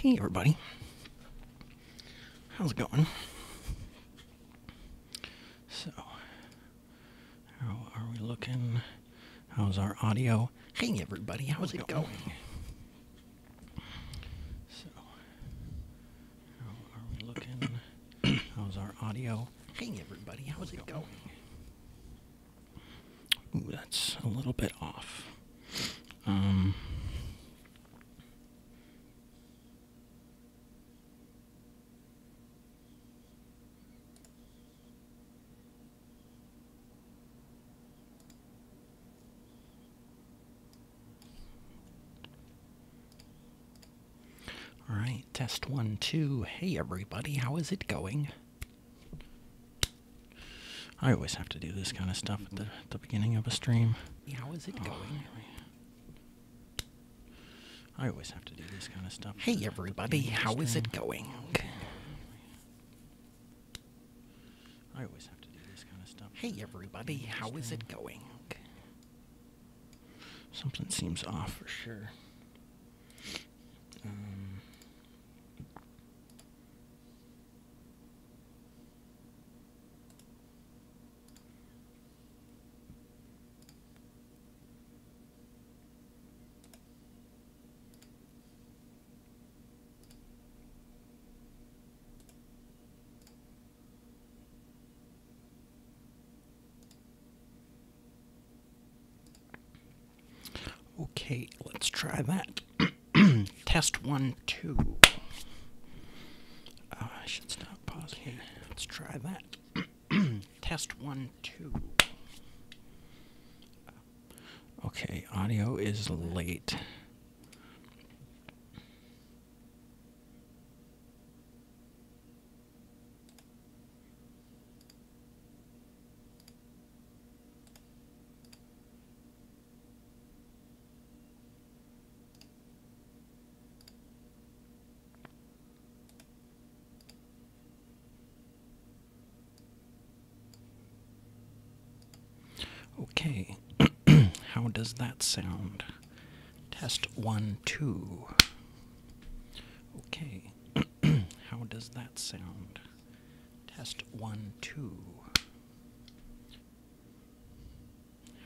Hey everybody, how's it going? So, how are we looking? How's our audio? Hey everybody, how's it going? So, how are we looking? How's our audio? Hey everybody, how's it going? Ooh, that's a little bit off. All right, test 1, 2. Hey everybody, how is it going? I always have to do this kind of stuff at the beginning of a stream. How is it going? I always have to do this kind of stuff. Hey everybody, how is it going? I always have to do this kind of stuff. Hey everybody, how is it going? Something seems off for sure. Okay, let's try that. Test 1, 2. I should stop pausing. Okay, let's try that. Test 1, 2. Okay, audio is late. Okay, how does that sound? Test 1, 2. Okay, how does that sound? Test 1, 2.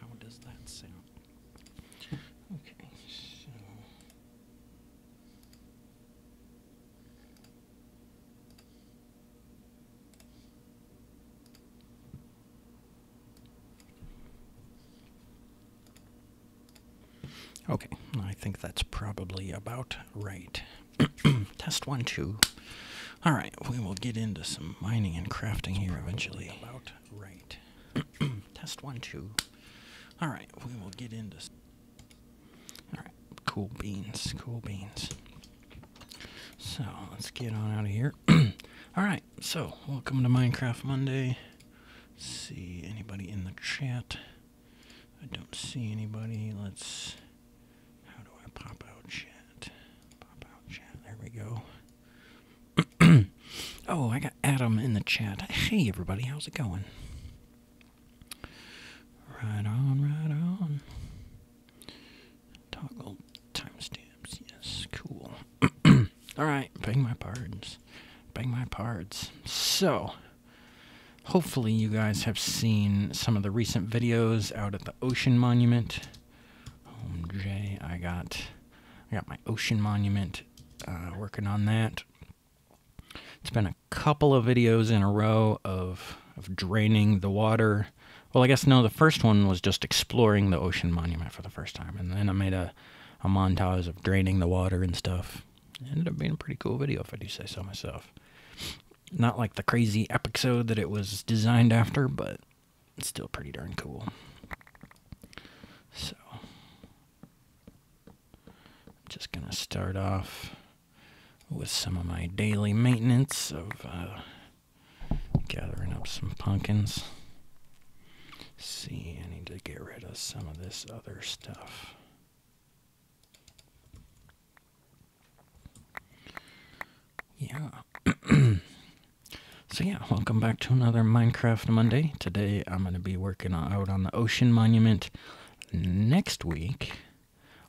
How does that sound? Okay, so... Okay, I think that's probably about right. Test 1, 2. Alright, we will get into some mining and crafting here eventually. About right. Test 1, 2. Alright, we will get into... Alright, cool beans, cool beans. So, let's get on out of here. Alright, so, welcome to Minecraft Monday. Let's see, anybody in the chat? I don't see anybody. Let's... How do I pop out chat? Pop out chat, there we go. Oh, I got Adam in the chat. Hey everybody, how's it going? Right on, right on. Toggle timestamps, yes, cool. Alright, beg my pardons. Beg my pards. So, hopefully you guys have seen some of the recent videos out at the Ocean Monument. Jay, I got my Ocean Monument, working on that. It's been a couple of videos in a row of draining the water. Well, I guess no, the first one was just exploring the Ocean Monument for the first time, and then I made a montage of draining the water and stuff. It ended up being a pretty cool video, if I do say so myself. Not like the crazy episode that it was designed after, but it's still pretty darn cool. So, I'm just gonna start off with some of my daily maintenance of gathering up some pumpkins. See, I need to get rid of some of this other stuff. Yeah. So yeah, welcome back to another Minecraft Monday. Today I'm going to be working out on the Ocean Monument. Next week,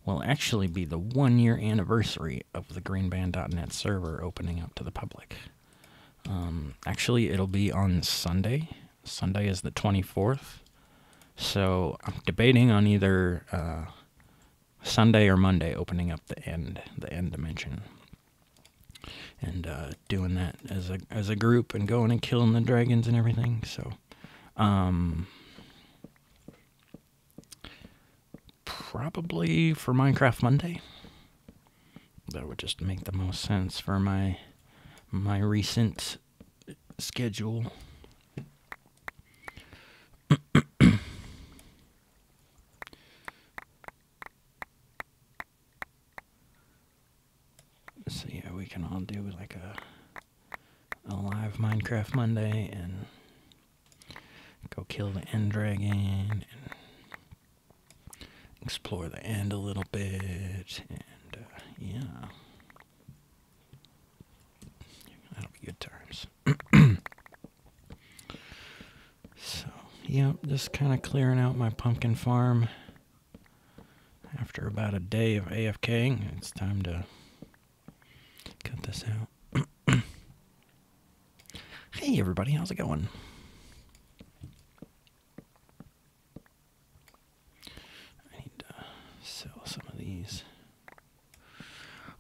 will actually be the 1-year anniversary of the greenband.net server opening up to the public. Actually, it'll be on Sunday. Sunday is the 24th. So I'm debating on either Sunday or Monday opening up the end dimension. And doing that as a group and going and killing the dragons and everything. So probably for Minecraft Monday. That would just make the most sense for my recent schedule. So yeah, we can all do like a live Minecraft Monday and go kill the end dragon and explore the end a little bit, and yeah, that'll be good times. So yeah, just kind of clearing out my pumpkin farm after about a day of AFKing. It's time to cut this out. Hey everybody, how's it going? I need to sell some of these.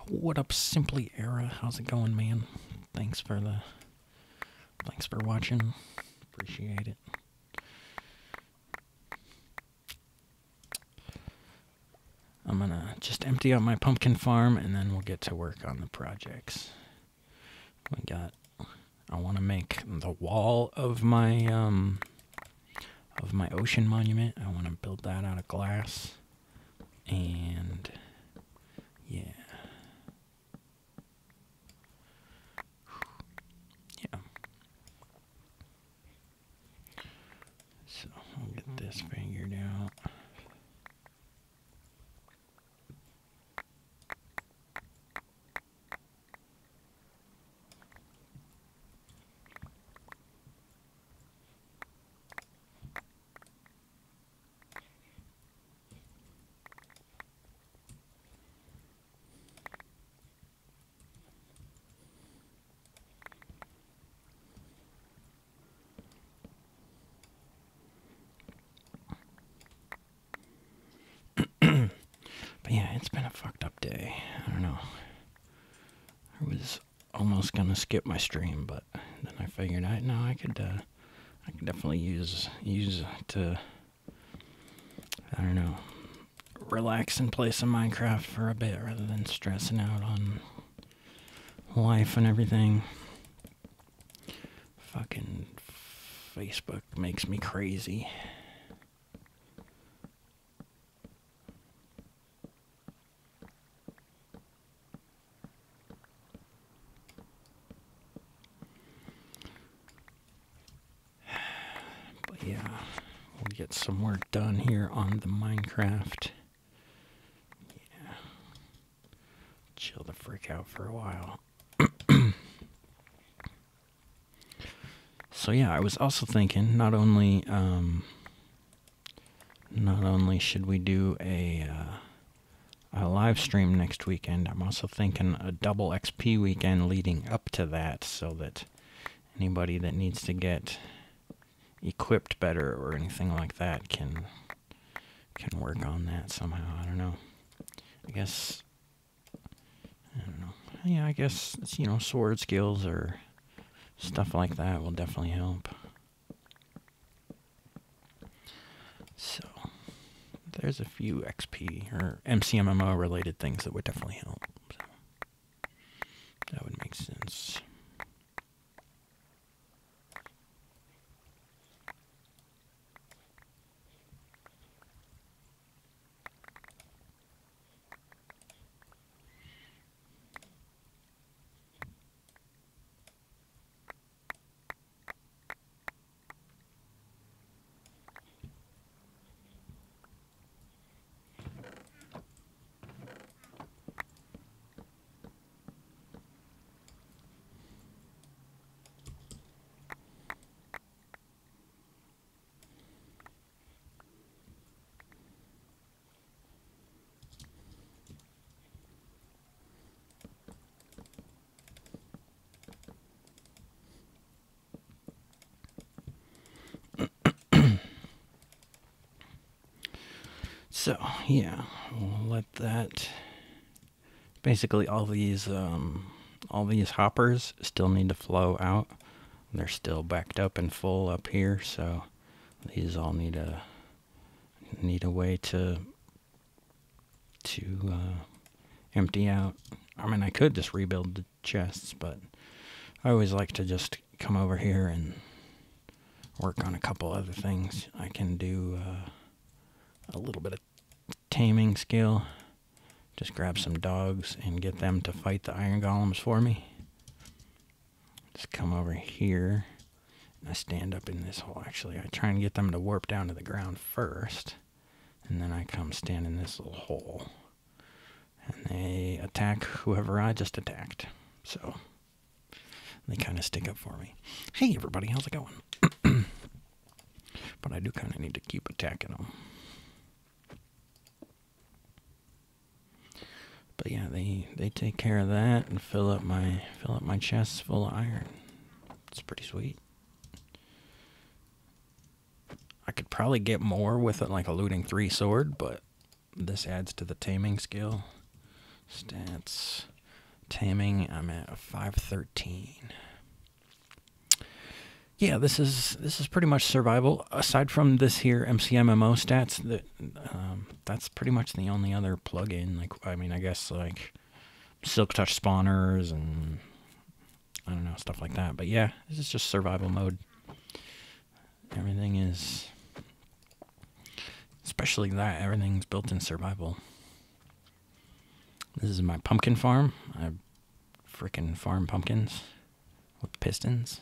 What up, Simply Era? How's it going, man? Thanks for watching. Appreciate it. I'm gonna just empty out my pumpkin farm and then we'll get to work on the projects. I want to make the wall of my ocean monument. I want to build that out of glass. And yeah. Yeah. So I'll get this figured out. But yeah, it's been a fucked up day. I don't know. I was almost gonna skip my stream, but then I figured I could definitely use to, I don't know, relax and play some Minecraft for a bit rather than stressing out on life and everything. Fucking Facebook makes me crazy. But yeah, we'll get some work done here on the Minecraft. Yeah. Chill the frick out for a while. So yeah, I was also thinking not only should we do a live stream next weekend, I'm also thinking a double XP weekend leading up to that, so that anybody that needs to get equipped better or anything like that can work on that somehow. I don't know. I don't know. Yeah, I guess it's, sword skills or stuff like that will definitely help. So there's a few XP or MCMMO related things that would definitely help. So that would make sense. So, yeah, we'll let that... Basically, all these hoppers still need to flow out. They're still backed up and full up here, so these all need a way to empty out. I mean, I could just rebuild the chests, but I always like to just come over here and work on a couple other things. I can do a little bit of taming skill. Just grab some dogs and get them to fight the iron golems for me. Just come over here. And I stand up in this hole. Actually, I try and get them to warp down to the ground first. And then I come stand in this little hole. And they attack whoever I just attacked. So, they kind of stick up for me. Hey everybody, how's it going? But I do kind of need to keep attacking them. But yeah, they take care of that and fill up my chests full of iron. It's pretty sweet. I could probably get more with it, like a looting 3 sword, but this adds to the taming skill. Stats, taming, I'm at 513. Yeah, this is pretty much survival. Aside from this here MCMMO stats, that's pretty much the only other plugin. Like, I mean, I guess like Silk Touch spawners and I don't know, stuff like that. But yeah, this is just survival mode. Everything is, especially that, everything's built in survival. This is my pumpkin farm. I frickin' farm pumpkins with pistons.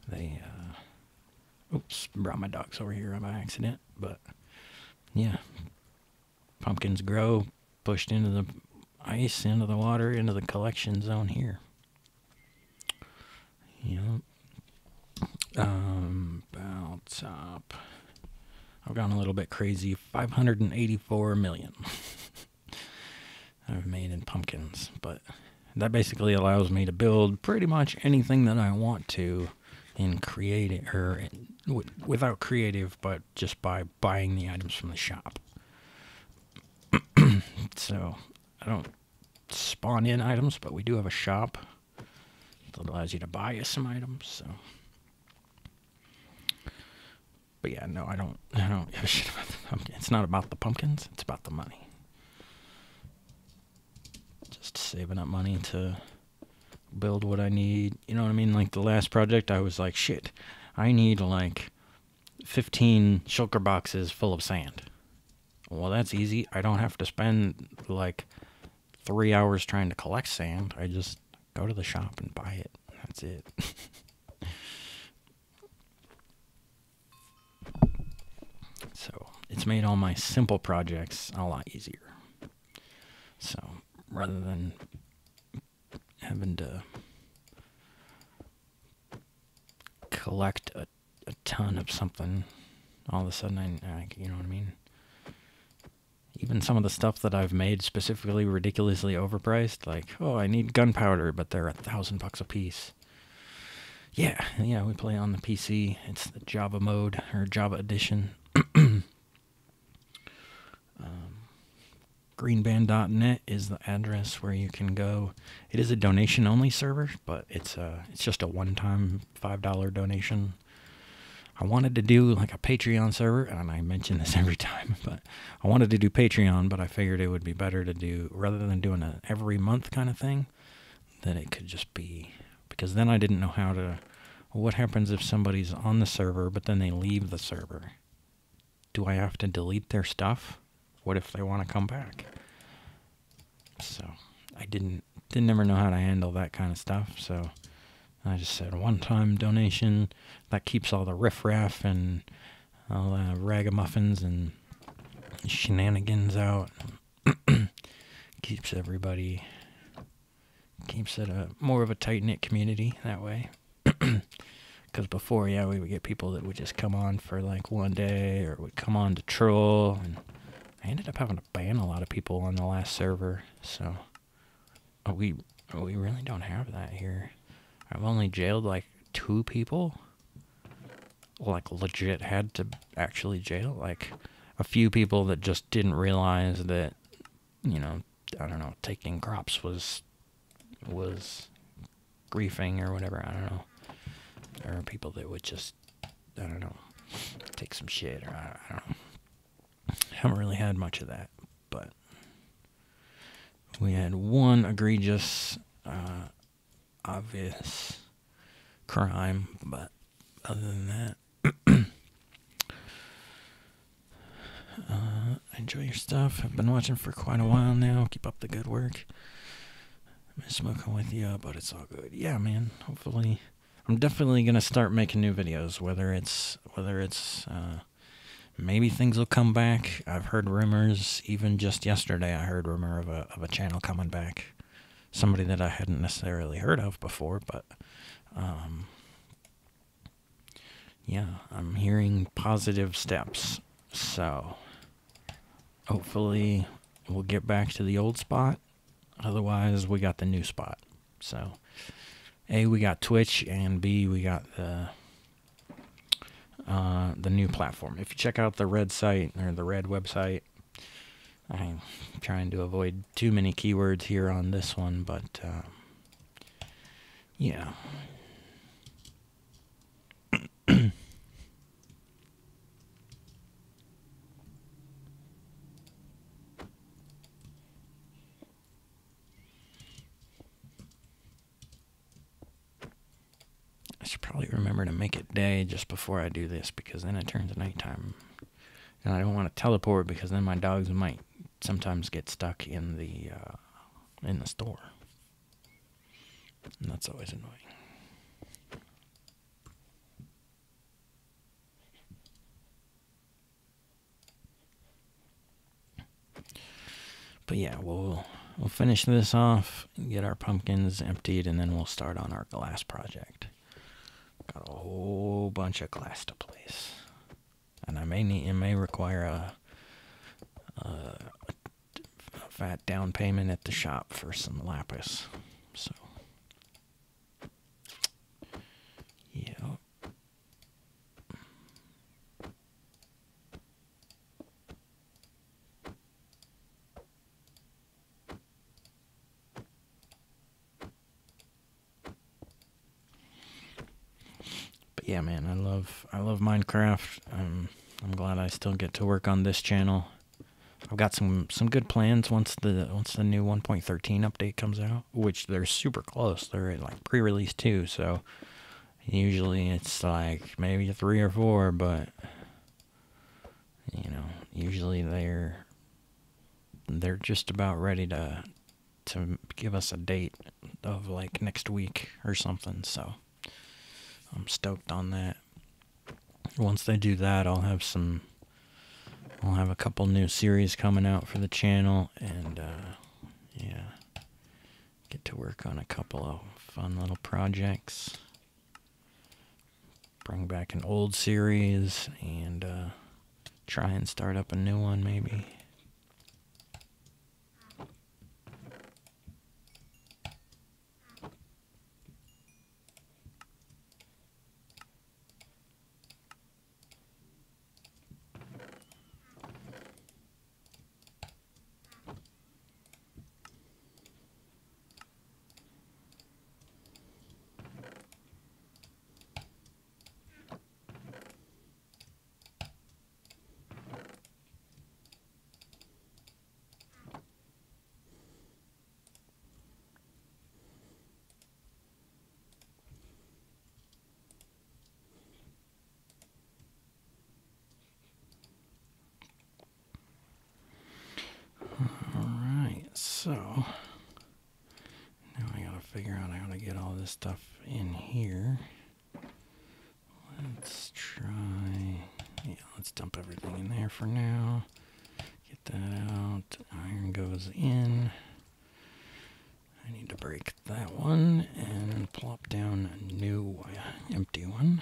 They, oops, brought my dogs over here by accident, but yeah, pumpkins grow, pushed into the ice, into the water, into the collection zone here. Yep. About top. I've gone a little bit crazy. 584 million I've made in pumpkins, but that basically allows me to build pretty much anything that I want to in creative, or without creative, but just by buying the items from the shop. So I don't spawn in items, but we do have a shop that allows you to buy us some items. So, but yeah, no, I don't give a shit about the pumpkin. It's not about the pumpkins. It's about the money. Just saving up money to build what I need. You know what I mean? Like the last project, I was like, shit, I need like 15 shulker boxes full of sand. Well, that's easy. I don't have to spend like 3 hours trying to collect sand. I just go to the shop and buy it. That's it. So it's made all my simple projects a lot easier. So rather than having to collect a ton of something, all of a sudden I you know what I mean? Even some of the stuff that I've made specifically ridiculously overpriced, like, oh, I need gunpowder, but they're $1,000 a piece. Yeah, we play on the PC. It's the Java mode, or Java edition. Greenband.net is the address where you can go. It is a donation-only server, but it's just a one-time $5 donation. I wanted to do like a Patreon server, and I mention this every time, but I wanted to do Patreon, but I figured it would be better to do, rather than doing an every month kind of thing, that it could just be, because then I didn't know how to, what happens if somebody's on the server, but then they leave the server? Do I have to delete their stuff? What if they want to come back? So I didn't ever know how to handle that kind of stuff, so I just said one-time donation that keeps all the riffraff and all the ragamuffins and shenanigans out. Keeps everybody, keeps it more of a tight-knit community that way. Because before, we would get people that would just come on for like one day, or would come on to troll, and I ended up having to ban a lot of people on the last server. So we really don't have that here. I've only jailed like 2 people. Like legit had to actually jail. Like a few people that just didn't realize that, you know, I don't know, taking crops was griefing or whatever. I don't know. There are people that would just, I don't know, take some shit, or I don't know. Haven't really had much of that, but we had one egregious, obvious crime, but other than that, enjoy your stuff. I've been watching for quite a while now. Keep up the good work. I miss smoking with you, but it's all good. Yeah, man. Hopefully, I'm definitely gonna start making new videos. Whether it's maybe things will come back. I've heard rumors. Even just yesterday, I heard rumor of a channel coming back. Somebody that I hadn't necessarily heard of before, but yeah, I'm hearing positive steps. So hopefully we'll get back to the old spot. Otherwise, we got the new spot. So A, we got Twitch, and B, we got the new platform. If you check out the Red site, or the Red website, I'm trying to avoid too many keywords here on this one, but yeah. I should probably remember to make it day just before I do this, because then it turns nighttime. And I don't want to teleport, because then my dogs might sometimes get stuck in the store. And that's always annoying. But yeah, we'll finish this off, get our pumpkins emptied, and then we'll start on our glass project. Got a whole bunch of glass to place, and it may require a fat down payment at the shop for some lapis. So yeah. Yeah, man, I love Minecraft. I'm glad I still get to work on this channel. I've got some good plans once the new 1.13 update comes out, which they're super close. They're like pre-release too, so usually it's like maybe 3 or 4, but you know, usually they're just about ready to give us a date of like next week or something. So I'm stoked on that. Once they do that, I'll have a couple new series coming out for the channel, and yeah, get to work on a couple of fun little projects. Bring back an old series and try and start up a new one maybe. So, now I gotta figure out how to get all this stuff in here. Let's try, yeah, let's dump everything in there for now. Get that out, iron goes in. I need to break that one and plop down a new empty one.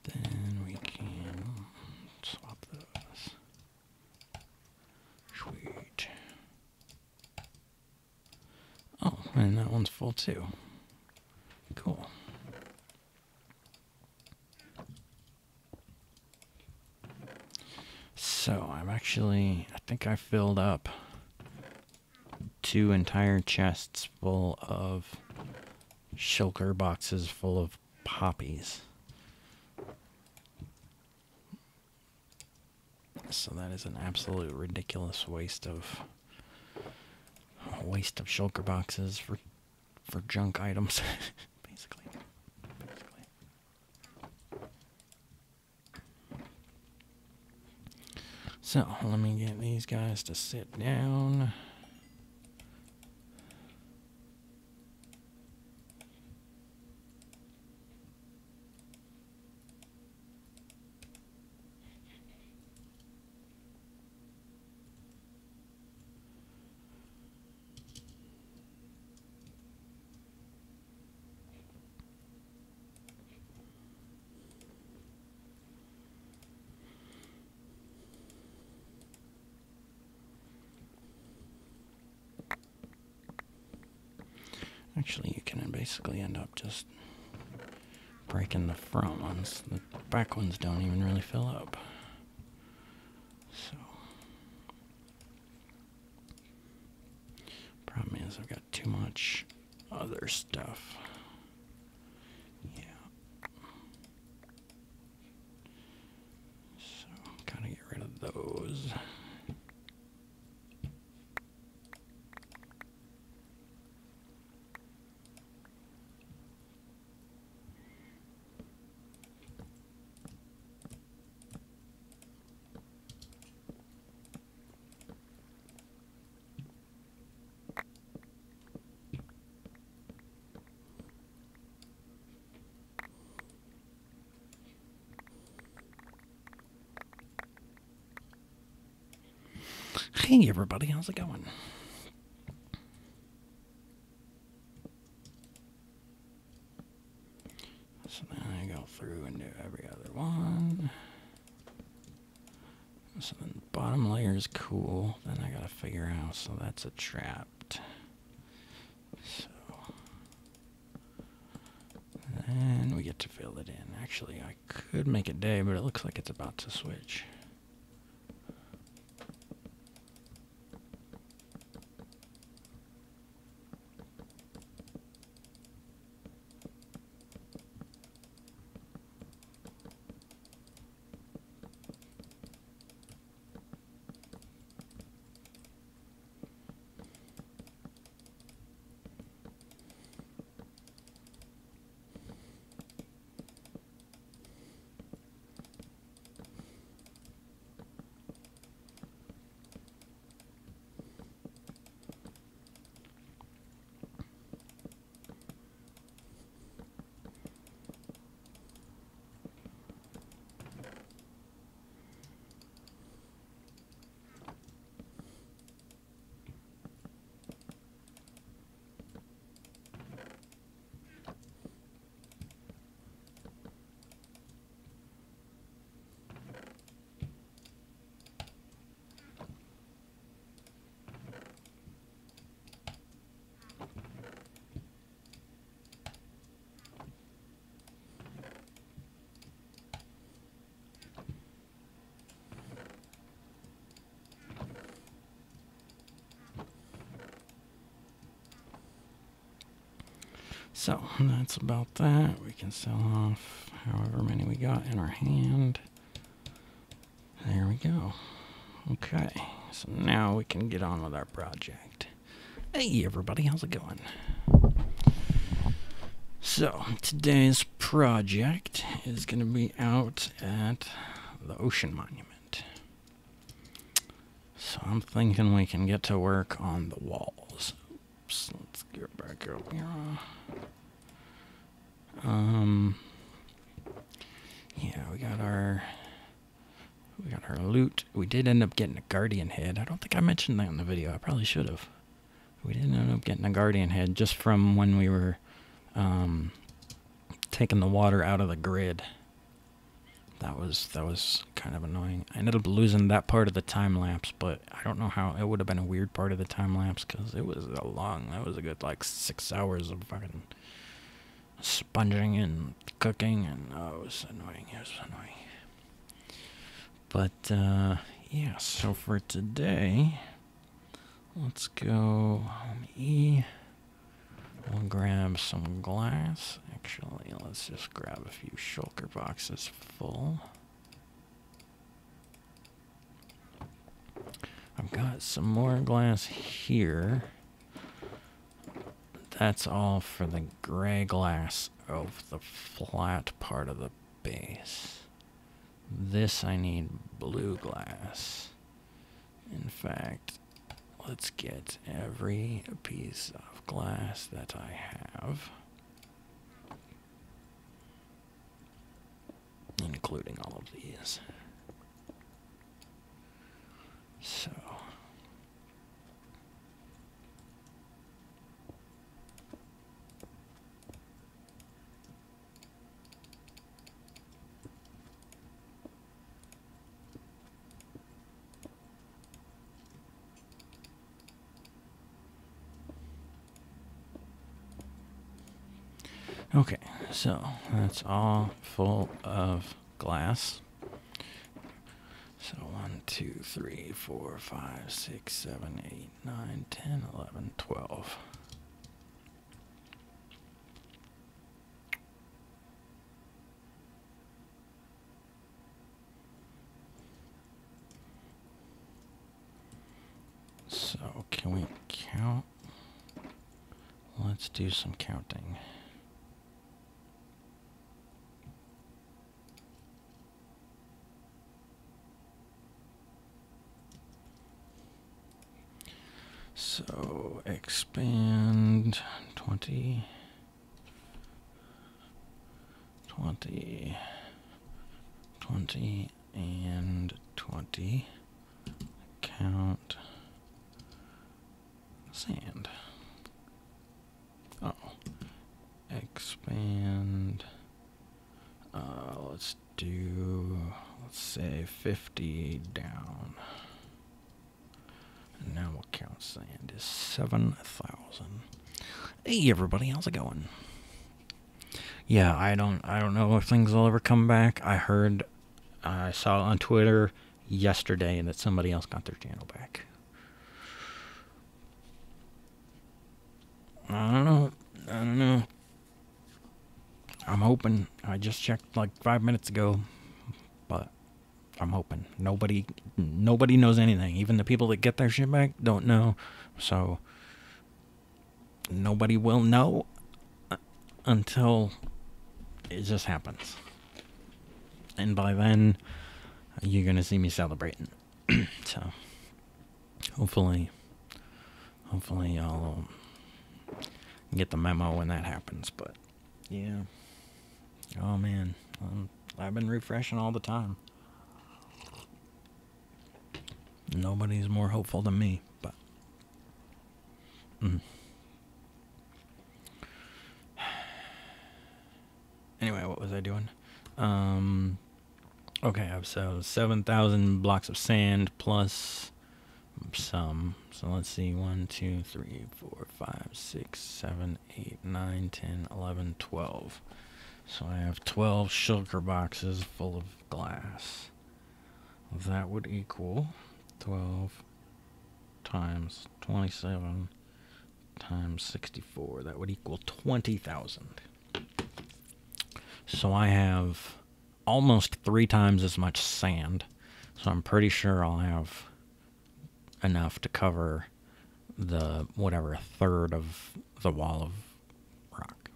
Then we can swap those. Sweet. Oh, and that one's full too. Cool. So I think I filled up 2 entire chests full of shulker boxes full of poppies. So that is an absolute ridiculous waste of shulker boxes for junk items, basically. So let me get these guys to sit down. Actually, you can basically end up just breaking the front ones. The back ones don't even really fill up. So, problem is I've got too much other stuff. Yeah. So, gotta get rid of those. Hey everybody, how's it going? So then I go through and do every other one. So then the bottom layer is cool. Then I gotta figure out, so that's a trapped. So then we get to fill it in. Actually, I could make it day, but it looks like it's about to switch. So that's about that. We can sell off however many we got in our hand. There we go. Okay, so now we can get on with our project. Hey everybody, how's it going? So today's project is going to be out at the Ocean Monument. So I'm thinking we can get to work on the walls. Oops, let's get back up here. Yeah, we got our loot. We did end up getting a guardian head. I don't think I mentioned that in the video. I probably should have. We did end up getting a guardian head just from when we were taking the water out of the grid. That was kind of annoying. I ended up losing that part of the time lapse, but I don't know how. It would have been a weird part of the time lapse because it was that was a good like 6 hours of fucking sponging and cooking, and it was annoying. But yeah, so for today, let's go home E. We'll grab some glass. Actually, let's just grab a few shulker boxes full. I've got some more glass here. That's all for the gray glass of the flat part of the base. This I need blue glass. In fact, let's get every piece of glass that I have, including all of these. So, okay, so that's all full of glass. So 1, 2, 3, 4, 5, 6, 7, 8, 9, 10, 11, 12. So can we count? Let's do some counting. So expand 20, 20, 20, and 20. Count sand. Oh. Expand. Let's say 50 down. And now we'll count sand is 7,000. Hey everybody, how's it going? Yeah, I don't know if things will ever come back. I saw on Twitter yesterday that somebody else got their channel back. I don't know. I'm hoping. I just checked like 5 minutes ago, but I'm hoping. Nobody knows anything. Even the people that get their shit back don't know. So nobody will know until it just happens. And by then, you're gonna see me celebrating. So hopefully I'll get the memo when that happens. But yeah. Oh man, I've been refreshing all the time. Nobody's more hopeful than me, but anyway, what was I doing? Okay, so 7,000 blocks of sand plus some. So let's see, 1, 2, 3, 4, 5, 6, 7, 8, 9, 10, 11, 12. So I have 12 shulker boxes full of glass. That would equal 12 times 27 times 64. That would equal 20,000. So I have almost 3 times as much sand. So I'm pretty sure I'll have enough to cover the whatever, a third of the wall of rock.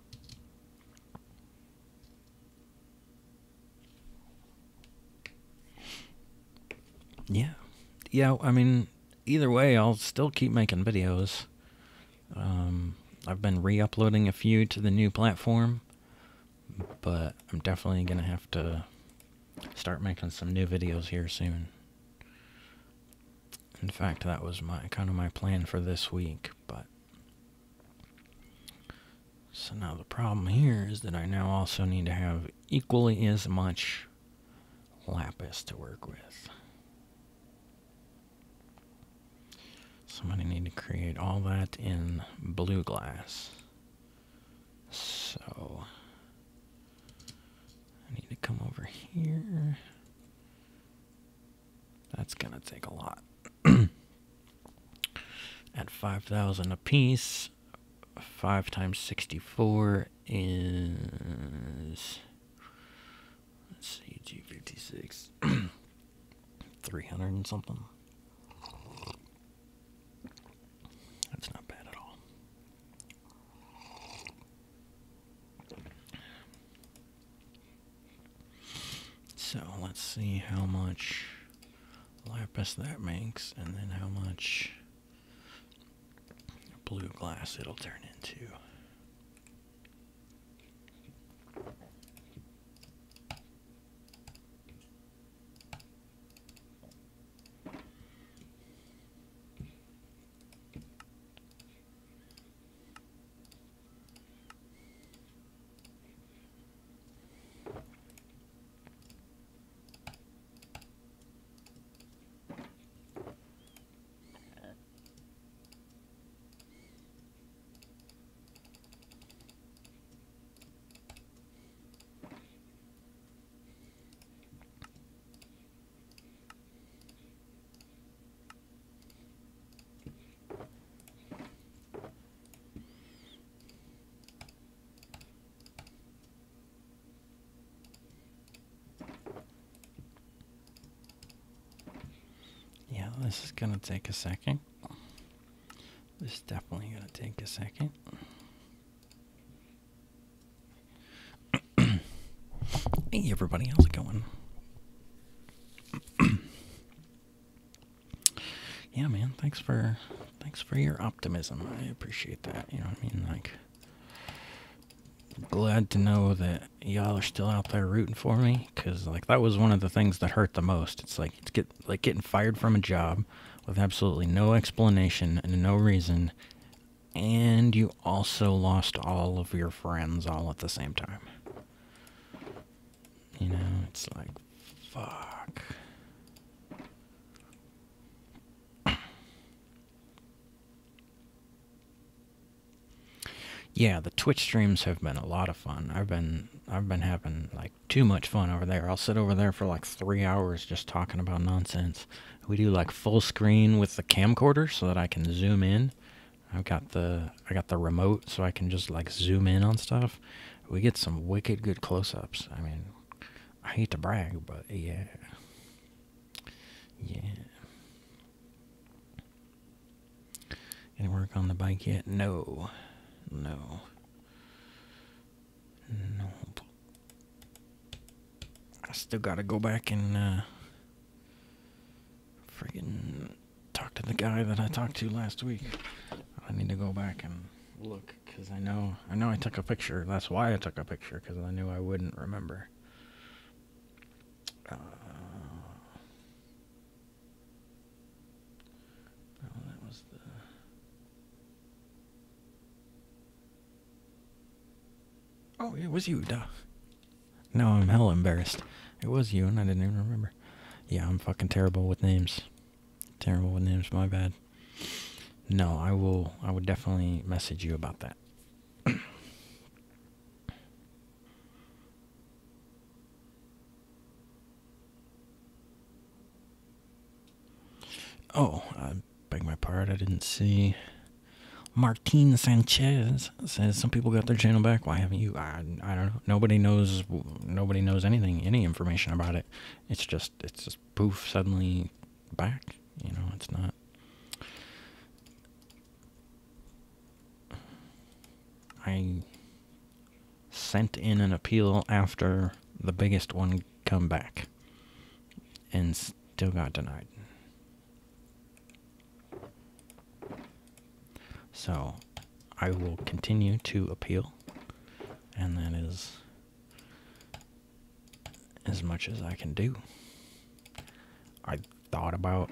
Yeah, I mean, either way, I'll still keep making videos. I've been re-uploading a few to the new platform, but I'm definitely gonna have to start making some new videos here soon. In fact, that was kind of my plan for this week, but so now the problem here is that I now also need to have equally as much lapis to work with. So I'm going to need to create all that in blue glass. So I need to come over here. that's gonna take a lot. At 5,000 apiece, 5 times 64 is, let's see, G56, 300 and something. That's not bad at all. So let's see how much lapis that makes, and then how much blue glass it'll turn into. Yeah, this is gonna take a second. This is definitely gonna take a second. Hey everybody, how's it going? Yeah, man, thanks for your optimism. I appreciate that. You know what I mean? Like, glad to know that y'all are still out there rooting for me, because like that was one of the things that hurt the most. It's like getting fired from a job with absolutely no explanation and no reason, and you also lost all of your friends all at the same time. You know, it's like, fuck. Yeah, the Twitch streams have been a lot of fun. I've been having like too much fun over there. I'll sit over there for like 3 hours just talking about nonsense. We do like full screen with the camcorder so that I can zoom in. I got the remote so I can just like zoom in on stuff. We get some wicked good close-ups. I mean, I hate to brag, but yeah. Yeah. Any work on the bike yet? No. No. Nope. I still gotta go back and friggin' talk to the guy that I talked to last week. I need to go back and look, because I know I took a picture. That's why I took a picture, because I knew I wouldn't remember. That was the... Oh, it was you, duh. No, I'm hella embarrassed. It was you, and I didn't even remember. Yeah, I'm fucking terrible with names. Terrible with names, my bad. No, I would definitely message you about that. Oh, I beg my pardon, I didn't see. Martin Sanchez says some people got their channel back. Why haven't you? I don't know. Nobody knows anything, any information about it. It's just poof, suddenly back. You know, it's not. I sent in an appeal after the biggest one come back and still got denied. So I will continue to appeal, and that is as much as I can do. I thought about,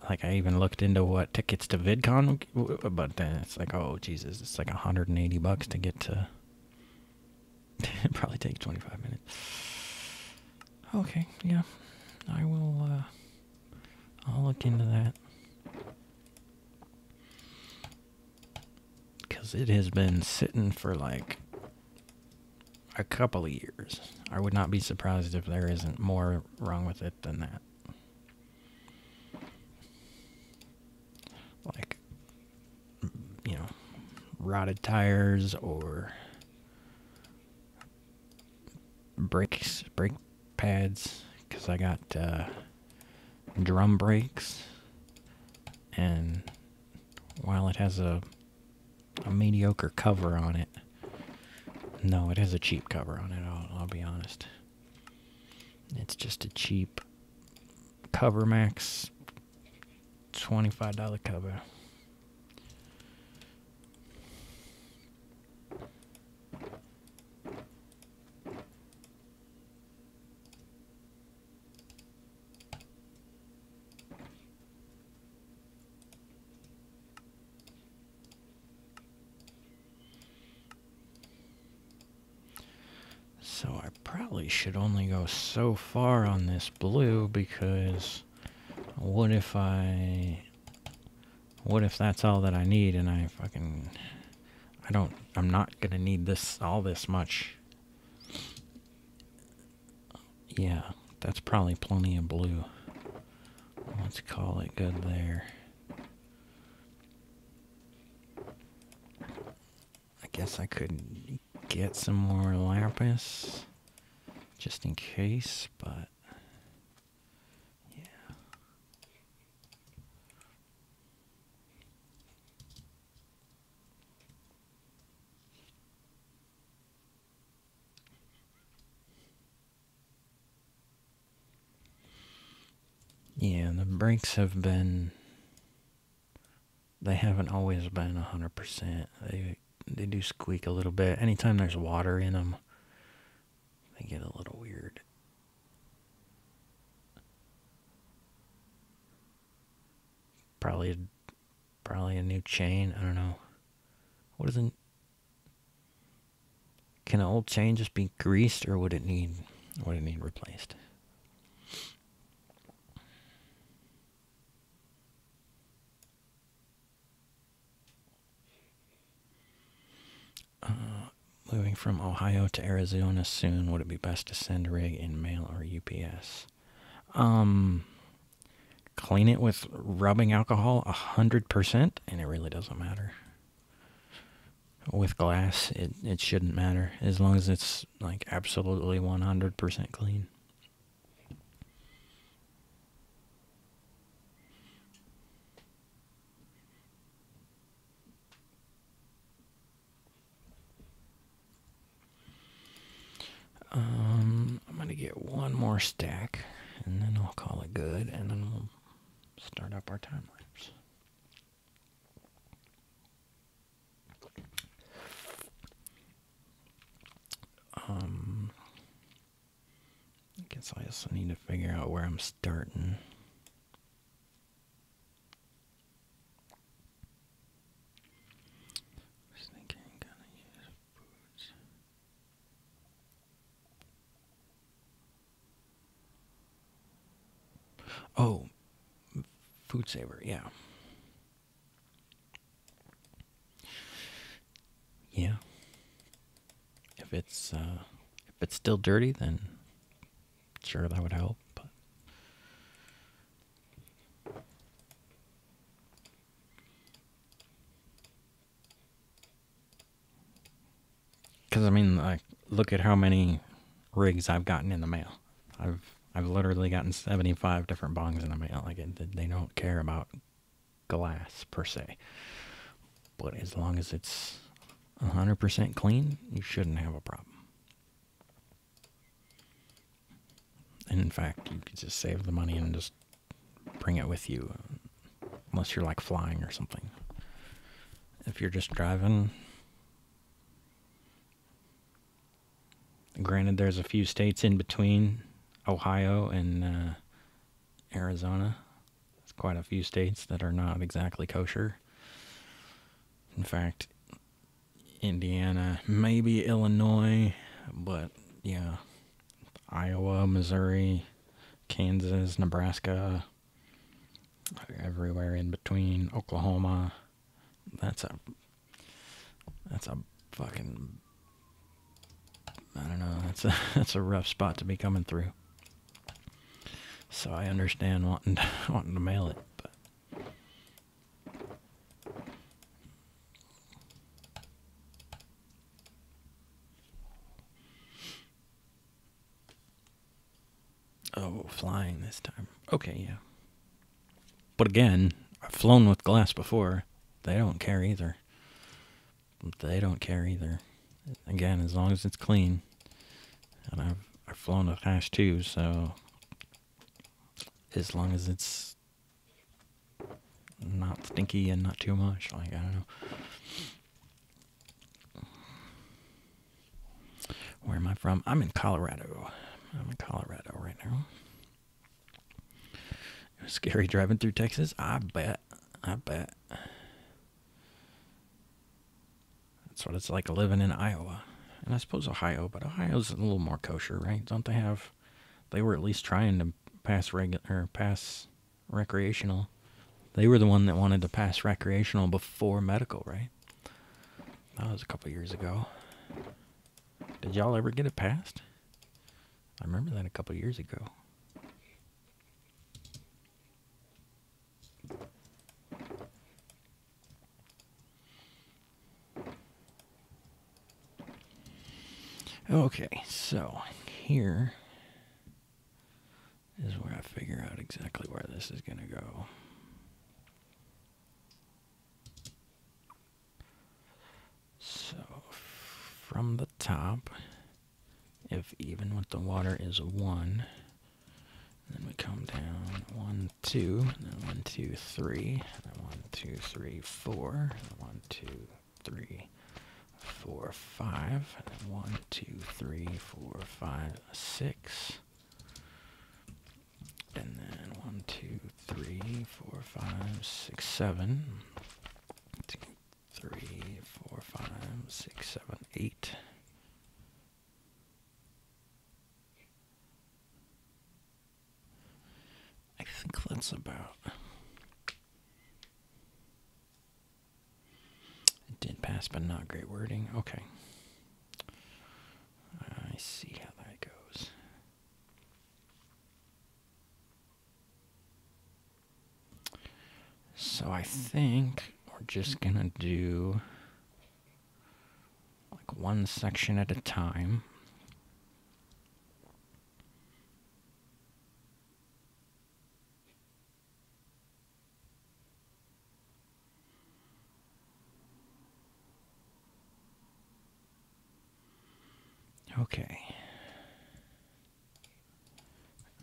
like, I even looked into what tickets to VidCon, but then it's like, oh Jesus, it's like $180 to get to. It probably takes 25 minutes. Okay, yeah, I will. I'll look into that. Because it has been sitting for like a couple of years. I would not be surprised if there isn't more wrong with it than that. rotted tires or brake pads, because I got drum brakes, and while it has a mediocre cover on it, no, it has a cheap cover on it, I'll be honest. It's just a cheap Cover Max $25 cover. So I probably should only go so far on this blue, because what if that's all that I need, and I'm not gonna need all this much. Yeah, that's probably plenty of blue. Let's call it good there. I guess I could get some more lapis just in case, but yeah. Yeah, the brakes they haven't always been 100%. They do squeak a little bit. Anytime there's water in them, they get a little weird. Probably a new chain. I don't know. Can an old chain just be greased, or would it need replaced? Moving from Ohio to Arizona soon. Would it be best to send rig in mail or UPS? Clean it with rubbing alcohol 100%, and it really doesn't matter. With glass, it shouldn't matter, as long as it's like absolutely 100% clean. I'm gonna get one more stack, and then I'll call it good, and then we'll start up our time lapse. I guess I also need to figure out where I'm starting. Just thinking, gonna use foods. Oh, Food Saver, yeah. Yeah. If it's still dirty, then sure, that would help. Because I mean, like, look at how many rigs I've gotten in the mail. I've literally gotten 75 different bongs in the mail. Like, they don't care about glass per se, but as long as it's 100% clean, you shouldn't have a problem. And in fact, you could just save the money and just bring it with you, unless you're like flying or something. If you're just driving, granted, there's a few states in between Ohio and Arizona. There's quite a few states that are not exactly kosher. In fact, Indiana, maybe Illinois, but yeah, Iowa, Missouri, Kansas, Nebraska, everywhere in between, Oklahoma. That's a fucking, I don't know, that's a rough spot to be coming through. So I understand wanting to mail it, but Oh, flying this time. Okay, yeah. But again, I've flown with glass before. They don't care either. They don't care either. Again, as long as it's clean. And I've flown with glass too, so as long as it's not stinky and not too much, like, I don't know. Where am I from? I'm in Colorado. I'm in Colorado right now. It was scary driving through Texas. I bet. That's what it's like living in Iowa. And I suppose Ohio, but Ohio's a little more kosher, right? Don't they have... They were at least trying to pass recreational. They were the one that wanted to pass recreational before medical, right? That was a couple years ago. Did y'all ever get it passed? I remember that a couple years ago. Okay, so here is where I figure out exactly where this is going to go. So, from the top, if even with the water is 1, then we come down 1, 2, and then 1, 2, 3, and then 1, 2, 3, 4, and then 1, 2, 3, 4, 5, and then 1, 2, 3, 4, 5, 6, and then 1, 2, 3, 4, 5, 6, 7, 2, 3, 4, 5, 6, 7, 8. I think that's about... It did pass, but not great wording. Okay. I see how that goes. So I think we're just gonna do like one section at a time. Okay.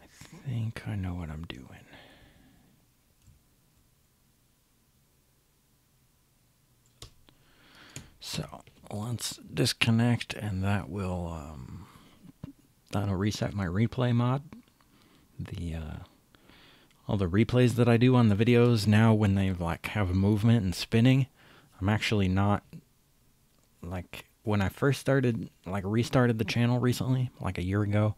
I think I know what I'm doing. So let's disconnect, and that will that'll reset my replay mod. All the replays that I do on the videos now, when they like have movement and spinning, I'm actually not, like, when I first started, like, restarted the channel recently, like a year ago,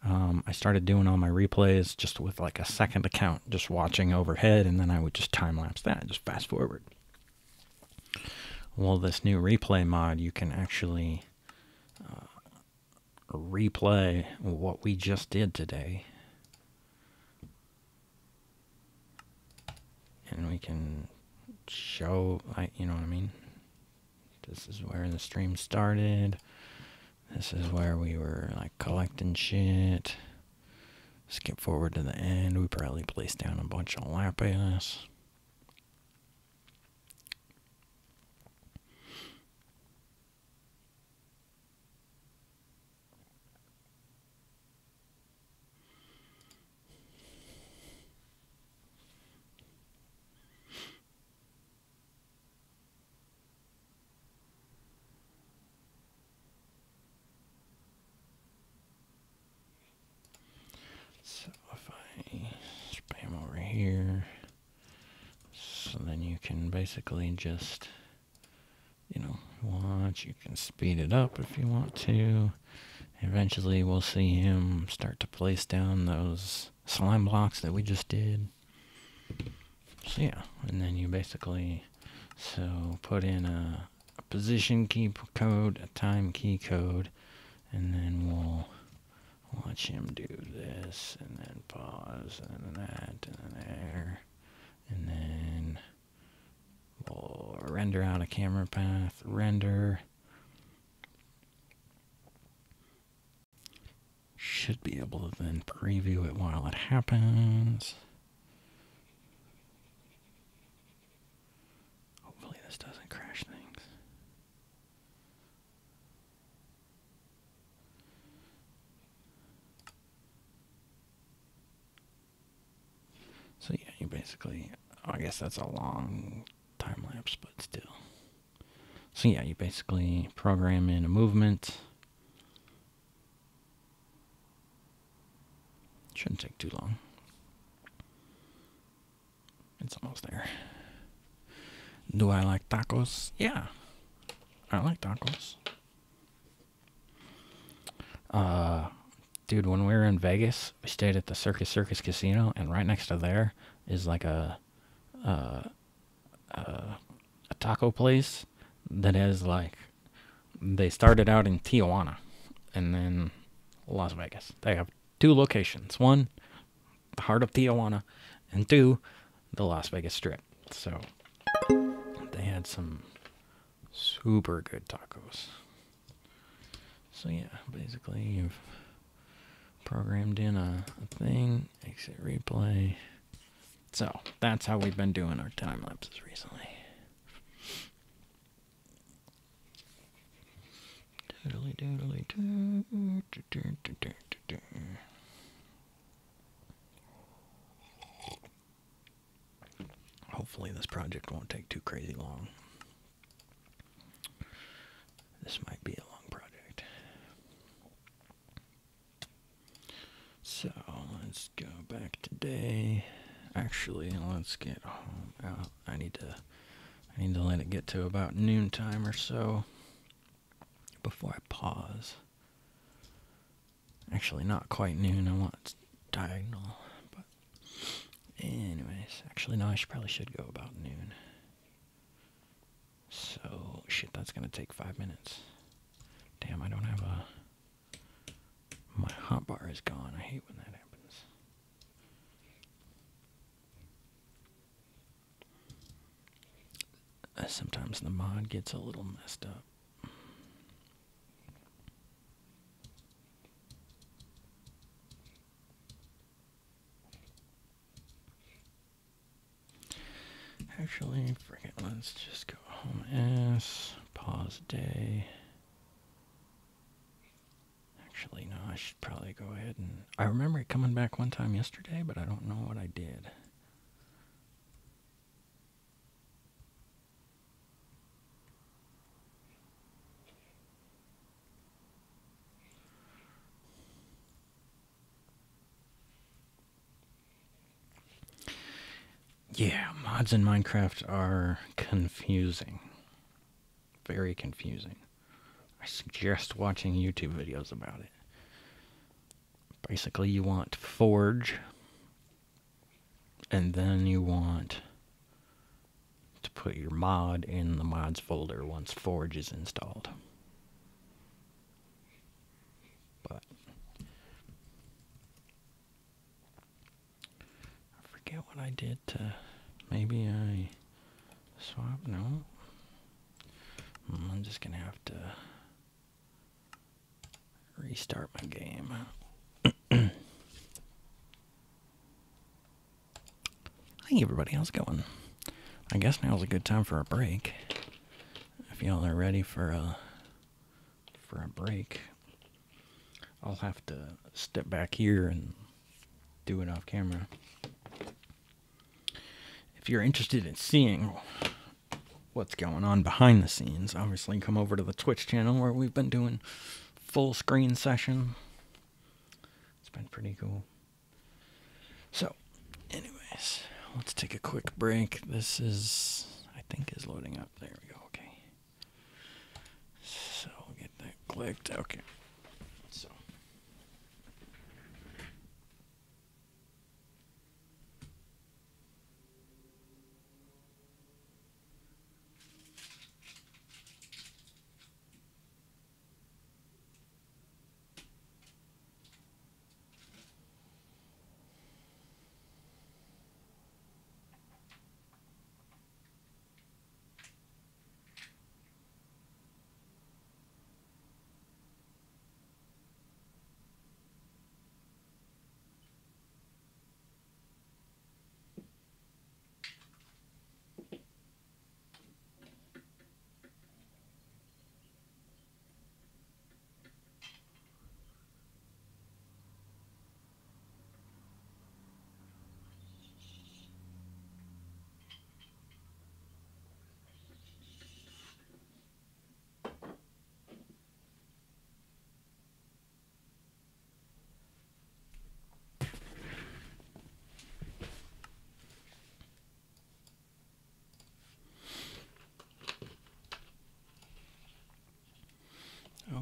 I started doing all my replays just with like a second account, just watching overhead, and then I would just time lapse that, just fast forward. Well, this new replay mod, you can actually replay what we just did today. And we can show, like, you know what I mean? This is where the stream started. This is where we were, like, collecting shit. Skip forward to the end. We probably placed down a bunch of lapis. So if I spam over here, so then you can basically just, you know, watch. You can speed it up if you want to. Eventually we'll see him start to place down those slime blocks that we just did. So yeah, and then you basically, so put in a position key code, a time key code, and then we'll watch him do this, and then pause, and then that, and then there, and then we'll render out a camera path, render. should be able to then preview it while it happens. Hopefully this doesn't crash things. So yeah, you basically, I guess that's a long time lapse, but still. So yeah, you basically program in a movement. Shouldn't take too long. It's almost there. Do I like tacos? Yeah, I like tacos. Dude, when we were in Vegas, we stayed at the Circus Casino, and right next to there is like a taco place that has like, they started out in Tijuana and then Las Vegas. They have 2 locations. One, the heart of Tijuana, and 2, the Las Vegas Strip. So they had some super good tacos. So yeah, basically you've programmed in a thing, exit replay. So that's how we've been doing our time lapses recently. Doodly doodly doo. Hopefully this project won't take too crazy long. This might be a long project. So let's go back today. Actually, let's get home out. I need to let it get to about noontime or so before I pause. Actually, not quite noon. I want it diagonal. But anyways, actually, no, probably should go about noon. So, shit, that's gonna take 5 minutes. Damn, I don't have a... My hotbar is gone. I hate when that happens. Sometimes the mod gets a little messed up. Actually, forget. Let's just go home S, pause day. Actually, no, I should probably go ahead and... I remember it coming back one time yesterday, but I don't know what I did. Yeah, mods in Minecraft are confusing. Very confusing. I suggest watching YouTube videos about it. Basically, you want Forge, and then you want to put your mod in the mods folder once Forge is installed. But I forget what I did to... Maybe I swap? No. I'm just gonna have to restart my game. Hey everybody, how's it going? I guess now's a good time for a break. If y'all are ready for a break, I'll have to step back here and do it off camera. If you're interested in seeing what's going on behind the scenes, obviously come over to the Twitch channel where we've been doing full screen session. It's been pretty cool. So, anyways, let's take a quick break. This is, I think, is loading up. There we go. Okay. So, get that clicked. Okay. So.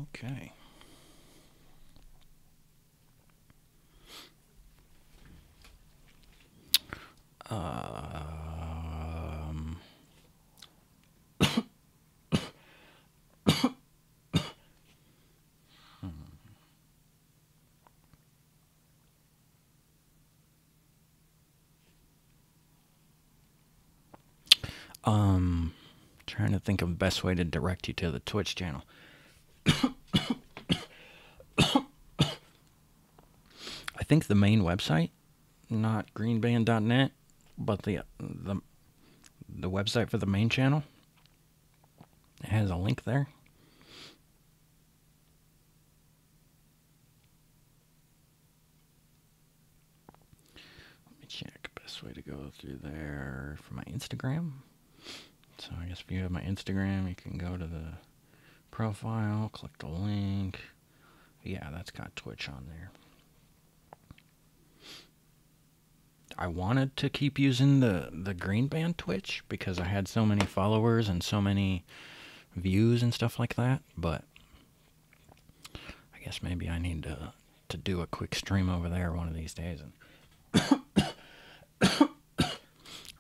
Okay. Um, trying to think of the best way to direct you to the Twitch channel. I think the main website, not greenband.net, but the website for the main channel, it has a link there. Let me check. Best way to go through there for my Instagram. So I guess if you have my Instagram, you can go to the profile, click the link. Yeah, that's got Twitch on there. I wanted to keep using the green band Twitch because I had so many followers and so many views and stuff like that, but I guess maybe I need to do a quick stream over there one of these days and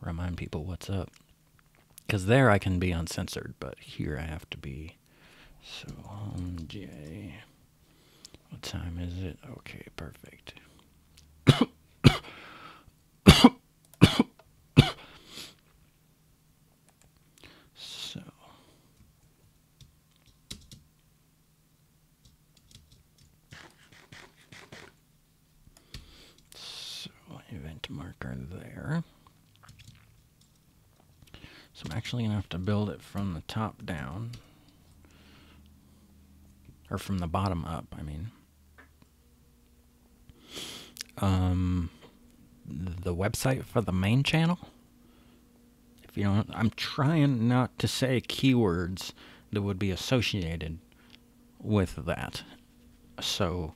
remind people what's up. Because there I can be uncensored, but here I have to be. So, J. What time is it? Okay, perfect. So, event marker there. So I'm actually going to have to build it from the top down. Or from the bottom up, I mean. The website for the main channel. If you don't, I'm trying not to say keywords that would be associated with that. So,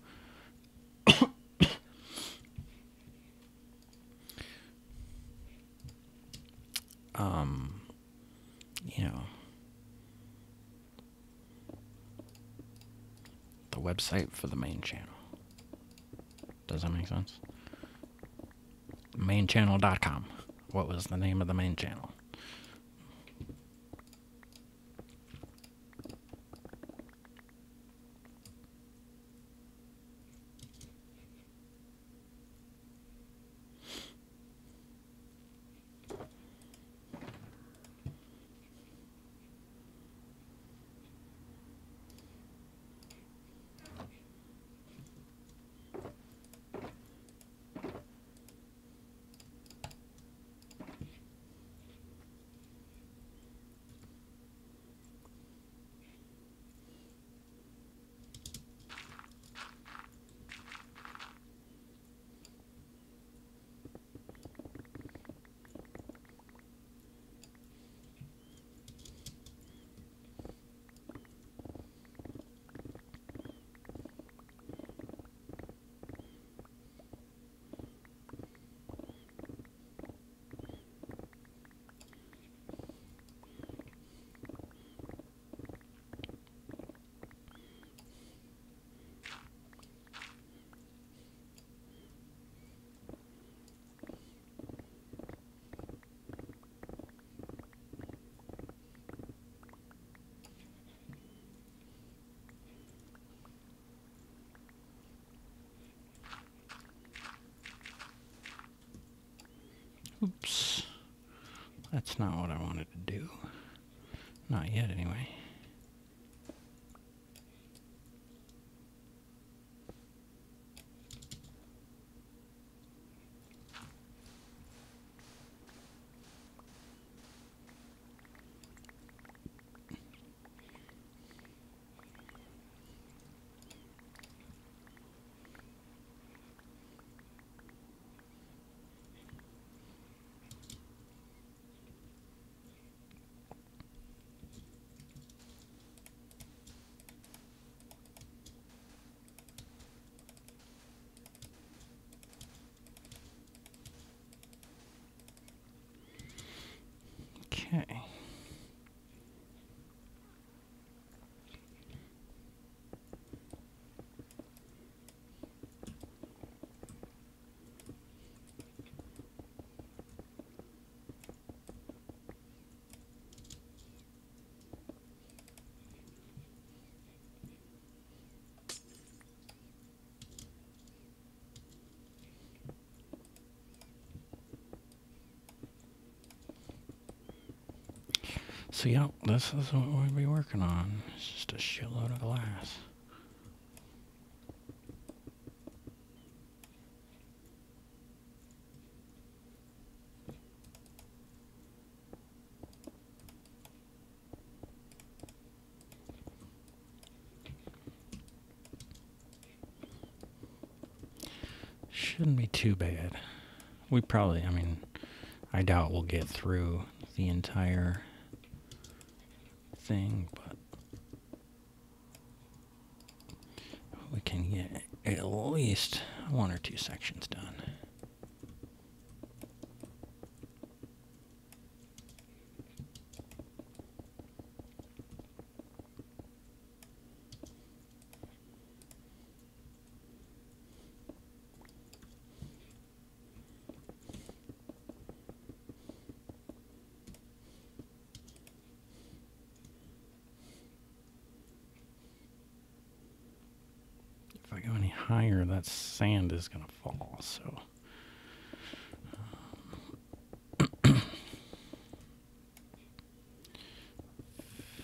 you know, the website for the main channel. Does that make sense? Mainchannel.com. What was the name of the main channel? Oops. That's not what I wanted to do. Not yet, anyway. Okay. So, yeah, this is what we'll be working on. It's just a shitload of glass. Shouldn't be too bad. We probably, I mean, I doubt we'll get through the entire thing, but we can get at least 1 or 2 sections done. If I go any higher, that sand is going to fall, so...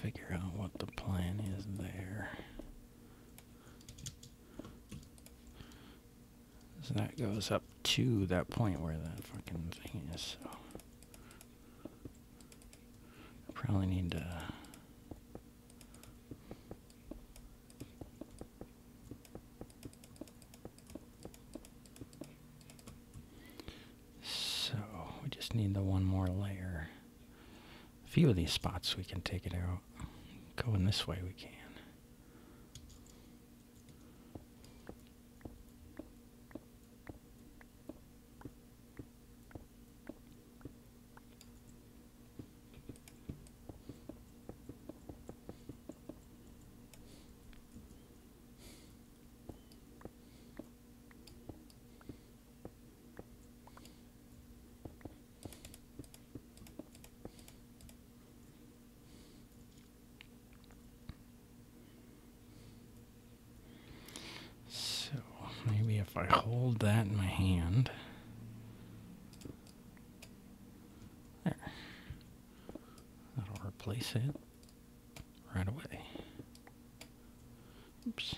figure out what the plan is there. So that goes up to that point where that fucking thing is, so... I probably need to... need the one more layer. A few of these spots we can take it out. Going this way we can. Maybe if I hold that in my hand. There. That'll replace it right away. Oops.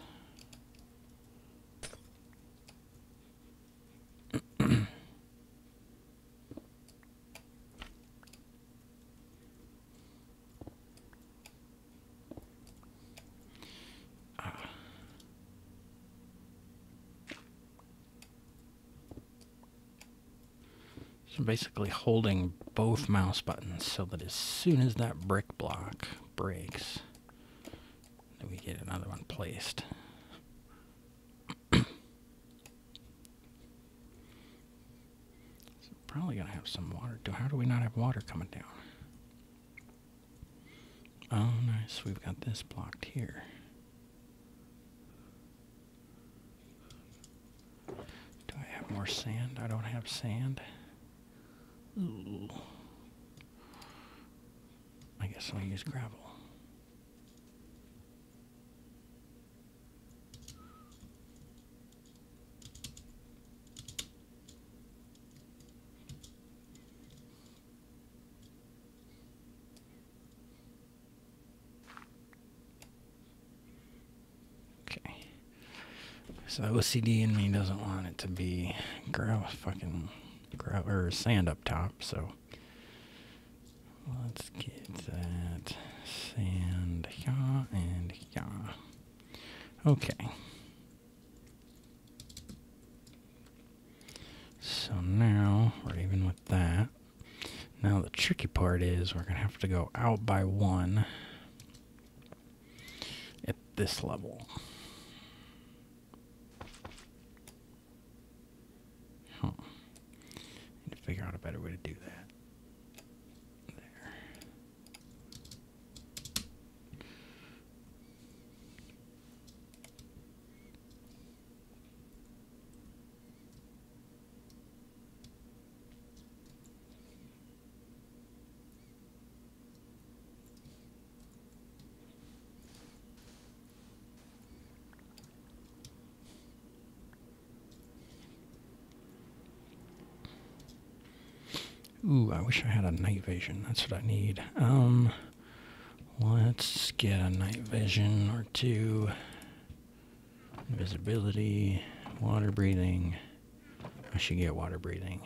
So basically holding both mouse buttons so that as soon as that brick block breaks, then we get another one placed. So probably gonna have some water. How do we not have water coming down? Oh, nice. We've got this blocked here. Do I have more sand? I don't have sand. Ooh. I guess I'll use gravel. Okay. So OCD in me doesn't want it to be fucking or sand up top, so let's get that sand here and here. Okay. So now we're even with that. Now the tricky part is we're gonna have to go out by 1 at this level. Figure out a better way to do that. There. Ooh, I wish I had a night vision. That's what I need. Let's get a night vision or two. Invisibility, water breathing. I should get water breathing.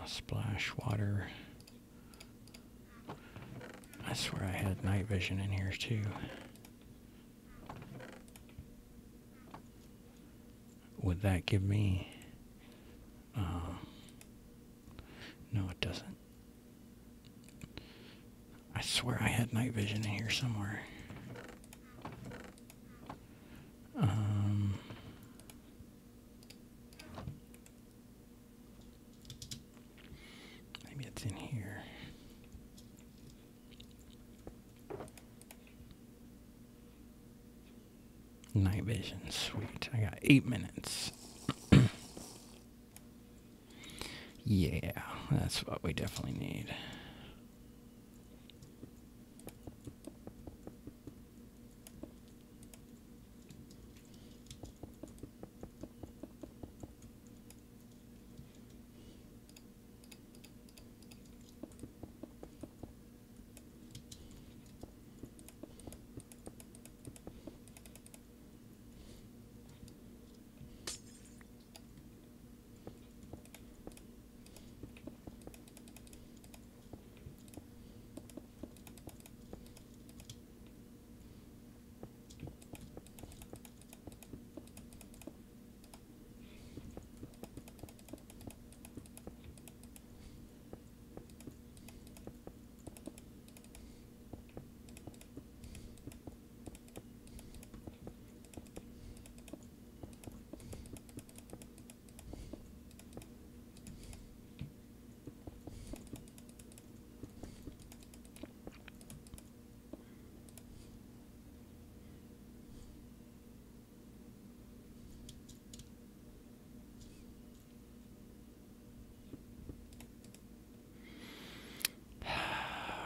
Splash water. I swear I had night vision in here too. Would that give me... no, it doesn't. I swear I had night vision in here somewhere. Maybe it's in here. Night vision, sweet. I got 8 minutes. Yeah, that's what we definitely need.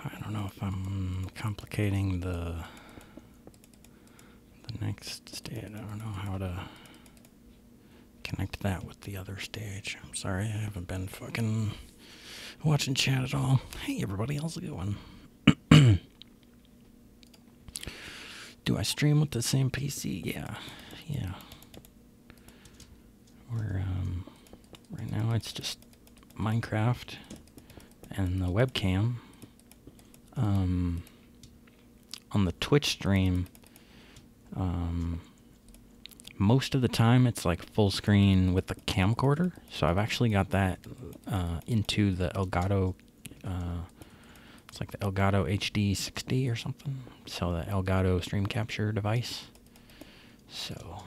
I don't know if I'm complicating the next stage. I don't know how to connect that with the other stage. I'm sorry, I haven't been fucking watching chat at all. Hey everybody, how's it going? Do I stream with the same PC? Yeah. We're right now it's just Minecraft and the webcam. On the Twitch stream, most of the time it's like full screen with the camcorder. So I've actually got that into the Elgato. It's like the Elgato HD 60 or something. So the Elgato stream capture device. So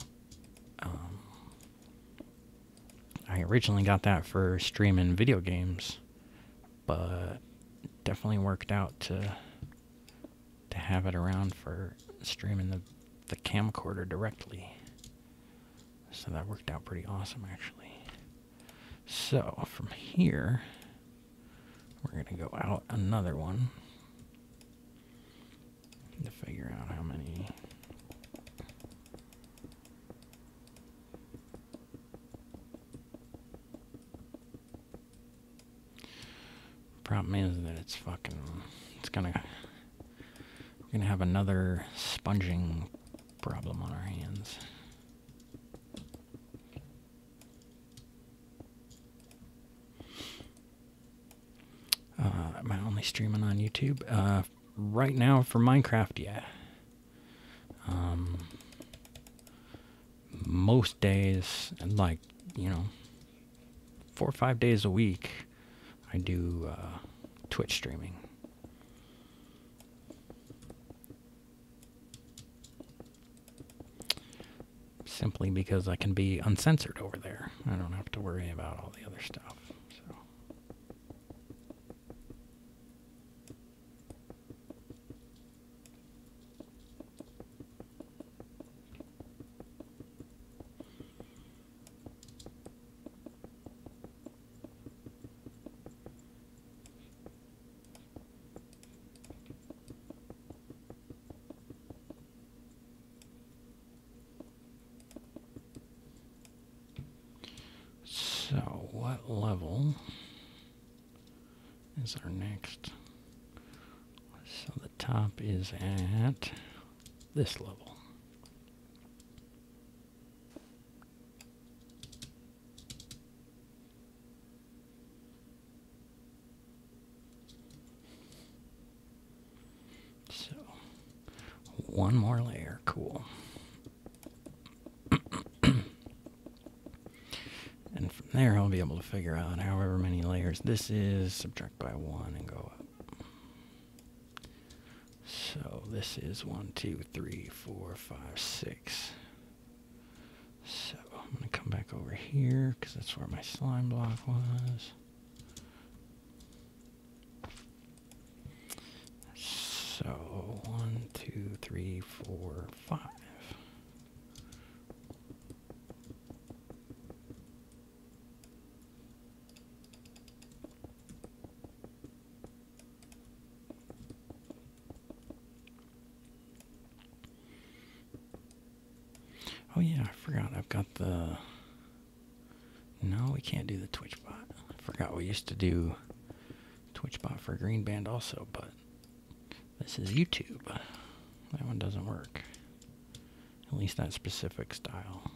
I originally got that for streaming video games, but definitely worked out to have it around for streaming the camcorder directly. So that worked out pretty awesome, actually. So from here, we're going to go out another one to figure out how many. Problem is that it's gonna, we're gonna have another sponging problem on our hands. Am I only streaming on YouTube? Right now for Minecraft, yeah. Most days, like, 4 or 5 days a week, I do Twitch streaming. Simply because I can be uncensored over there. I don't have to worry about all the other stuff. So. So, what level is our next? So the top is at this level. So, one more layer, cool. And from there, I'll be able to figure out however many layers this is, subtract by 1, and go up. So this is 1, 2, 3, 4, 5, 6. So I'm going to come back over here, because that's where my slime block was. So 1, 2, 3, 4, 5. Oh yeah, I forgot. I've got the... No, we can't do the Twitch bot. I forgot we used to do Twitch bot for Green Band also, but this is YouTube. That one doesn't work. At least that specific style.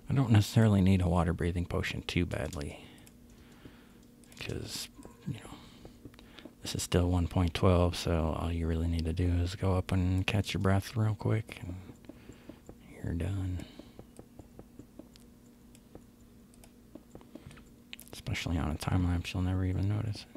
I don't necessarily need a water breathing potion too badly, because, you know, this is still 1.12, so all you really need to do is go up and catch your breath real quick, and you're done. Especially on a time lapse, you'll never even notice it.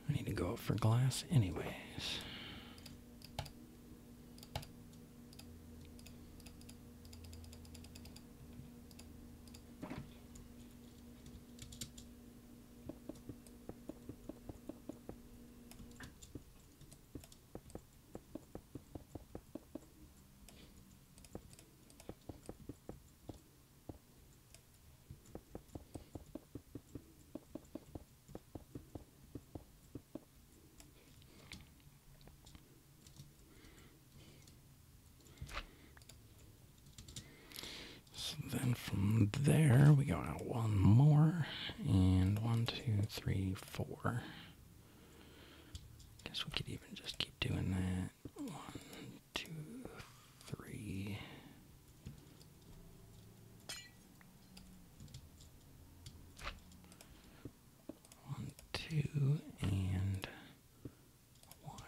I need to go up for glass anyways. Then from there, we go out one more, and 1, 2, 3, 4. Guess we could even just keep doing that. 1, 2, 3. 1, 2, and 1.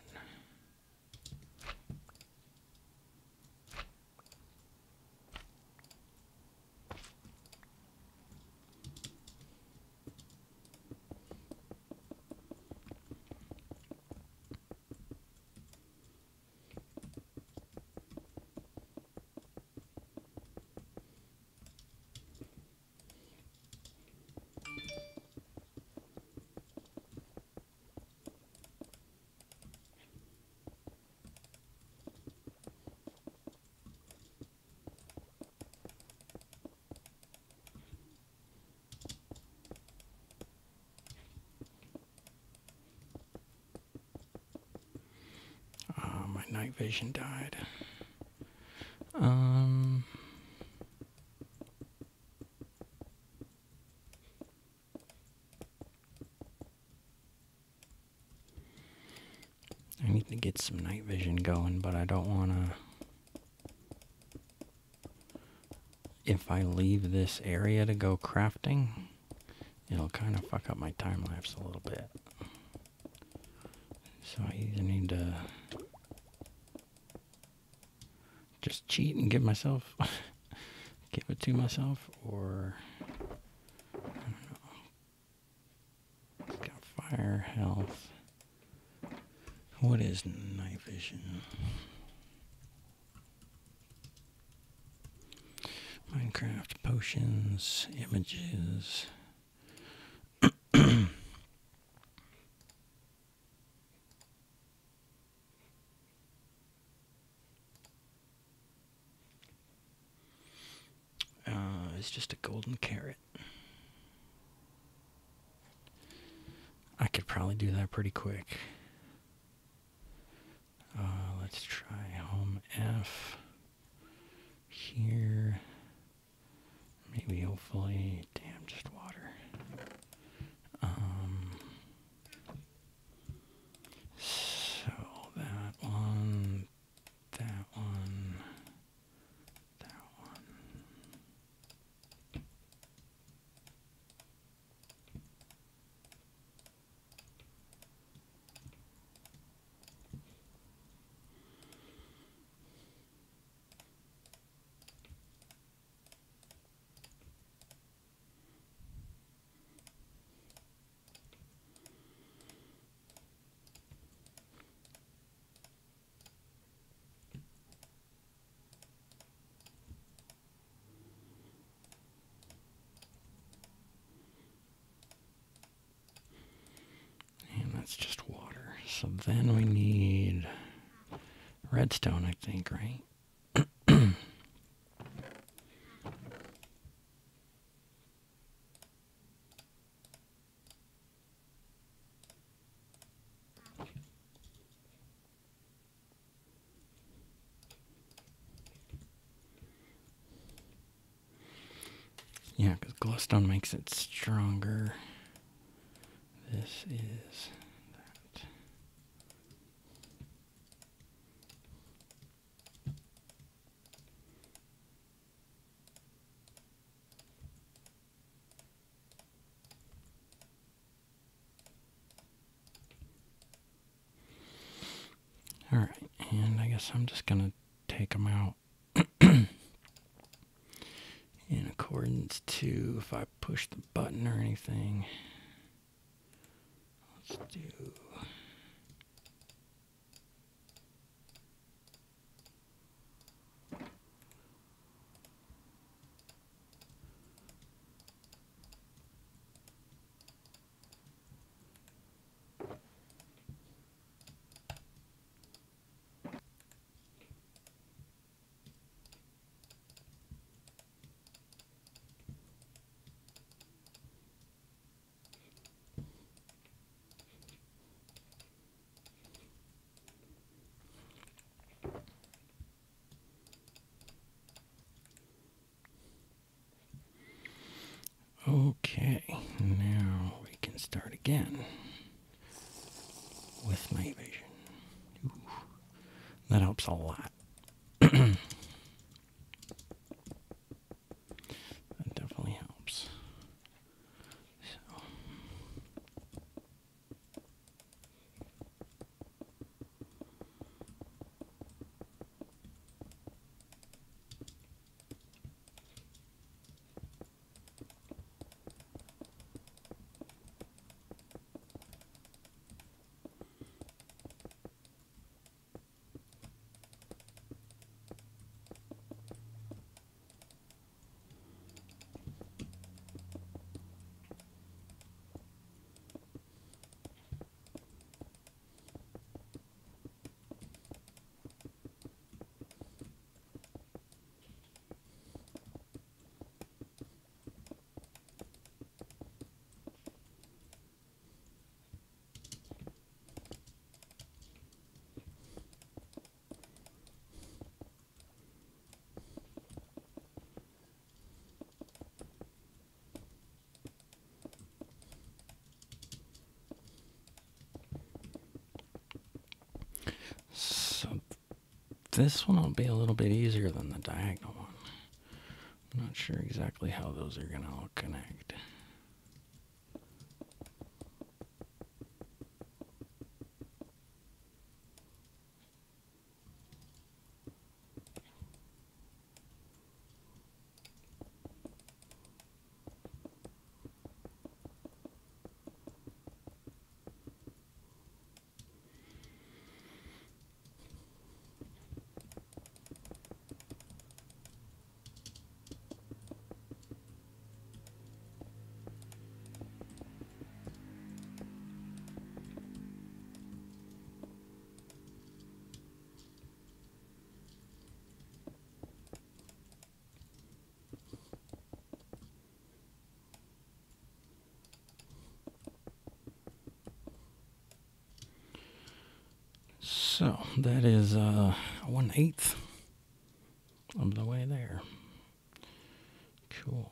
My night vision died. I need to get some night vision going, but I don't want to... If I leave this area to go crafting, it'll kind of fuck up my time lapse a little bit. So I either need to just cheat and give myself, give it to myself, or I don't know. It's got fire, health. What is night vision? Minecraft, potions, images. is just a golden carrot. I could probably do that pretty quick. Let's try home F here. Maybe, hopefully, damn, just water. So that one, that one, that one. That's just water. So then we need redstone, I think, right? Yeah, because glowstone makes it stronger. This is that. Alright, and I guess I'm just going to take them out in accordance to if I push the button or anything. Let's do... Okay, now we can start again with night vision. Ooh, that helps a lot. That definitely helps. So. So this one will be a little bit easier than the diagonal one. I'm not sure exactly how those are going to all connect. So that is 1/8 of the way there. Cool.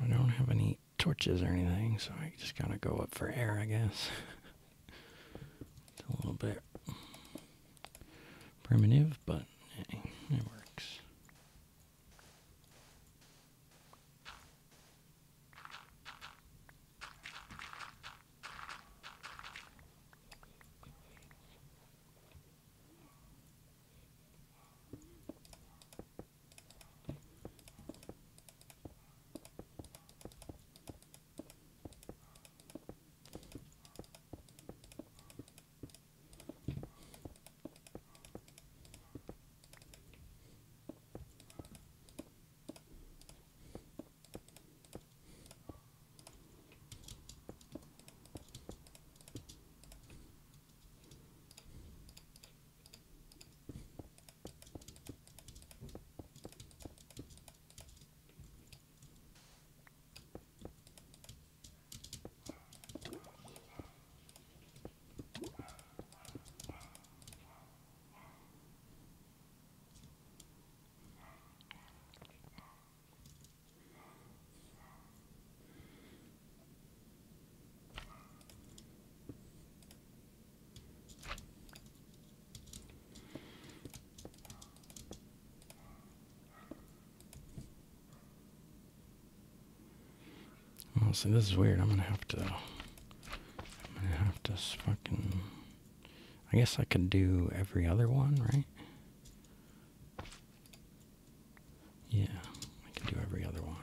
I don't have any torches or anything, so I just gotta go up for air, I guess. It's a little bit primitive, but hey, it works. Well, see, this is weird. I'm gonna have to fucking. I guess I could do every other one, right? Yeah, I could do every other one.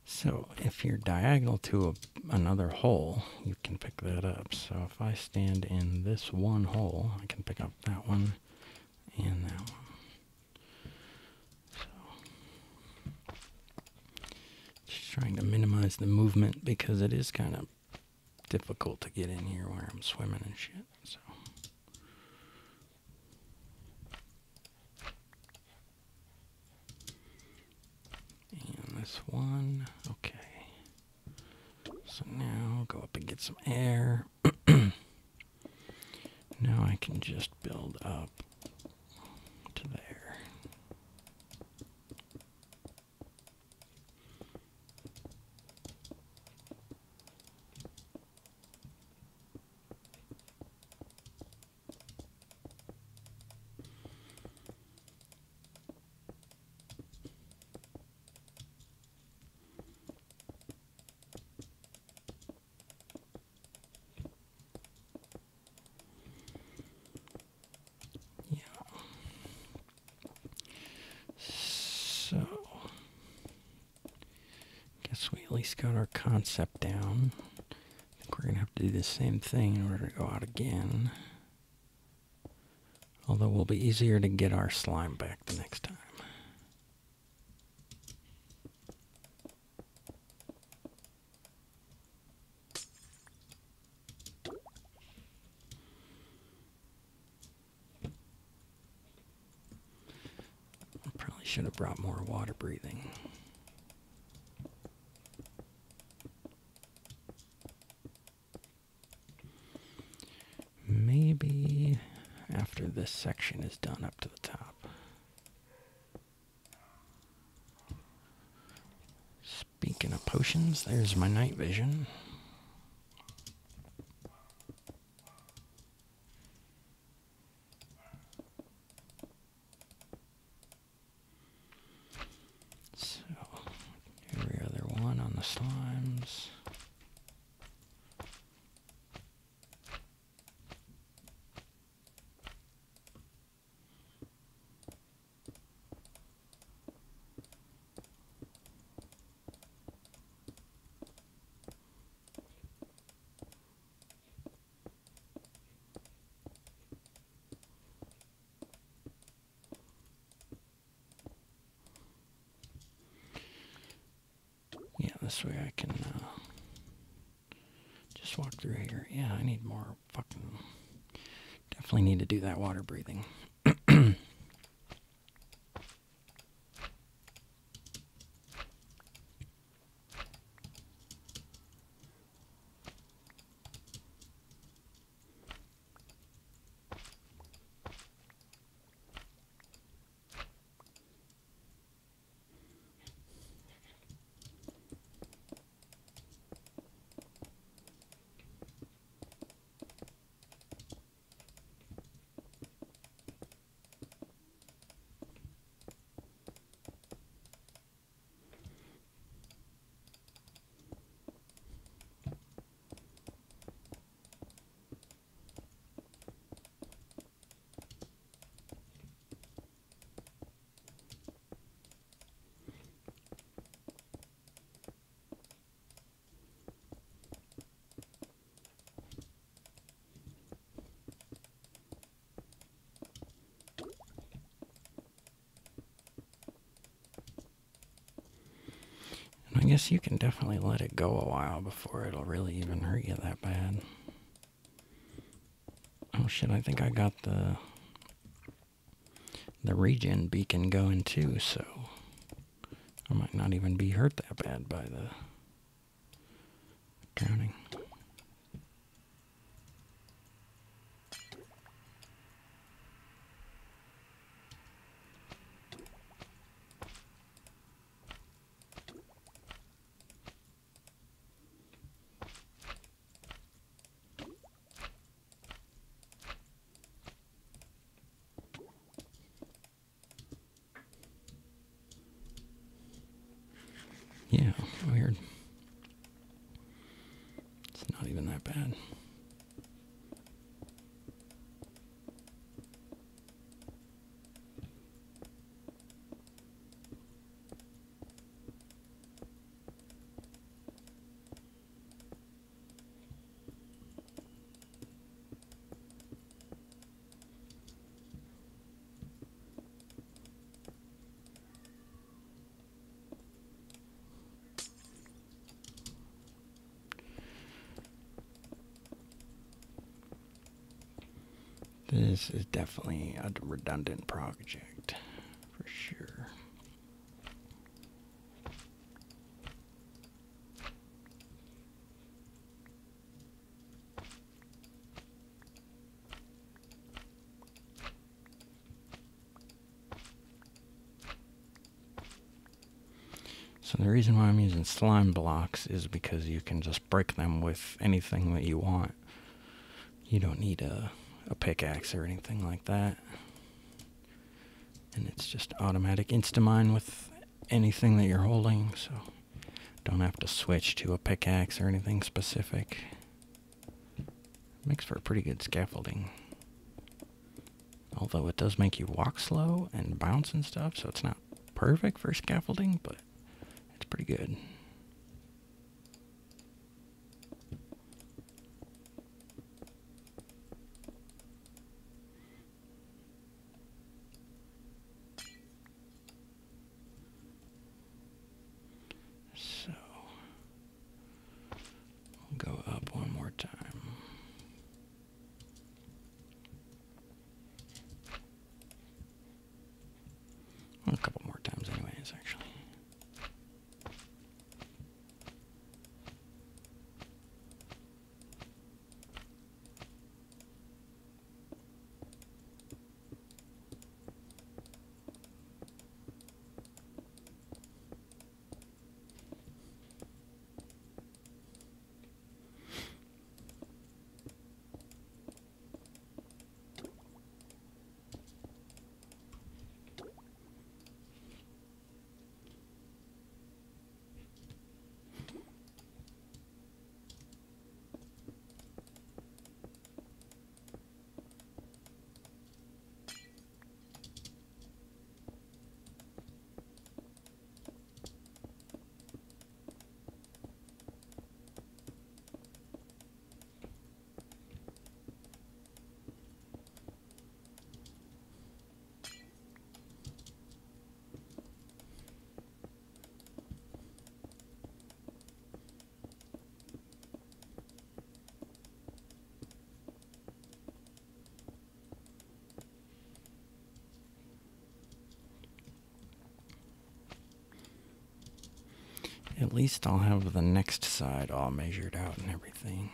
So if you're diagonal to another hole, you can pick that up. So if I stand in this one hole, I can pick up that one and that one. So just trying to minimize the movement because it is kind of difficult to get in here where I'm swimming and shit. So. And this one, okay. So now go up and get some air. Now I can just build up to there. least got our concept down. I think we're going to have to do the same thing in order to go out again. Although it will be easier to get our slime back the next time. Probably should have brought more water breathing. Maybe after this section is done up to the top. Speaking of potions, there's my night vision. So, every other one on the slimes. Yeah, this way I can just walk through here. Yeah, I need more fucking... Definitely need to do that water breathing. I guess you can definitely let it go a while before it'll really even hurt you that bad. Oh shit, I think I got the regen beacon going too, so I might not even be hurt that bad by the drowning. Yeah, weird. It's not even that bad. This is definitely a redundant project, for sure. So the reason why I'm using slime blocks is because you can just break them with anything that you want. You don't need a pickaxe or anything like that. And it's just automatic insta-mine with anything that you're holding, so don't have to switch to a pickaxe or anything specific. Makes for pretty good scaffolding. Although it does make you walk slow and bounce and stuff, so it's not perfect for scaffolding, but it's pretty good. A couple more times anyways, actually. At least I'll have the next side all measured out and everything.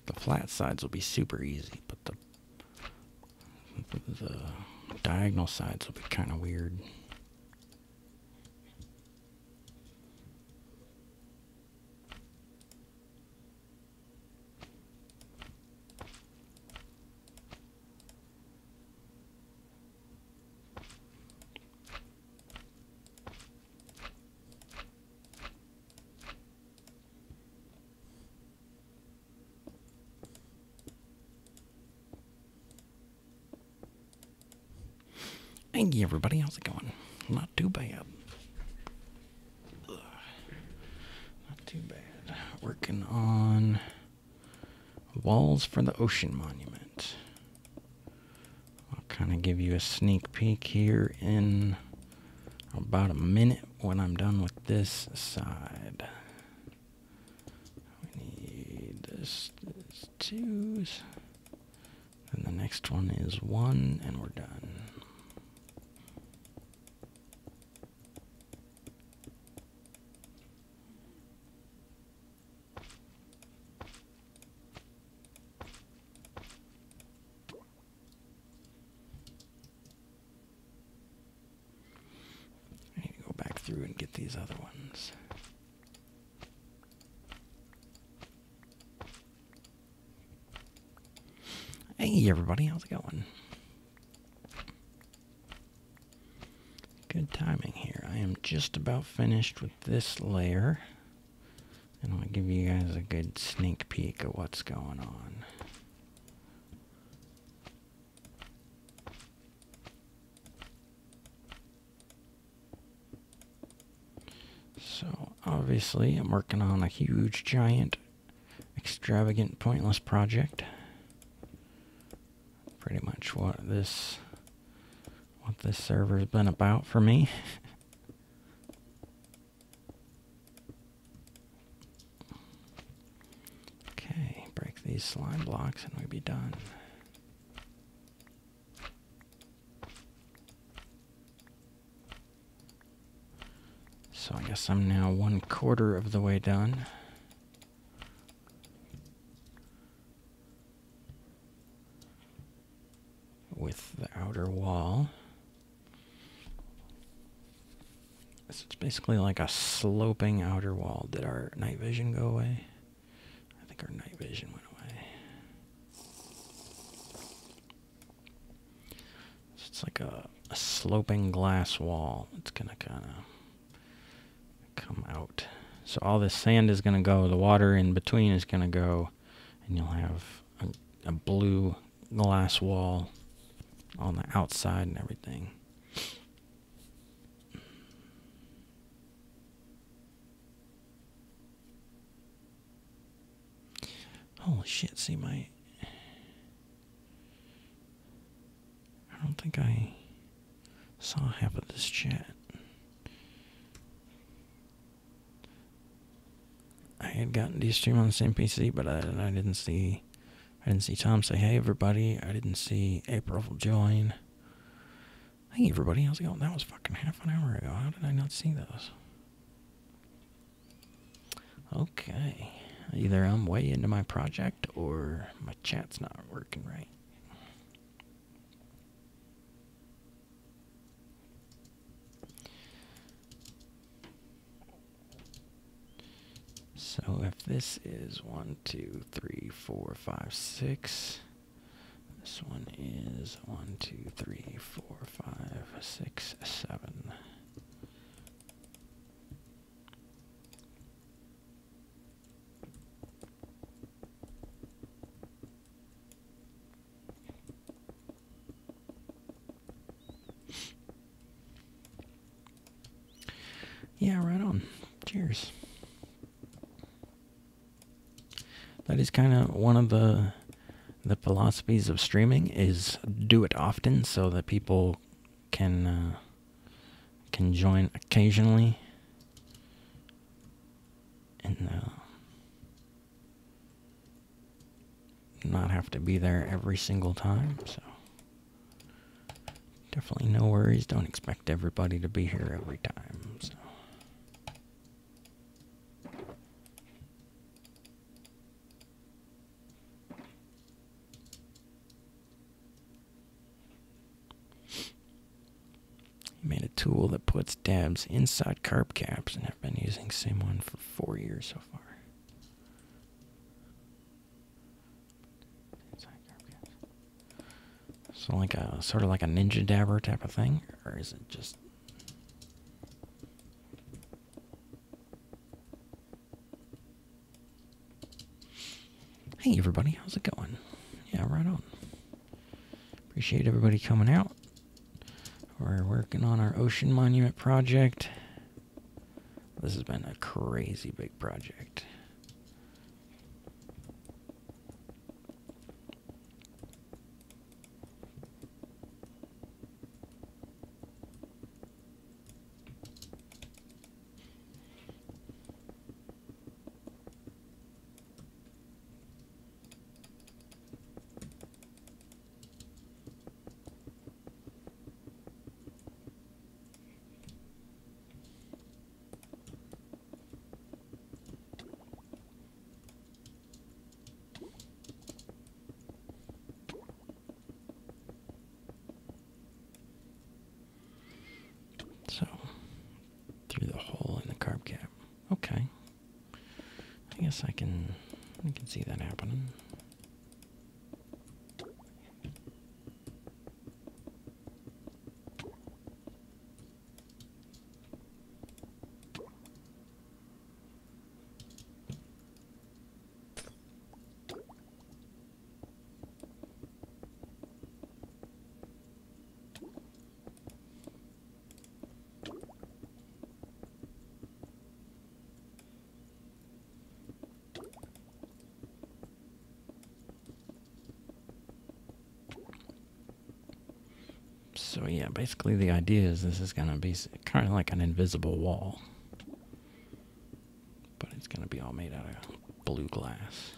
The flat sides will be super easy, but the diagonal sides will be kind of weird. Hey everybody, how's it going? Not too bad. Ugh. Not too bad. Working on walls for the ocean monument. I'll kind of give you a sneak peek here in about a minute when I'm done with this side. We need this is 2s. And the next one is 1, and we're done. Through and get these other ones. Hey everybody, how's it going? Good timing here. I am just about finished with this layer, and I'll give you guys a good sneak peek of what's going on. So, obviously, I'm working on a huge, giant, extravagant, pointless project. Pretty much what this server's been about for me. Okay, break these slime blocks and we'll be done. So I guess I'm now 1/4 of the way done. With the outer wall. So it's basically like a sloping outer wall. Did our night vision go away? I think our night vision went away. So it's like a sloping glass wall. It's gonna kind of come out. So all this sand is going to go, the water in between is going to go, and you'll have a blue glass wall on the outside and everything. Holy shit, see I don't think I saw half of this chat. I had gotten to stream on the same PC, but I didn't see Tom say, hey everybody. I didn't see April join. Hey everybody, how's it going? That was fucking half an hour ago. How did I not see those? Okay. Either I'm way into my project or my chat's not working right. So if this is 1, 2, 3, 4, 5, 6, this one is 1, 2, 3, 4, 5, 6, 7. Yeah, right on. Cheers. That is kind of one of the philosophies of streaming, is do it often so that people can join occasionally and not have to be there every single time. So definitely no worries. Don't expect everybody to be here every time. So. Made a tool that puts dabs inside carb caps and have been using the same one for 4 years so far. Inside carb caps. So like a sort of like a ninja dabber type of thing, or is it just? Hey everybody, how's it going? Yeah, right on. Appreciate everybody coming out. We're working on our Ocean Monument project. This has been a crazy big project. So, through the hole in the carb cap. Okay. I guess I can see that happening. So yeah, basically the idea is this is going to be kind of like an invisible wall. But it's going to be all made out of blue glass.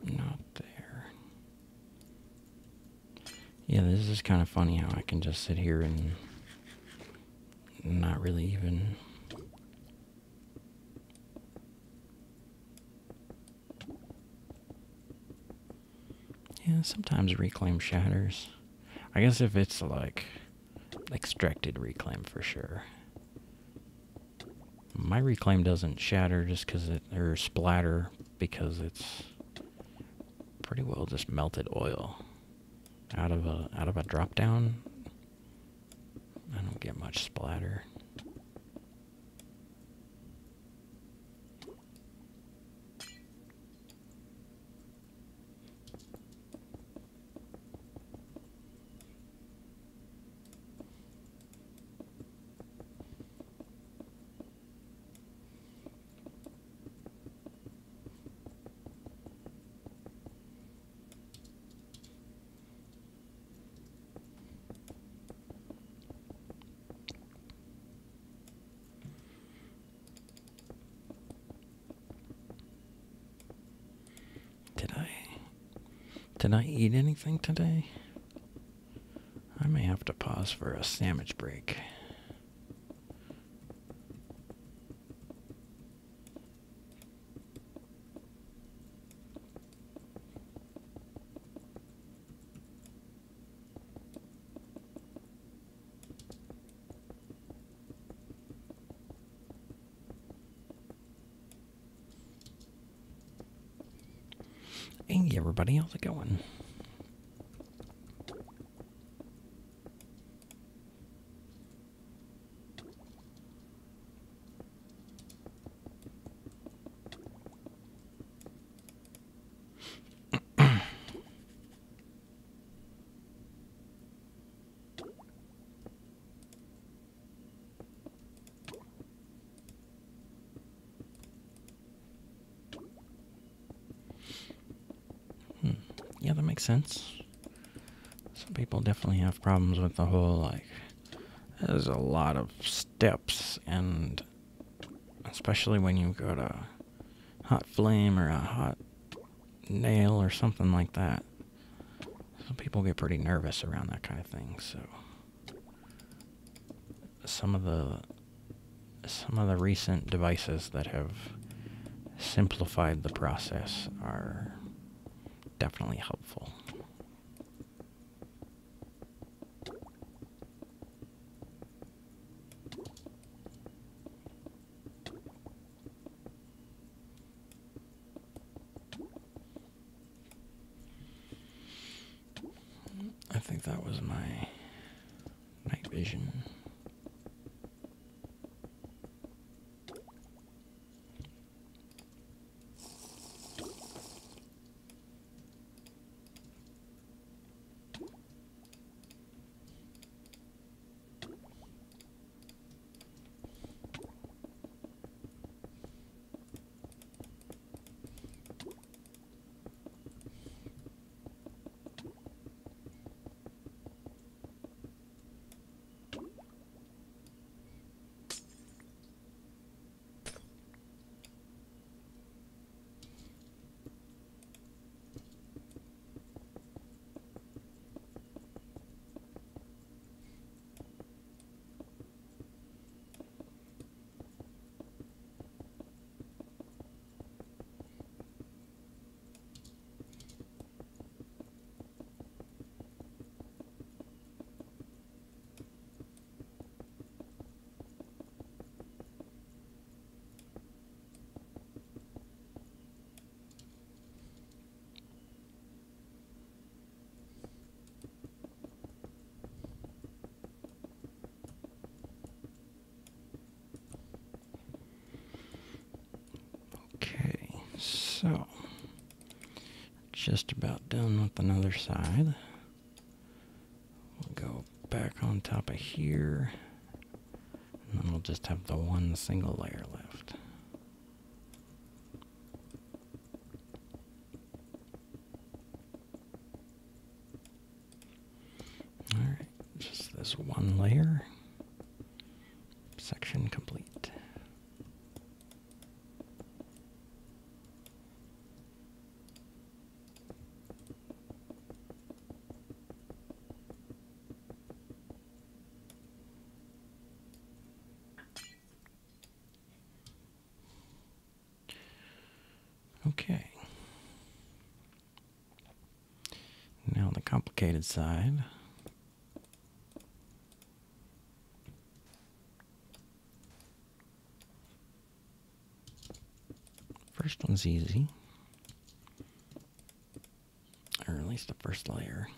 Not there. Yeah, this is kind of funny how I can just sit here and not really even... Yeah, sometimes reclaim shatters. I guess if it's like extracted reclaim for sure. My reclaim doesn't shatter just because or splatter because it's pretty well just melted oil out of a drop down. I don't get much splatter. Did I eat anything today? I may have to pause for a sandwich break. Hey everybody, how's it going? Yeah, that makes sense. Some people definitely have problems with the whole, like, there's a lot of steps, and especially when you go to hot flame or a hot nail or something like that. Some people get pretty nervous around that kind of thing, so some of the recent devices that have simplified the process are definitely helpful. I think that was my night vision. Okay, so just about done with another side. We'll go back on top of here, and then we'll just have the one single layer left. Alright, just this one layer. Section complete. Okay. Now the complicated side. First one's easy. Or at least the first layer.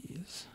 these.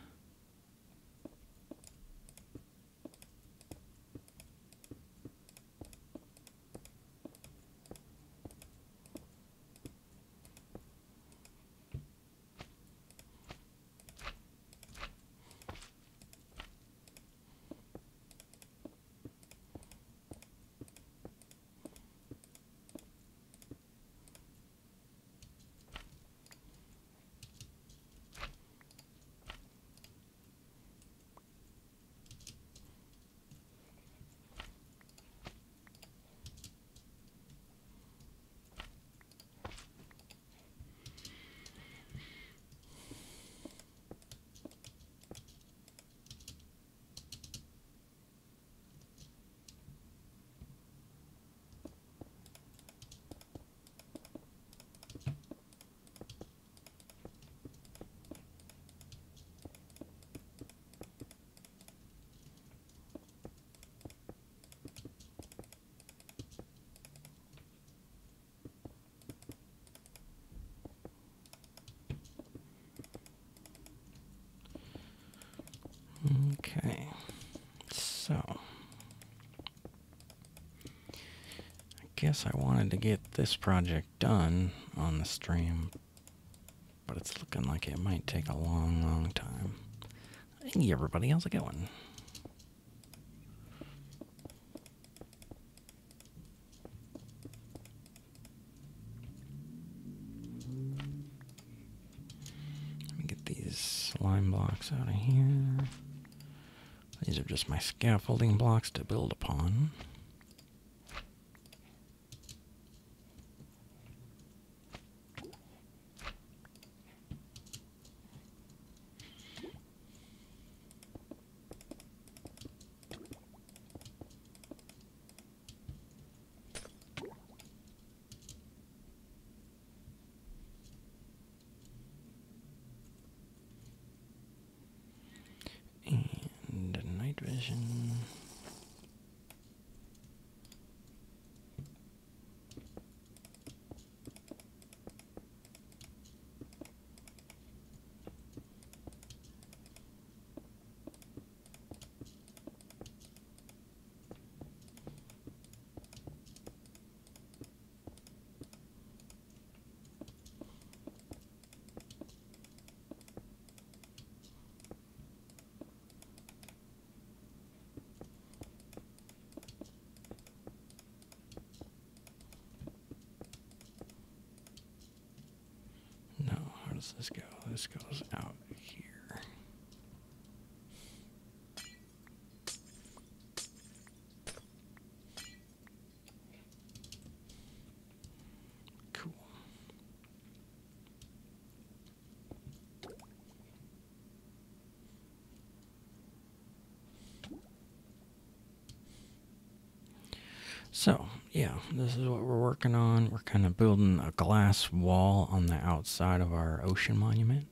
Okay, so I guess I wanted to get this project done on the stream, but it's looking like it might take a long, long time. Hey everybody, how's it going? Let me get these slime blocks out of here. These are just my scaffolding blocks to build upon. And night vision. No, how does this go? This goes out here. Cool. So, yeah, this is what we're working on. We're kind of building a glass wall on the outside of our ocean monument.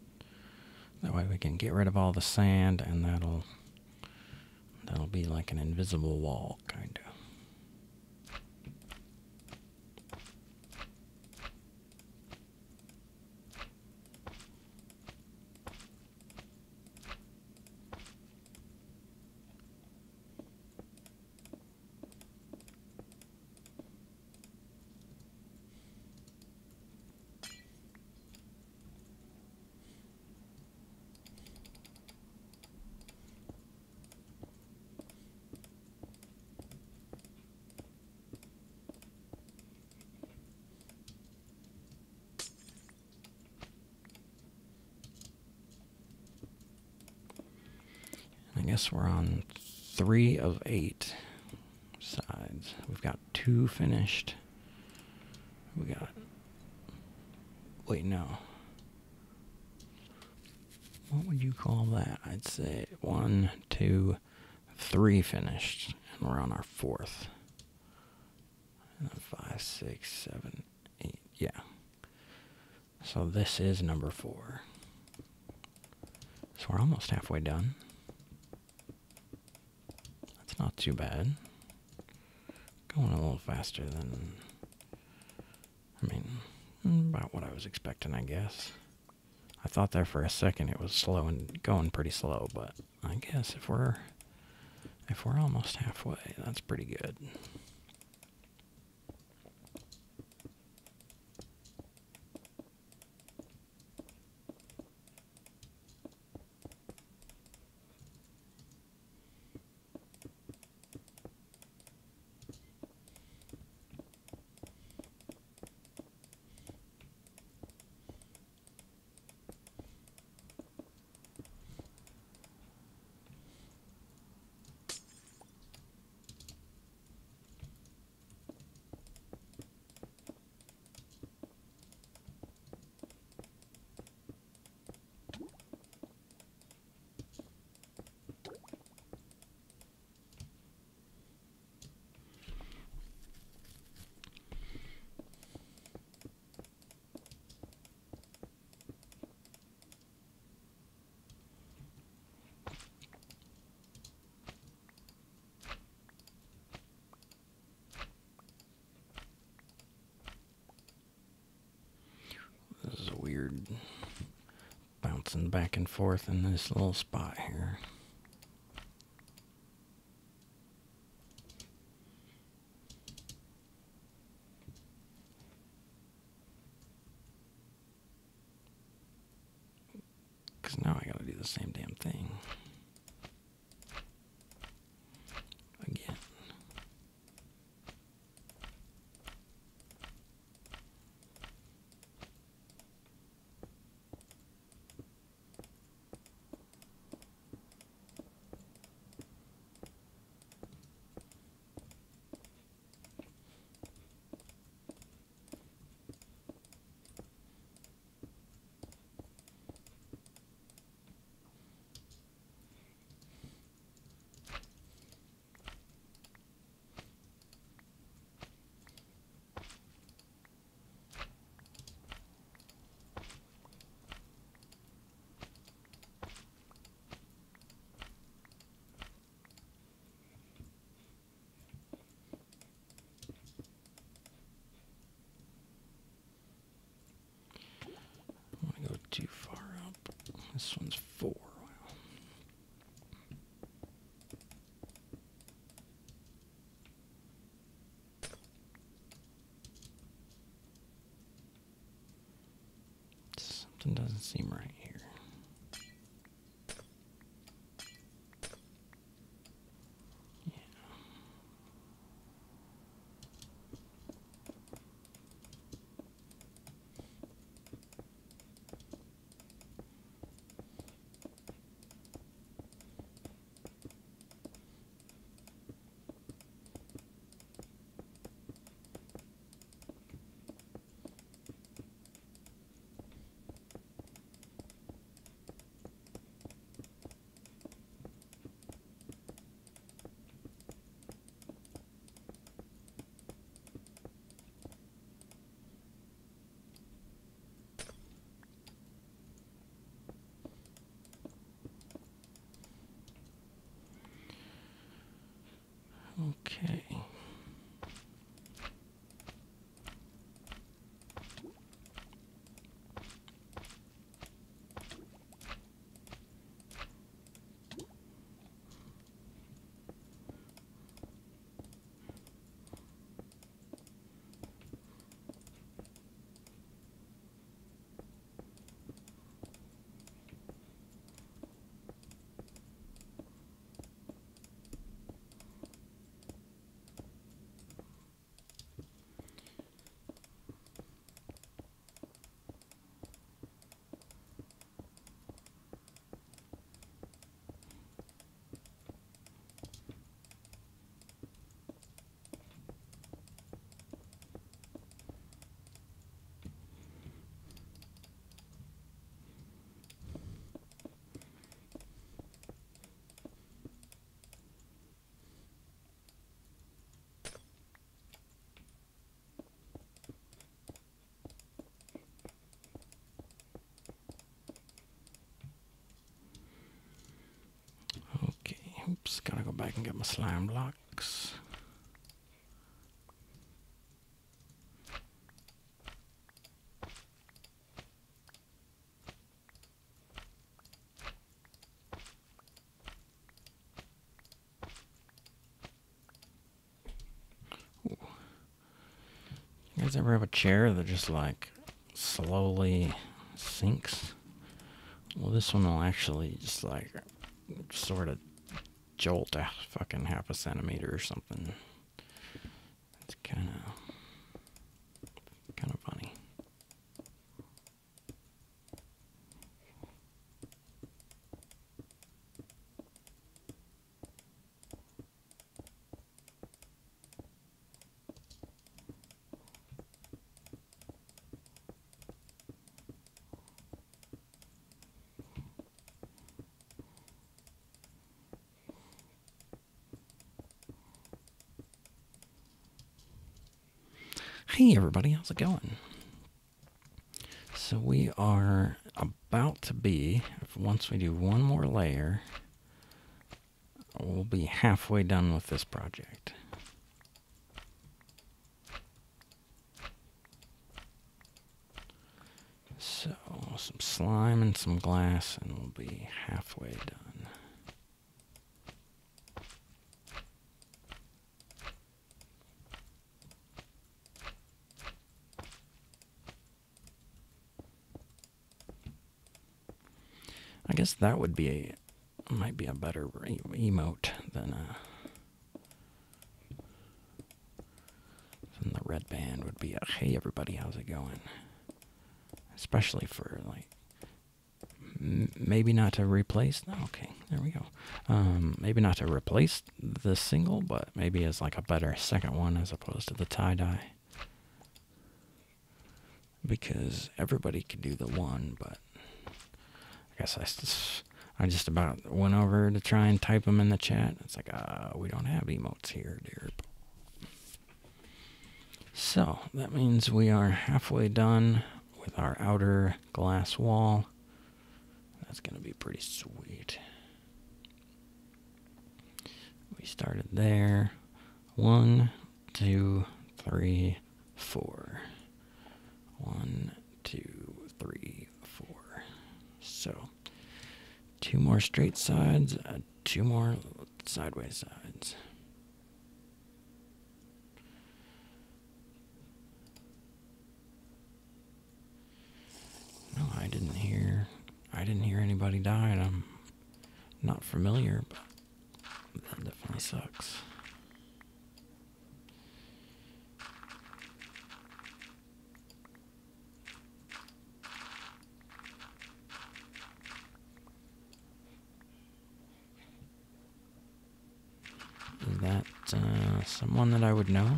That way we can get rid of all the sand, and that'll be like an invisible wall, kind of. I guess we're on 3 of 8 sides. We've got 2 finished. We got... Wait, no. What would you call that? I'd say 1, 2, 3 finished. And we're on our 4th. 5, 6, 7, 8. Yeah. So this is number 4. So we're almost halfway done. That's not too bad. Going a little faster than... I mean, about what I was expecting, I guess. I thought there for a second it was slow and going pretty slow, but I guess if we're almost halfway, that's pretty good. This is a weird bouncing back and forth in this little spot here. Because now I gotta do the same damn thing. Again. Too far up. This one's 4. Something doesn't seem right here. Okay. Oops, gotta go back and get my slime blocks. guys ever have a chair that just like slowly sinks? Well, this one will actually just like sort of jolt a fucking half a centimeter or something. It's kind of funny. Hey everybody, how's it going? So we are about to be, once we do one more layer, we'll be halfway done with this project. So some slime and some glass and we'll be halfway done. I guess that would be might be a better emote than the red band would be a hey everybody, how's it going? Especially for like maybe not to replace. Okay, there we go. Maybe not to replace the single, but maybe as like a better second one as opposed to the tie-dye. Because everybody could do the one, but I guess I just about went over to try and type them in the chat. It's like, we don't have emotes here, dear. So, that means we are halfway done with our outer glass wall. That's going to be pretty sweet. We started there. 1, 2, 3, 4. 1, 2, 3, 4. So, 2 more straight sides, 2 more sideways sides. No, I didn't hear anybody die, and I'm not familiar, but that definitely sucks. Is that someone that I would know?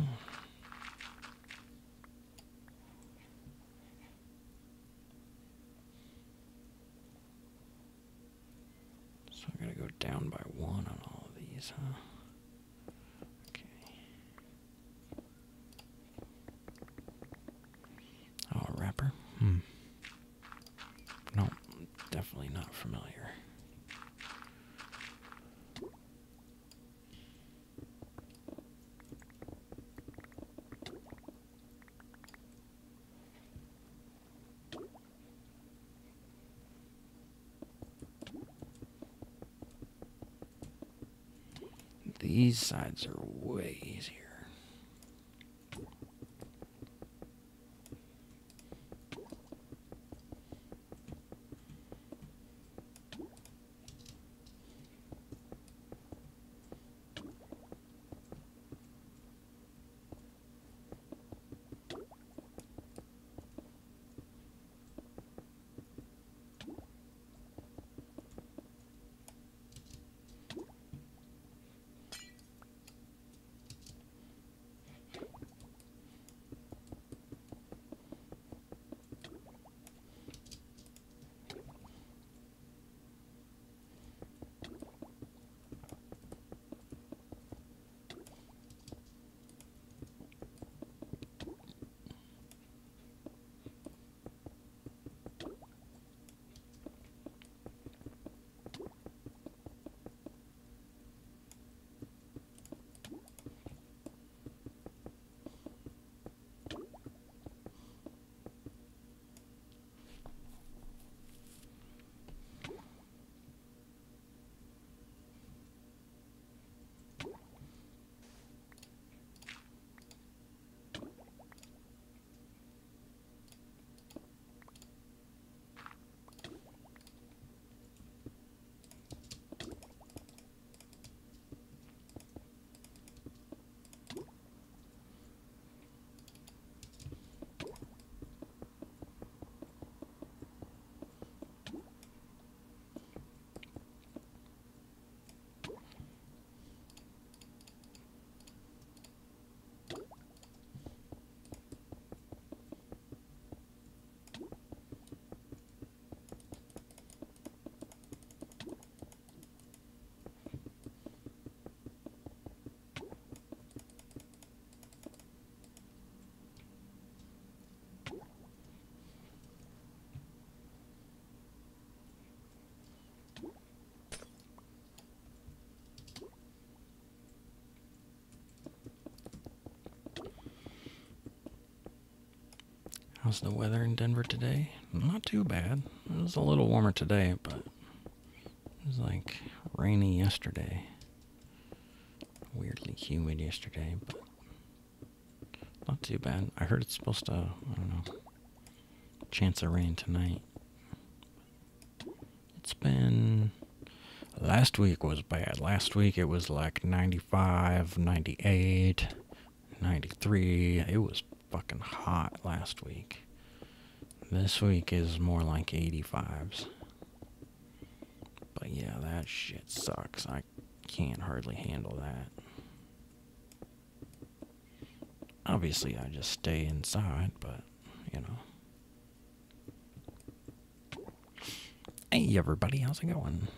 So I gotta go down by 1 on all of these, huh? Okay. Oh, a wrapper? No, definitely not familiar. These sides are way easier. How's the weather in Denver today? Not too bad. It was a little warmer today, but it was like rainy yesterday. Weirdly humid yesterday, but not too bad. I heard it's supposed to, I don't know, chance of rain tonight. It's been, last week was bad. Last week it was like 95, 98, 93. It was fucking hot last week. This week is more like 85s. But yeah, that shit sucks. I can't hardly handle that. Obviously, I just stay inside, but, you know. Hey, everybody, how's it going?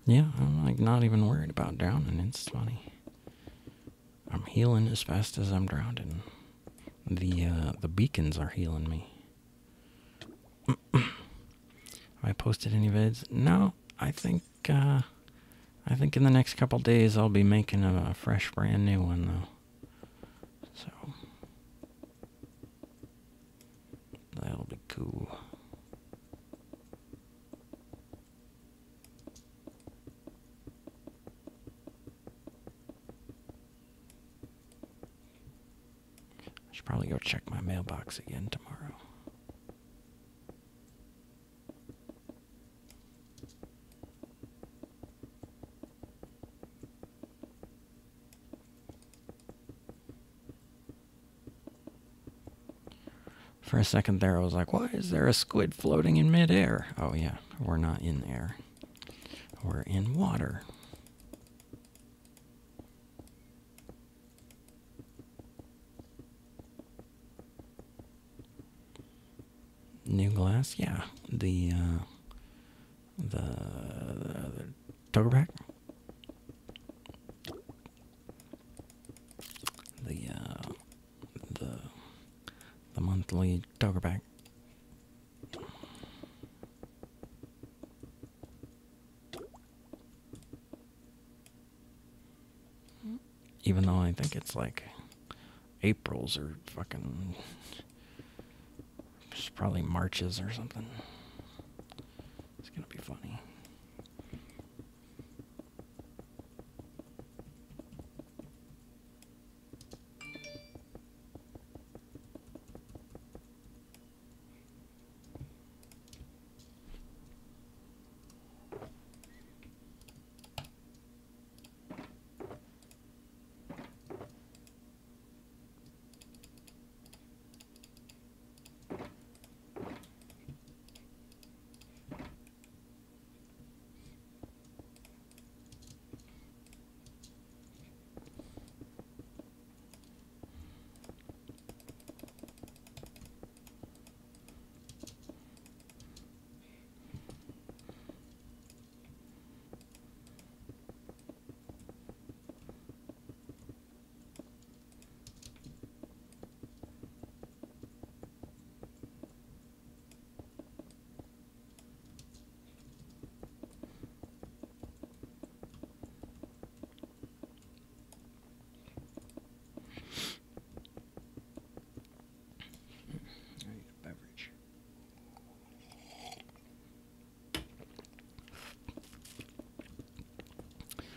Yeah, I'm like not even worried about drowning. It's funny. I'm healing as fast as I'm drowning. The beacons are healing me. Have I posted any vids? No, I think in the next couple days I'll be making a fresh, brand new one though. So that'll be cool. I should probably go check my mailbox again tomorrow. For a second there, I was like, why is there a squid floating in midair? Oh yeah, we're not in air. We're in water. New glass? Yeah. The Togerback? The monthly Togerback. Even though I think it's like April's or fucking, it's probably March's or something. It's gonna be funny.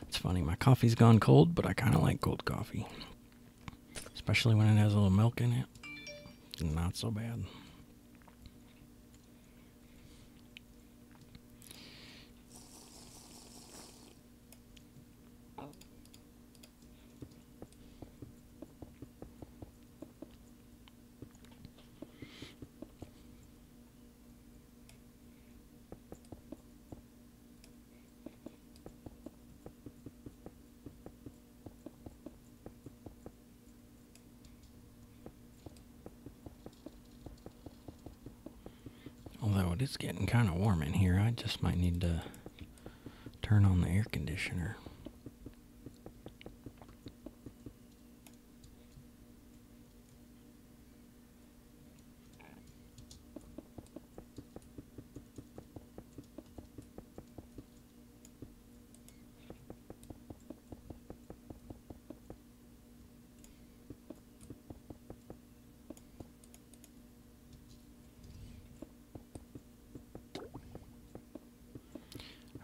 It's funny, my coffee's gone cold, but I kind of like cold coffee. Especially when it has a little milk in it. Not so bad. it is getting kind of warm in here. I just might need to turn on the air conditioner.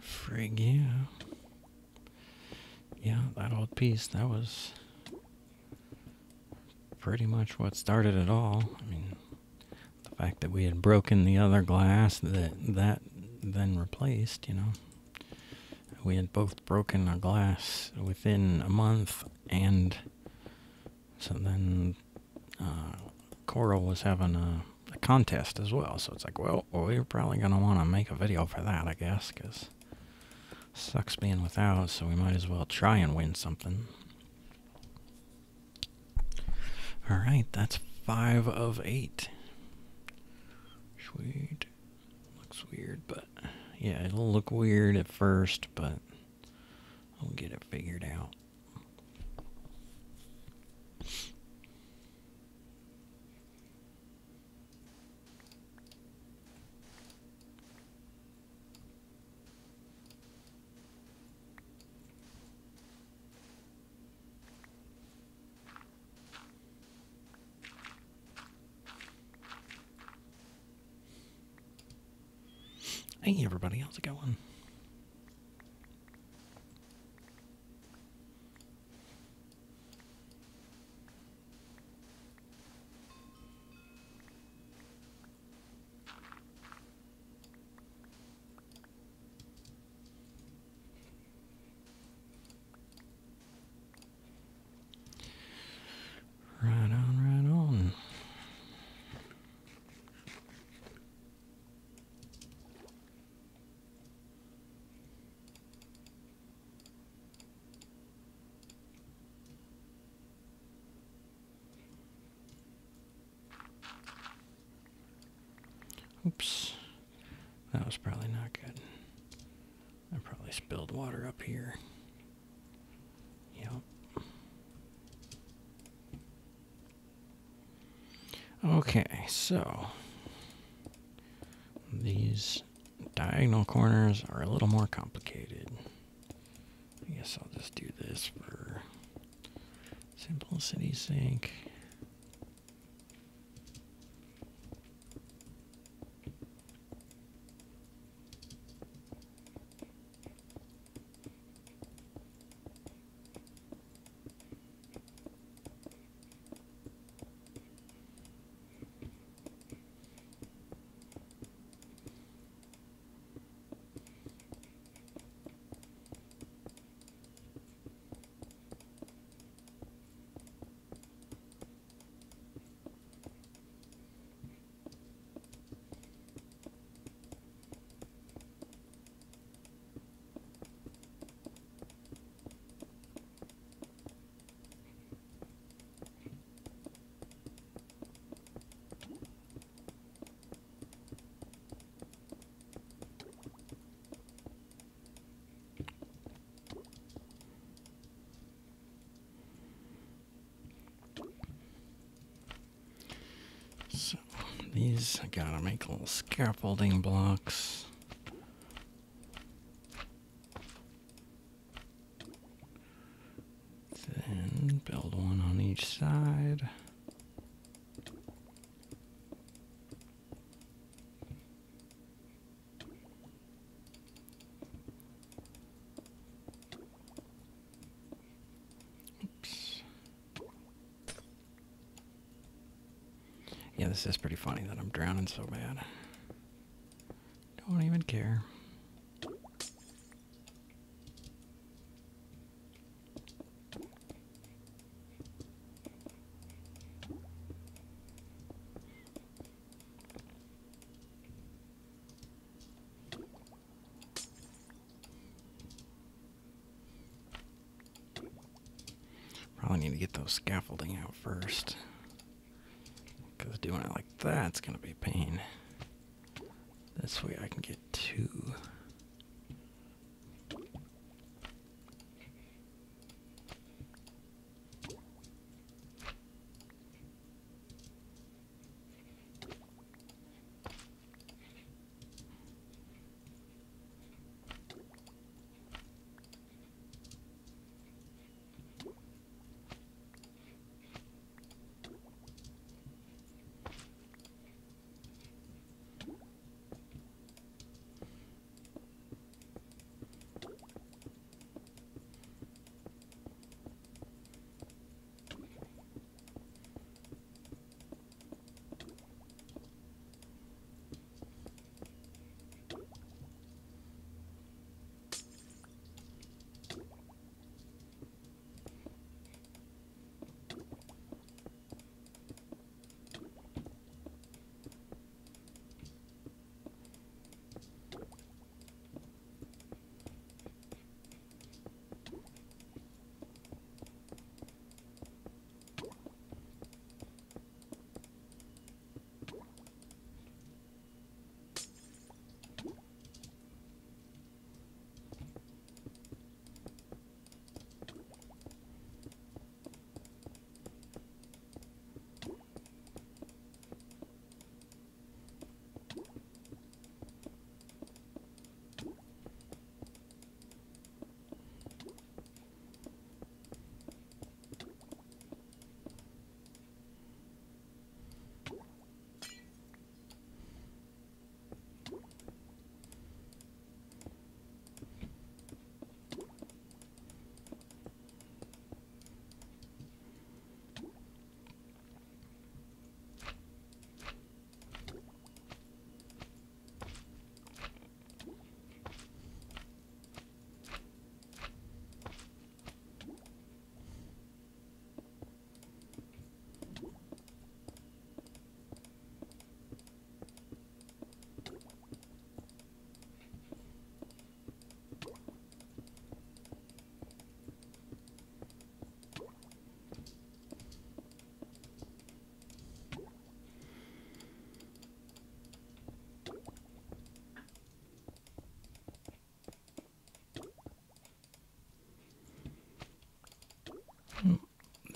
Frig, yeah. Yeah, that old piece, that was pretty much what started it all. I mean, the fact that we had broken the other glass that then replaced, you know. We had both broken a glass within a month, and so then Coral was having a contest as well. So it's like, well, we're probably going to want to make a video for that, I guess, because sucks being without, so we might as well try and win something. Alright, that's 5 of 8. Sweet. Looks weird, but yeah, it'll look weird at first, but I'll get it figured out. Hey everybody, how's it going? Right on, right on. Oops. That was probably not good. I probably spilled water up here. Yep. Okay, so these diagonal corners are a little more complicated. I guess I'll just do this for simplicity's sake. So these, I gotta make little scaffolding blocks. Then build one on each side. Yeah, this is pretty funny that I'm drowning so bad. Don't even care. Probably need to get those scaffolding out first, because doing it like that's going to be a pain. This way I can get two.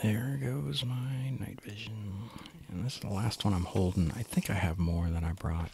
There goes my night vision. And this is the last one I'm holding. I think I have more than I brought.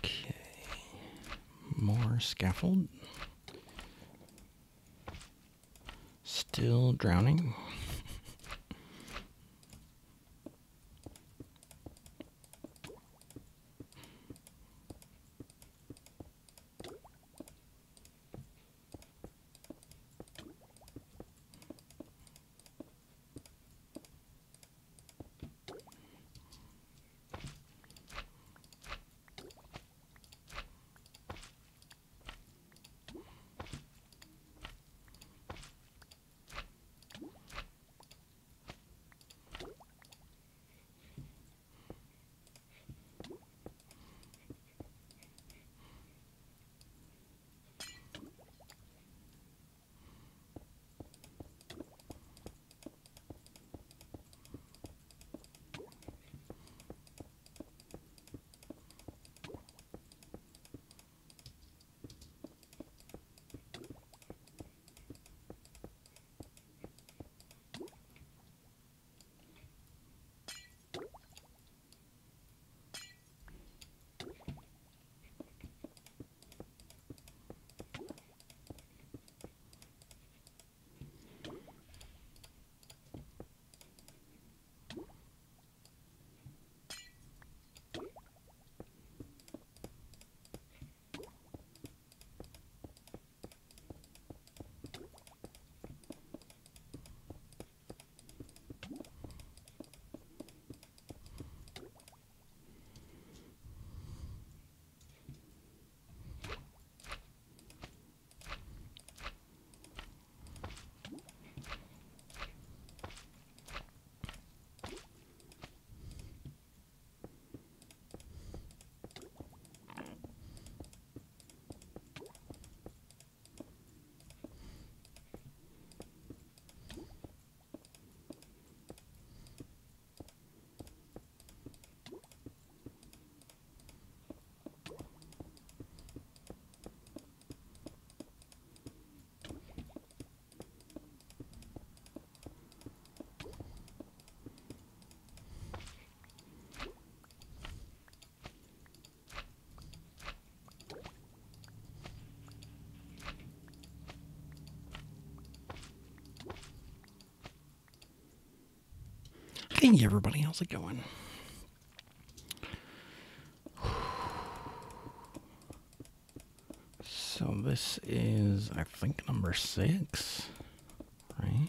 Okay. More scaffold. Still drowning. Hey everybody, how's it going? So this is, I think, number 6, right?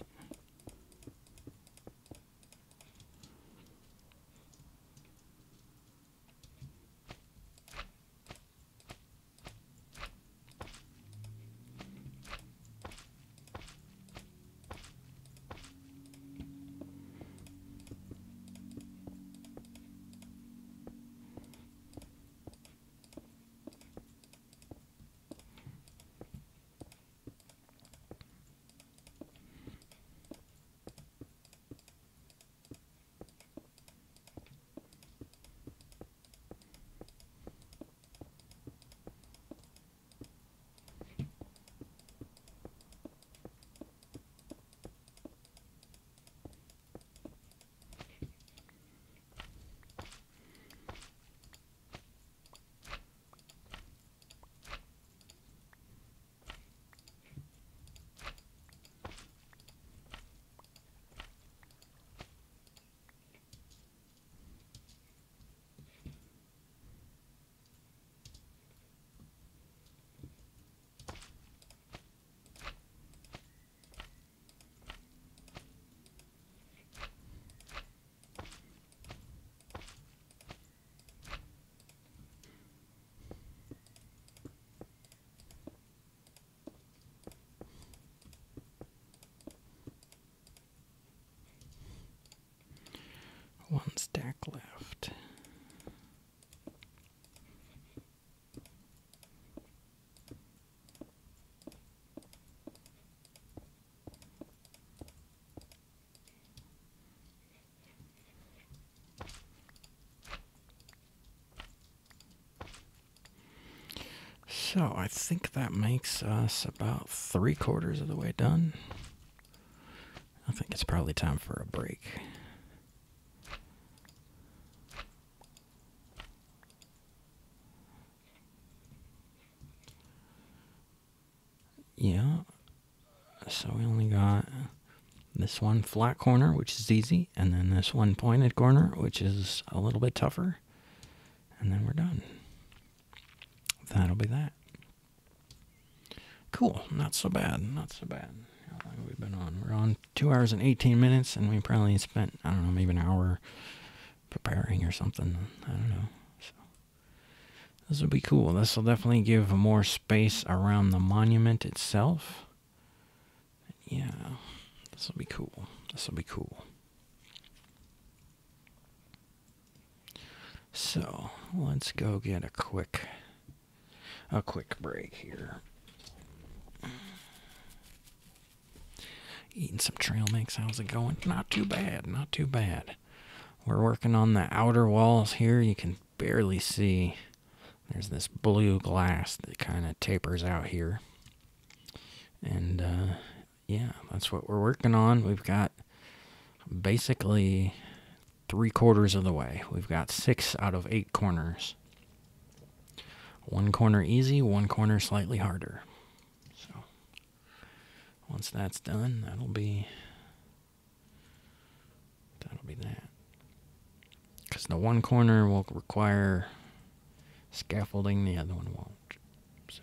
One stack left. So I think that makes us about 3/4 of the way done. I think it's probably time for a break. Yeah, so we only got this one flat corner, which is easy, and then this one pointed corner, which is a little bit tougher, and then we're done. That'll be that. Cool, not so bad, not so bad. How long have we been on? We're on 2 hours and 18 minutes, and we probably spent, I don't know, maybe an hour preparing or something. I don't know. So this will be cool. This will definitely give more space around the monument itself. Yeah, this will be cool. This will be cool. So let's go get a quick break here. Eating some trail mix. How's it going? Not too bad. Not too bad. We're working on the outer walls here. You can barely see. There's this blue glass that kind of tapers out here. And, yeah, that's what we're working on. We've got basically 3/4 of the way. We've got 6 out of 8 corners. One corner easy, one corner slightly harder. So once that's done, that'll be that. Because the one corner will require scaffolding, the other one won't. So,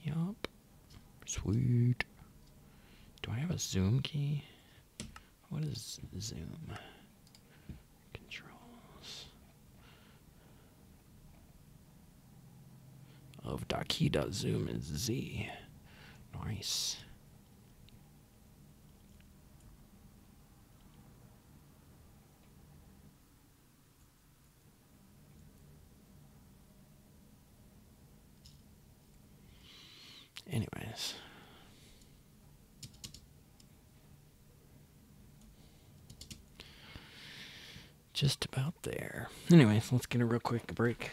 yup. Sweet. Do I have a zoom key? What is zoom? Controls. Of .key.zoom is Z. Nice. Anyways. Just about there. Anyways, let's get a real quick break.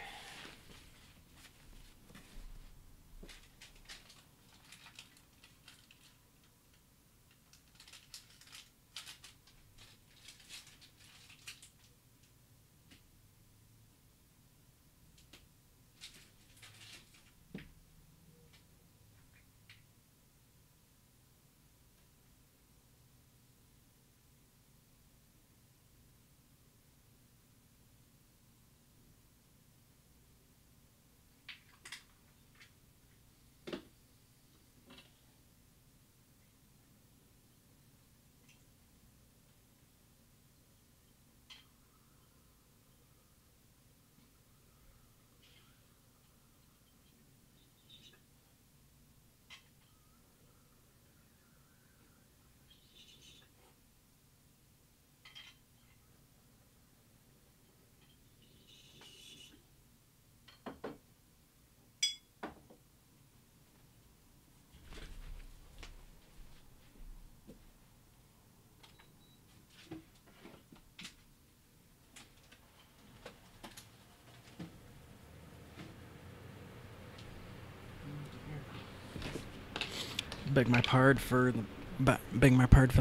Beg my pardon for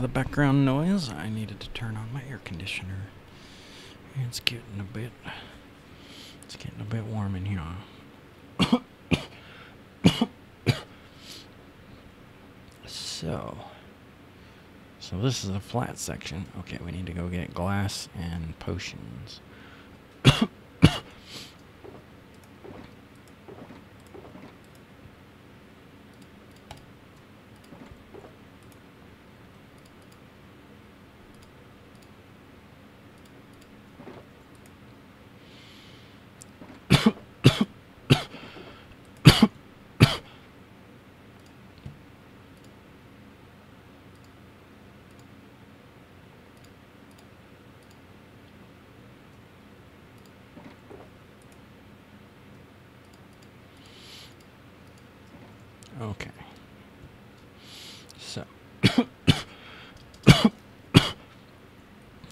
the background noise. I needed to turn on my air conditioner. It's getting a bit warm in here. So this is a flat section. Okay, we need to go get glass and potions. Okay. So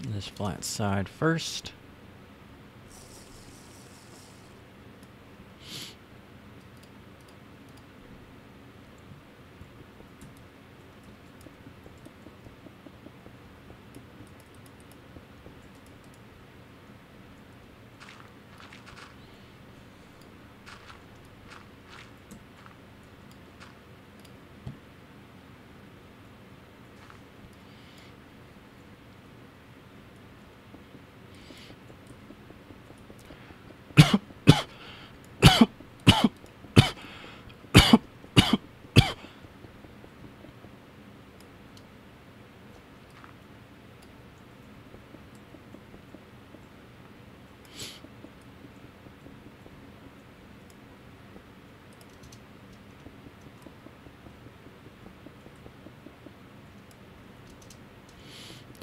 this flat side first.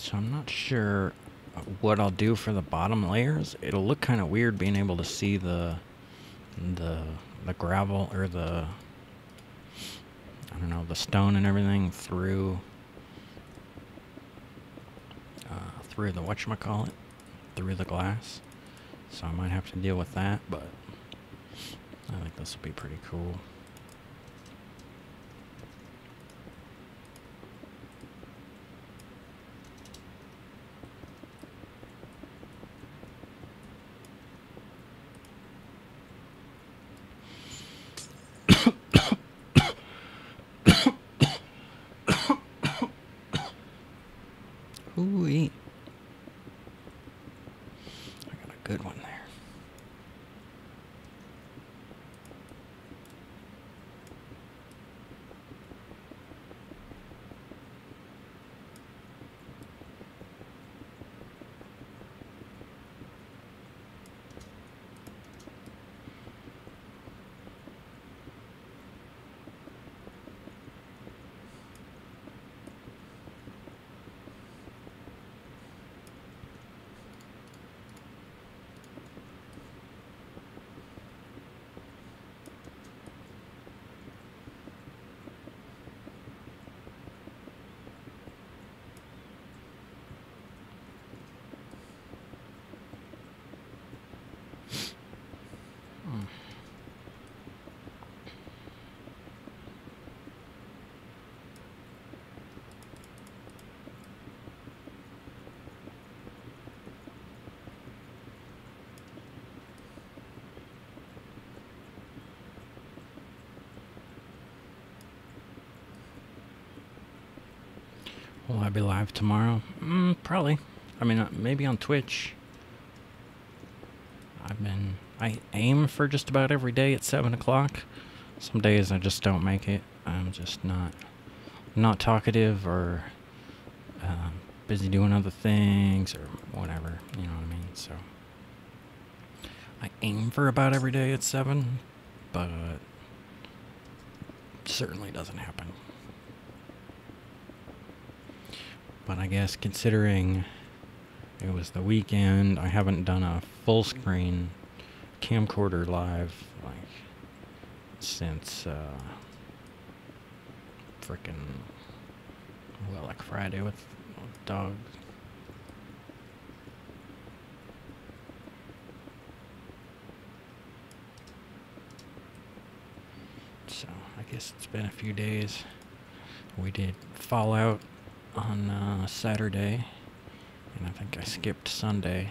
So I'm not sure what I'll do for the bottom layers. It'll look kind of weird being able to see the gravel or the, I don't know, the stone and everything through the whatchamacallit, through the glass. So I might have to deal with that, but I think this will be pretty cool. Ooh-wee. I got a good one there. Will I be live tomorrow? Probably. I mean, maybe on Twitch. I aim for just about every day at 7 o'clock. Some days I just don't make it. I'm just not talkative or busy doing other things or whatever. You know what I mean? So I aim for about every day at 7, but it certainly doesn't happen. But I guess considering it was the weekend, I haven't done a full screen camcorder live like since frickin' like Friday with dogs. So I guess it's been a few days. We did Fallout on Saturday, and I think I skipped Sunday.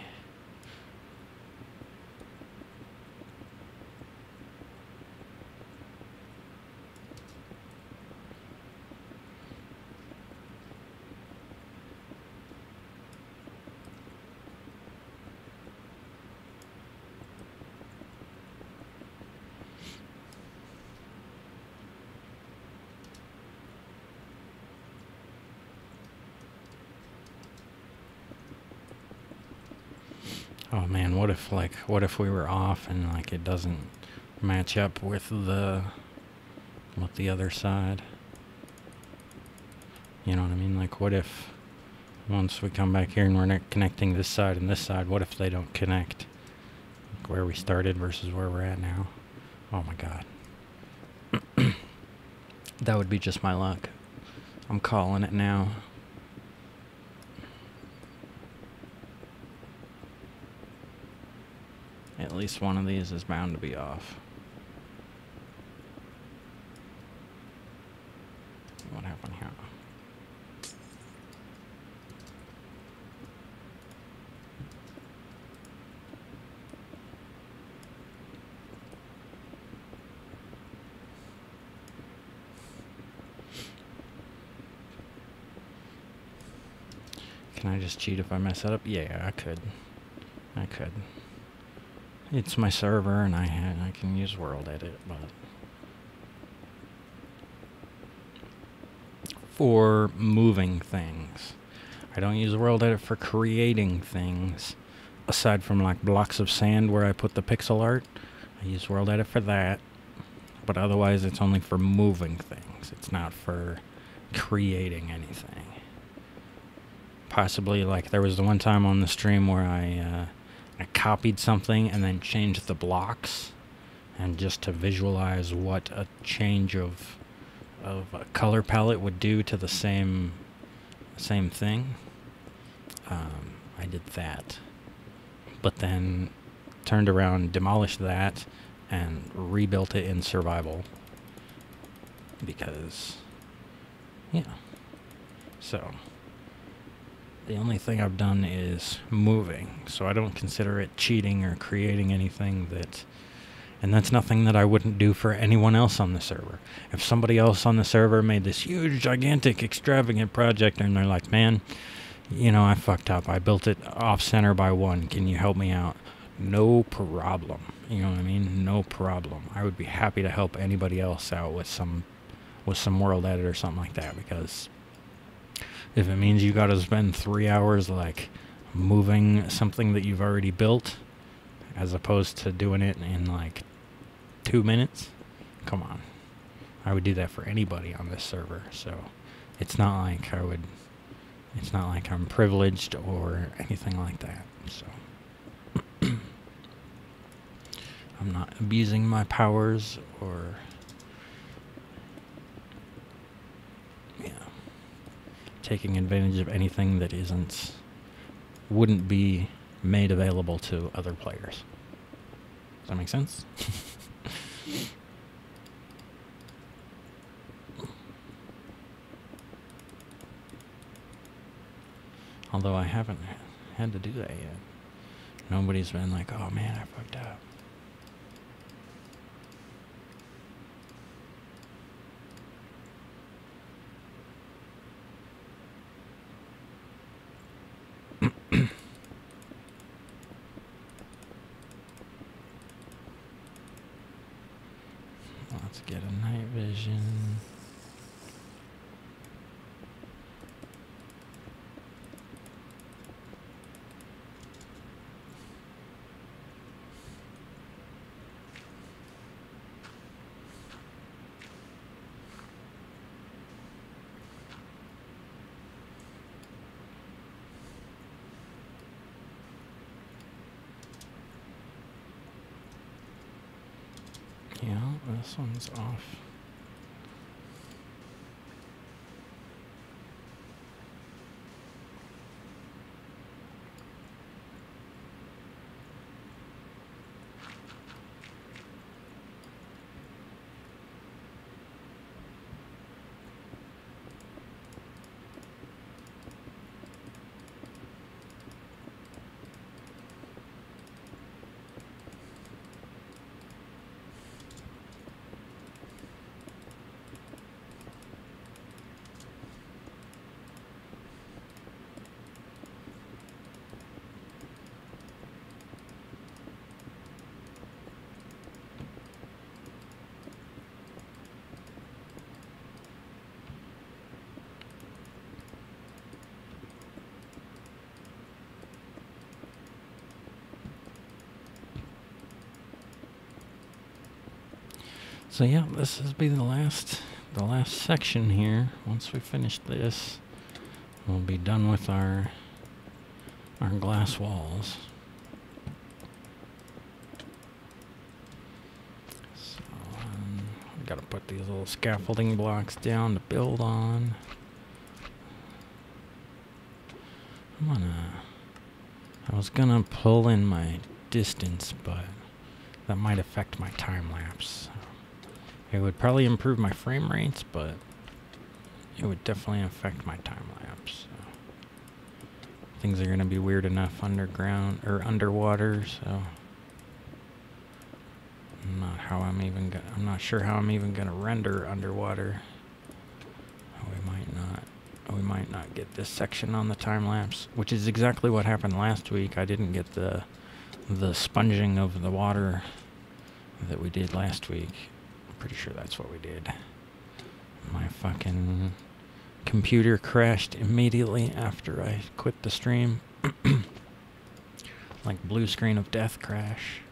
Oh man, what if we were off and like it doesn't match up with the other side? You know what I mean? Like what if once we come back here and we're not connecting this side and this side, what if they don't connect? Like where we started versus where we're at now? Oh my god. That would be just my luck. I'm calling it now. At least one of these is bound to be off. What happened here? Can I just cheat if I mess it up? Yeah, I could. It's my server, and I can use World Edit, but for moving things, I don't use World Edit for creating things. Aside from like blocks of sand where I put the pixel art, I use World Edit for that. But otherwise, it's only for moving things. It's not for creating anything. Possibly, like, there was the one time on the stream where I copied something and then changed the blocks, and just to visualize what a change of a color palette would do to the same thing. I did that, but then turned around, demolished that, and rebuilt it in survival because, yeah. So the only thing I've done is moving, so I don't consider it cheating or creating anything that... And that's nothing that I wouldn't do for anyone else on the server. If somebody else on the server made this huge, gigantic, extravagant project and they're like, man, you know, I fucked up. I built it off-center by 1. Can you help me out? No problem. You know what I mean? No problem. I would be happy to help anybody else out with some World Edit or something like that, because if it means you gotta spend 3 hours like moving something that you've already built as opposed to doing it in like 2 minutes, come on. I would do that for anybody on this server, so it's not like I'm privileged or anything like that. So I'm not abusing my powers or, yeah, taking advantage of anything that wouldn't be made available to other players. Does that make sense? Although I haven't had to do that yet. Nobody's been like, oh man, I fucked up. Let's get a night vision. Yeah, this one's off. So yeah, this will be the last section here. Once we finish this, we'll be done with our glass walls. So we gotta put these little scaffolding blocks down to build on. I was gonna pull in my distance, but that might affect my time lapse. It would probably improve my frame rates, but it would definitely affect my time lapse. So things are gonna be weird enough underground or underwater, so I'm not sure how I'm even gonna render underwater. We might not get this section on the time lapse, which is exactly what happened last week. I didn't get the sponging of the water that we did last week. I'm pretty sure that's what we did. My fucking computer crashed immediately after I quit the stream. Like blue screen of death crash.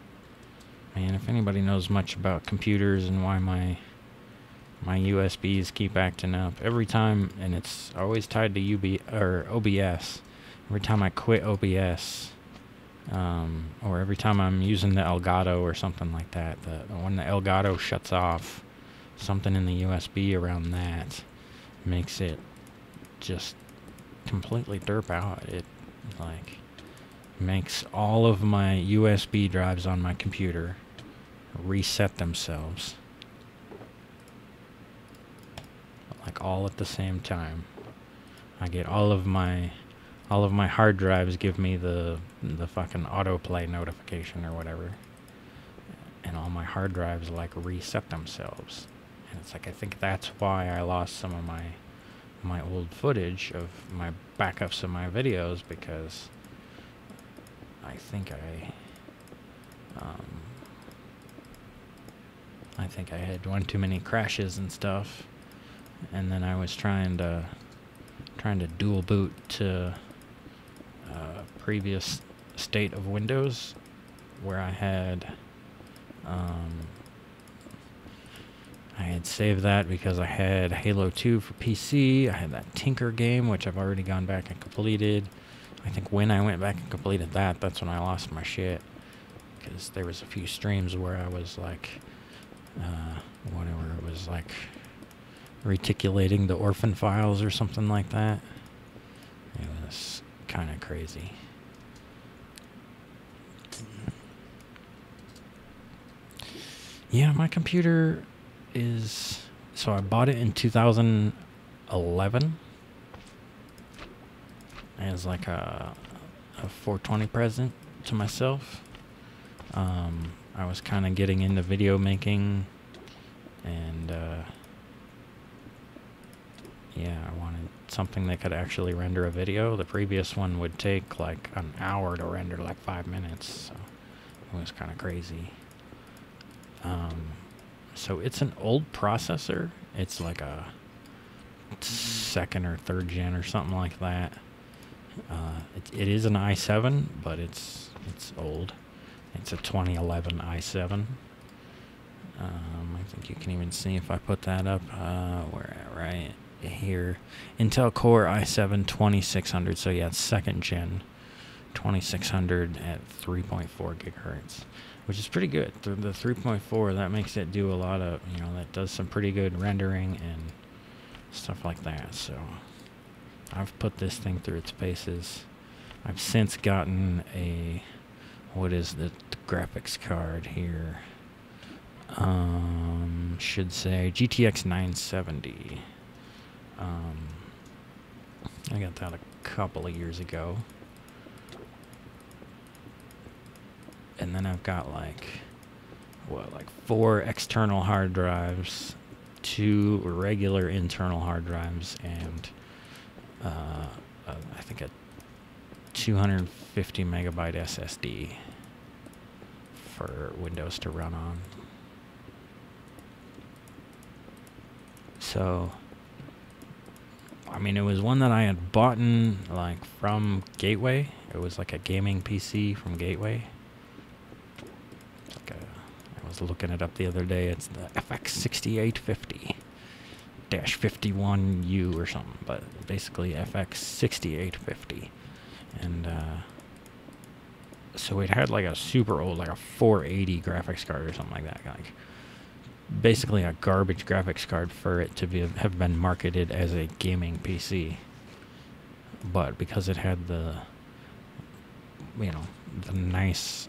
Man, if anybody knows much about computers and why my USBs keep acting up every time, and it's always tied to OBS. Every time I quit OBS, or every time I'm using the Elgato or something like that, when the Elgato shuts off, something in the USB around that makes it just completely derp out. It like makes all of my USB drives on my computer reset themselves. Like all at the same time. I get all of my hard drives give me the fucking autoplay notification or whatever, and all my hard drives like reset themselves. And it's like I think that's why I lost some of my old footage of my backups of my videos, because I think I had one too many crashes and stuff. And then I was trying to dual boot to previous state of Windows, where I had saved that because I had Halo 2 for PC. I had that Tinker game, which I've already gone back and completed. I think when I went back and completed that, that's when I lost my shit, because there was a few streams where I was like, whatever, it was like reticulating the orphan files or something like that. It was kind of crazy. Yeah, my computer is... So I bought it in 2011 as like a 420 present to myself. I was kind of getting into video making, and yeah, I wanted something that could actually render a video. The previous one would take like an hour to render, like 5 minutes, so it was kind of crazy. So it's an old processor. It's like a 2nd or 3rd gen or something like that. It is an i7, but it's old. It's a 2011 i7. I think you can even see if I put that up. Where at, right here, Intel Core i7 2600. So yeah, it's 2nd gen 2600 at 3.4 gigahertz, which is pretty good. The 3.4, that makes it do a lot of, that does some pretty good rendering and stuff like that. So I've put this thing through its paces. I've since gotten a, what is the graphics card here? Should say GTX 970. I got that a couple of years ago. And then I've got like 4 external hard drives, 2 regular internal hard drives, and I think a 250 megabyte SSD for Windows to run on. So, I mean, it was one that I had bought like from Gateway. It was like a gaming PC from Gateway. It was looking it up the other day. It's the FX6850-51U or something, but basically FX6850. And so it had like a super old, like a 480 graphics card or something like that. Like basically a garbage graphics card for it to have been marketed as a gaming PC. But because it had the nice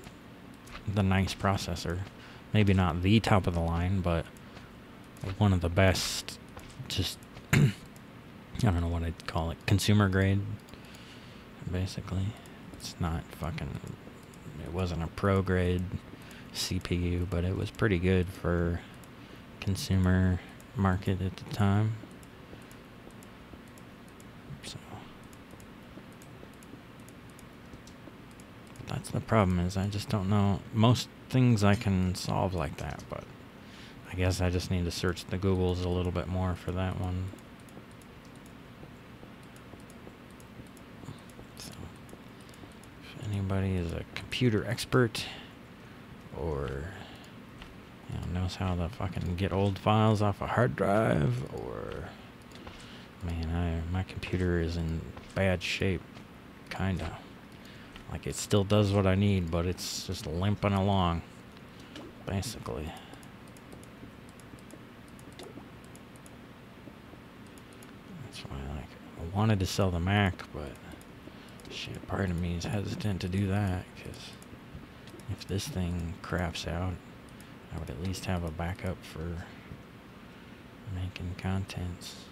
processor, maybe not the top of the line, but one of the best, just I don't know what I'd call it, consumer grade, basically. It's not fucking, it wasn't a pro grade CPU, but it was pretty good for consumer market at the time. So that's the problem, is I just don't know most things I can solve like that, but I guess I just need to search the Googles a little bit more for that one. So if anybody is a computer expert or knows how to fucking get old files off a hard drive, or man, my computer is in bad shape, kinda. Like it still does what I need, but it's just limping along, basically. That's why, like, I wanted to sell the Mac, but shit, part of me is hesitant to do that, because if this thing craps out, I would at least have a backup for making contents.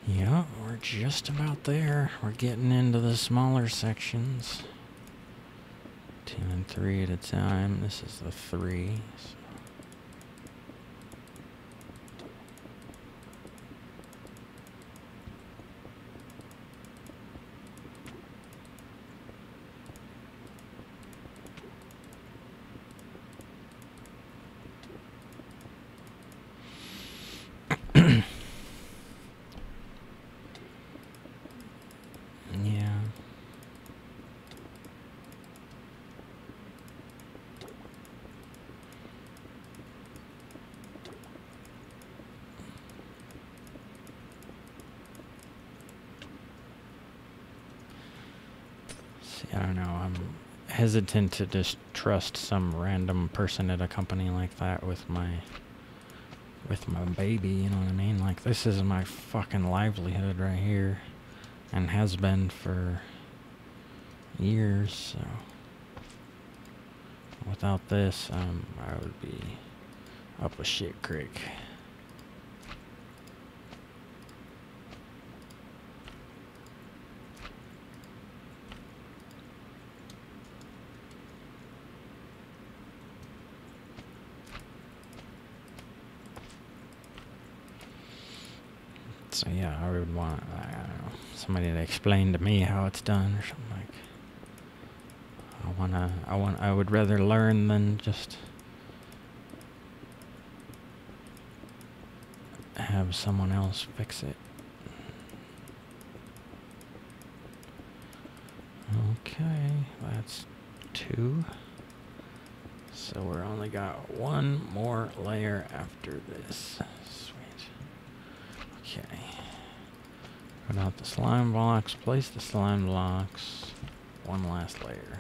Yeah, we're just about there. We're getting into the smaller sections. 2 and 3 at a time. This is the 3. So. Yeah. See, I don't know. I'm hesitant to just trust some random person at a company like that with my baby, you know what I mean? Like, this is my fucking livelihood right here, and has been for years, so without this, I would be up a shit creek. So yeah, I would want, I don't know, somebody to explain to me how it's done or something. Like, I would rather learn than just have someone else fix it. Okay, that's 2. So we're only got 1 more layer after this. Sweet. Okay. Put out the slime blocks, place the slime blocks. 1 last layer.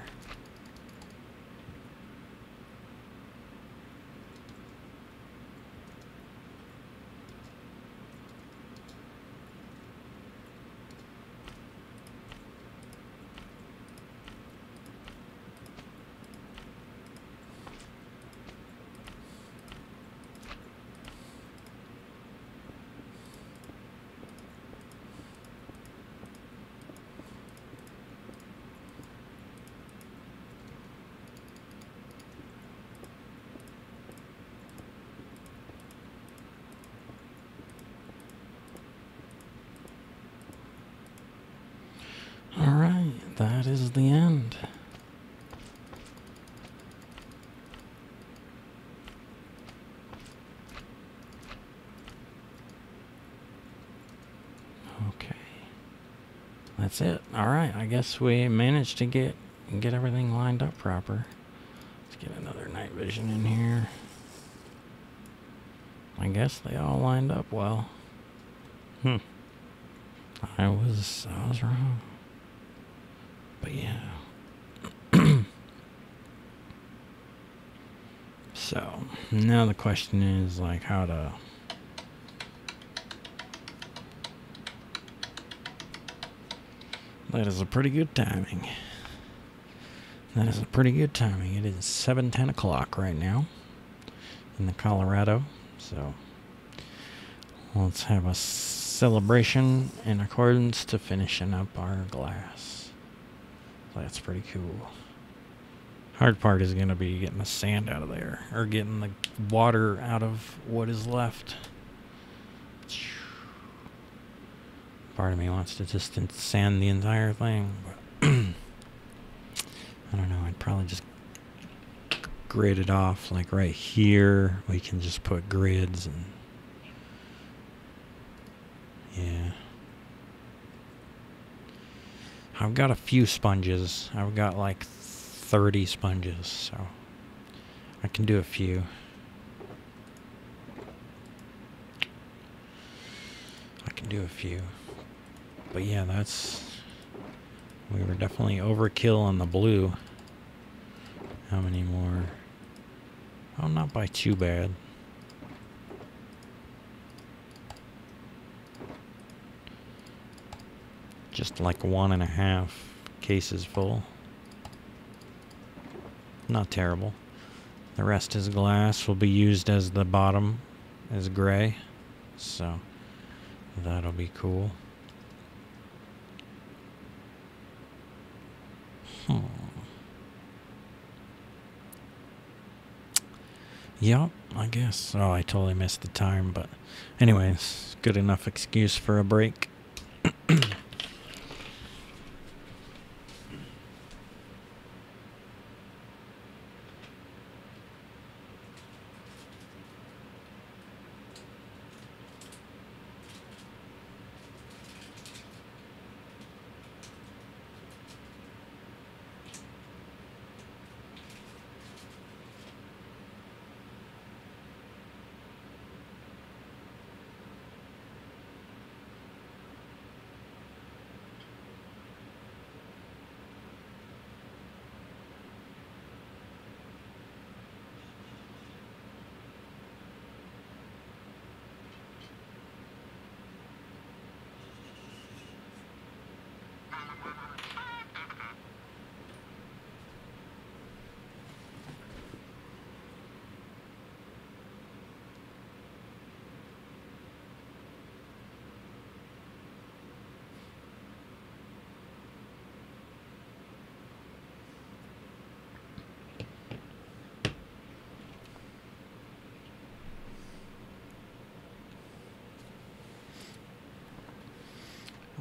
that is the end. Okay. That's it. Alright, I guess we managed to get everything lined up proper. Let's get another night vision in here. I guess they all lined up well. I was wrong. But yeah. So, now the question is like how to That is a pretty good timing. That is a pretty good timing. It is 7:10 o'clock right now in the Colorado. So let's have a celebration in accordance to finishing up our glass. That's pretty cool. Hard part is going to be getting the sand out of there, or getting the water out of what is left. Part of me wants to just sand the entire thing, but I don't know. I'd probably just grid it off, like right here. We can just put grids and yeah. I've got a few sponges. I've got like 30 sponges, so I can do a few. But yeah, we were definitely overkill on the blue. How many more? Oh, not by too bad. Just like 1.5 cases full. Not terrible. The rest is glass. Will be used as the bottom is gray. So that'll be cool. Yep, I guess. Oh, I totally missed the time, but anyways, good enough excuse for a break.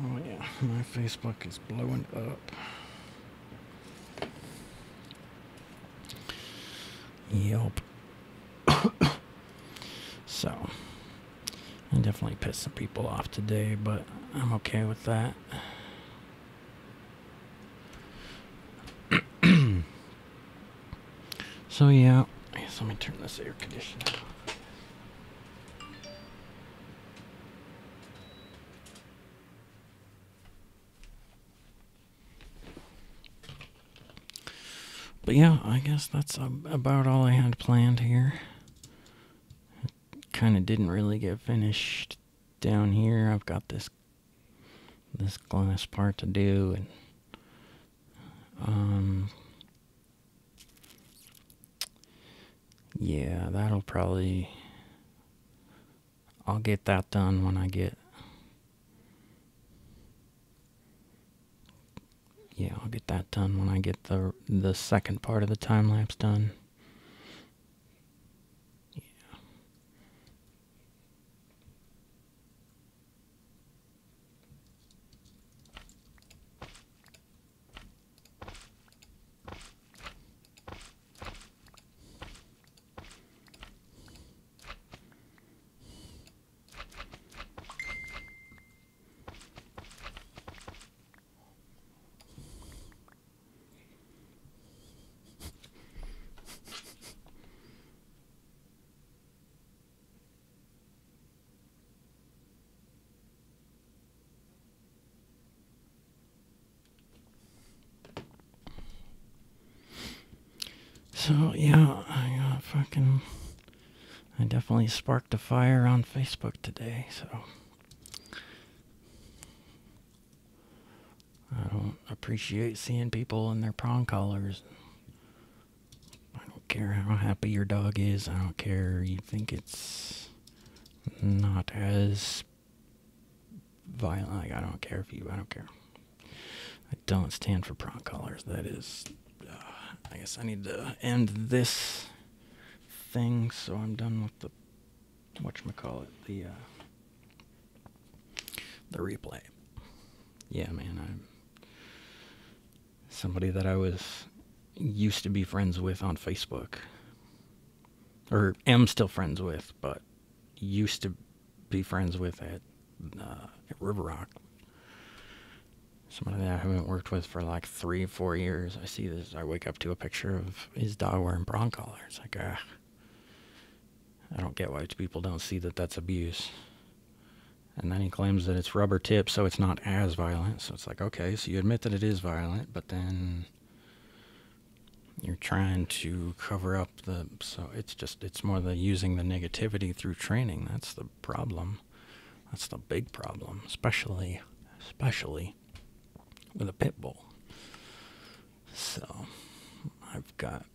Oh yeah, my Facebook is blowing up. Yelp. So, I definitely pissed some people off today, but I'm okay with that. So yeah, I guess let me turn this air conditioner off. But yeah, I guess that's about all I had planned here. Kind of didn't really get finished down here. I've got this glass part to do, and yeah, that'll probably, I'll get that done when I get, yeah, I'll get that done when I get the second part of the time lapse done. So, yeah, I definitely sparked a fire on Facebook today, so I don't appreciate seeing people in their prong collars. I don't care how happy your dog is. I don't care you think it's not as violent. Like, I don't care. I don't stand for prong collars. That is, I guess I need to end this thing so I'm done with the, whatchamacallit, the replay. Yeah, man, I'm somebody that I used to be friends with on Facebook, or am still friends with, but used to be friends with at River Rock. Somebody that I haven't worked with for like 3 or 4 years. I see this. I wake up to a picture of his dog wearing prong collars. Like, I don't get why people don't see that that's abuse. And then he claims that it's rubber tips, so it's not as violent. So it's like, okay, so you admit that it is violent, but then you're trying to cover up so it's more the using the negativity through training. That's the problem. That's the big problem, especially with a pit bull. So I've got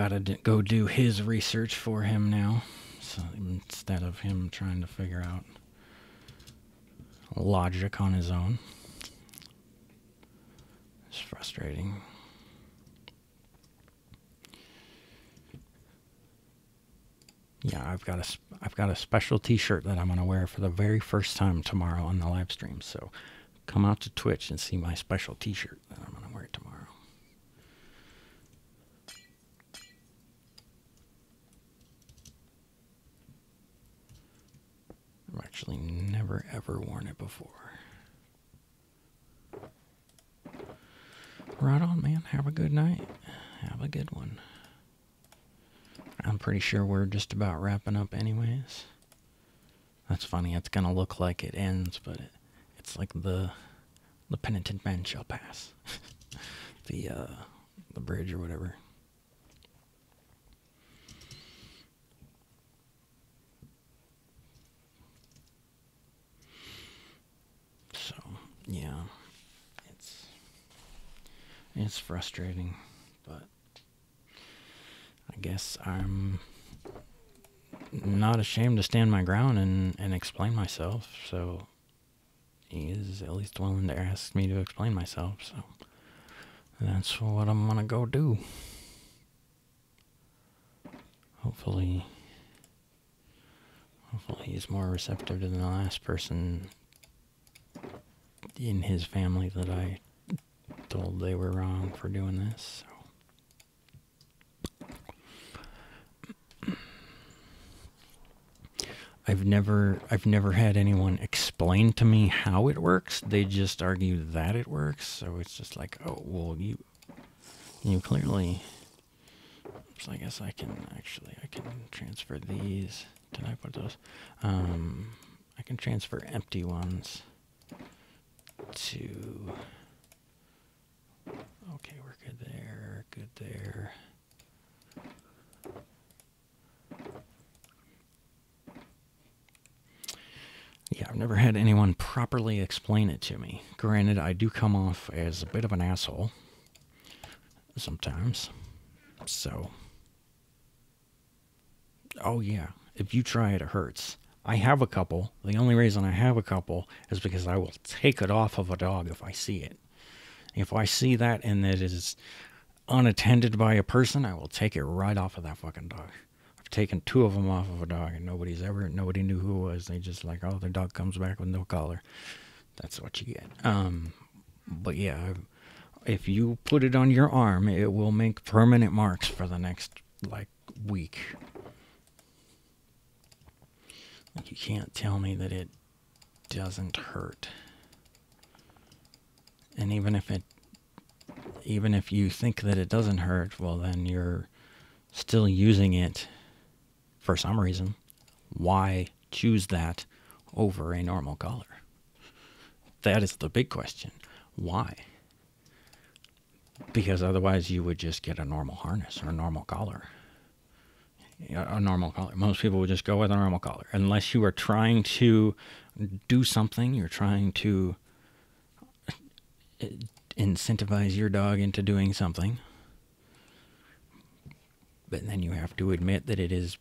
to go do his research for him now. So instead of him trying to figure out logic on his own, it's frustrating. Yeah, I've got a special T-shirt that I'm gonna wear for the very first time tomorrow on the live stream. So come out to Twitch and see my special T-shirt that I'm gonna wear tomorrow. I've actually never ever worn it before. Right on, man. Have a good night. Have a good one. I'm pretty sure we're just about wrapping up anyways. That's funny. It's gonna look like it ends, but it's like the penitent man shall pass. the bridge or whatever. So, yeah. It's frustrating, but I guess I'm not ashamed to stand my ground and explain myself, so he is at least willing to ask me to explain myself, so that's what I'm gonna go do. Hopefully he's more receptive than the last person in his family that I told they were wrong for doing this, so. I've never had anyone explain to me how it works. They just argue that it works. So it's just like, oh, well, you clearly. So I guess I can transfer these. Did I put those? I can transfer empty ones to. Okay, we're good there. Good there. Yeah, I've never had anyone properly explain it to me. Granted, I do come off as a bit of an asshole sometimes. So, oh yeah, if you try it, it hurts. I have a couple. The only reason I have a couple is because I will take it off of a dog if I see it. If I see that and it is unattended by a person, I will take it right off of that fucking dog. Taken 2 of them off of a dog, and nobody knew who it was. They just like, oh, their dog comes back with no collar. That's what you get. But yeah, if you put it on your arm, it will make permanent marks for the next like week. You can't tell me that it doesn't hurt. And even if you think that it doesn't hurt, well, then you're still using it. For some reason, why choose that over a normal collar? That is the big question. Why? Because otherwise you would just get a normal harness or a normal collar. A normal collar. Most people would just go with a normal collar. Unless you are trying to do something, you're trying to incentivize your dog into doing something. But then you have to admit that it is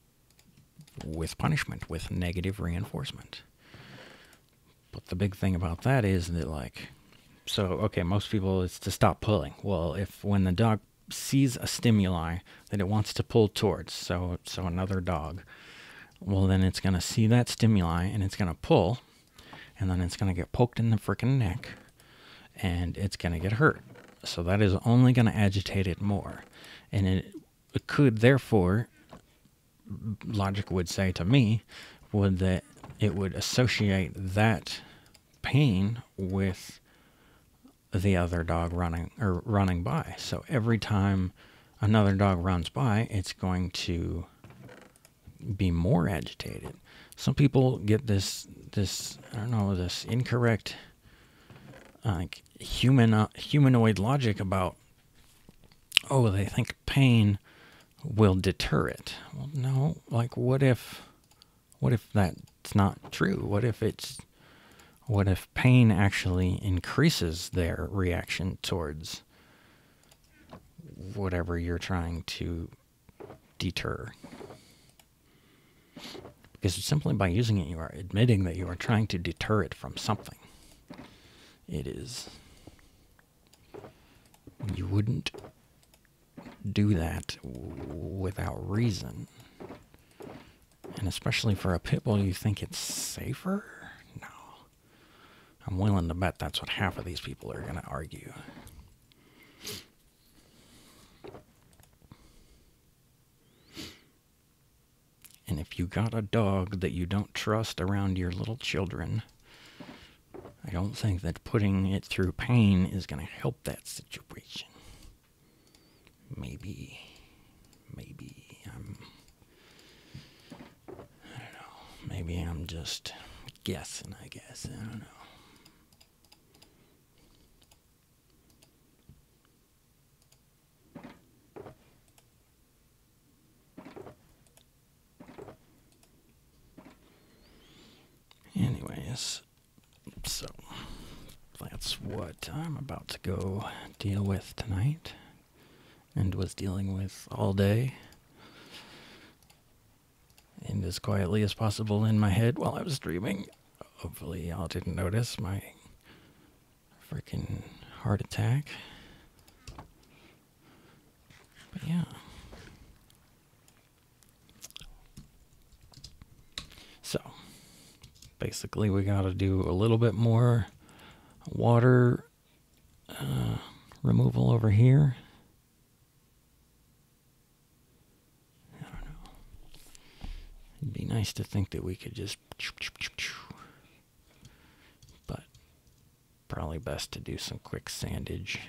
with punishment, with negative reinforcement. But the big thing about that is that, like, so, okay, most people, it's to stop pulling. Well, if when the dog sees a stimuli that it wants to pull towards, so another dog, well, then it's going to see that stimuli and it's going to pull, and then it's going to get poked in the freaking neck, and it's going to get hurt. So that is only going to agitate it more. And it could, therefore, logic would say to me, that it would associate that pain with the other dog running by. So every time another dog runs by, it's going to be more agitated. Some people get this I don't know, this incorrect like humanoid logic about, oh, they think pain will deter it. Well, no, like what if that's not true? What if pain actually increases their reaction towards whatever you're trying to deter? Because simply by using it, you are admitting that you are trying to deter it from something. It is. You wouldn't do that without reason. And especially for a pit bull, you think it's safer? No. I'm willing to bet that's what half of these people are going to argue. And if you got a dog that you don't trust around your little children, I don't think that putting it through pain is going to help that situation. Maybe I don't know. Maybe I'm just guessing, I guess. I don't know. Anyways, so that's what I'm about to go deal with tonight, and was dealing with all day, and as quietly as possible in my head while I was streaming. Hopefully y'all didn't notice my freaking heart attack. But yeah. So, basically we gotta do a little bit more water removal over here. I don't know. It'd be nice to think that we could just, but probably best to do some quick sandage.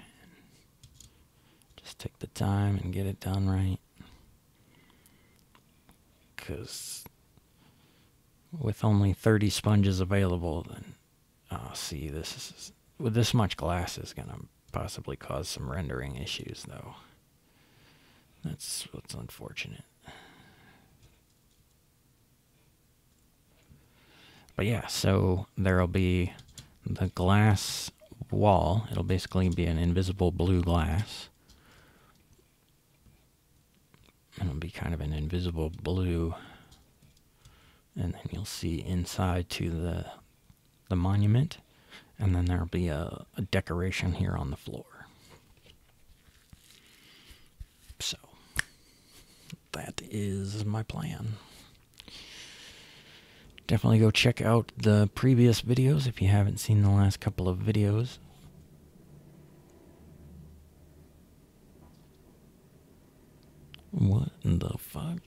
Just take the time and get it done right. Because with only 30 sponges available, then see, this is, with this much glass is going to possibly cause some rendering issues, though. That's what's unfortunate. But yeah, so there'll be the glass wall. It'll basically be an invisible blue glass. It'll be kind of an invisible blue. And then you'll see inside to the monument. And then there'll be a decoration here on the floor. So, that is my plan. Definitely go check out the previous videos if you haven't seen the last couple of videos. What in the fuck?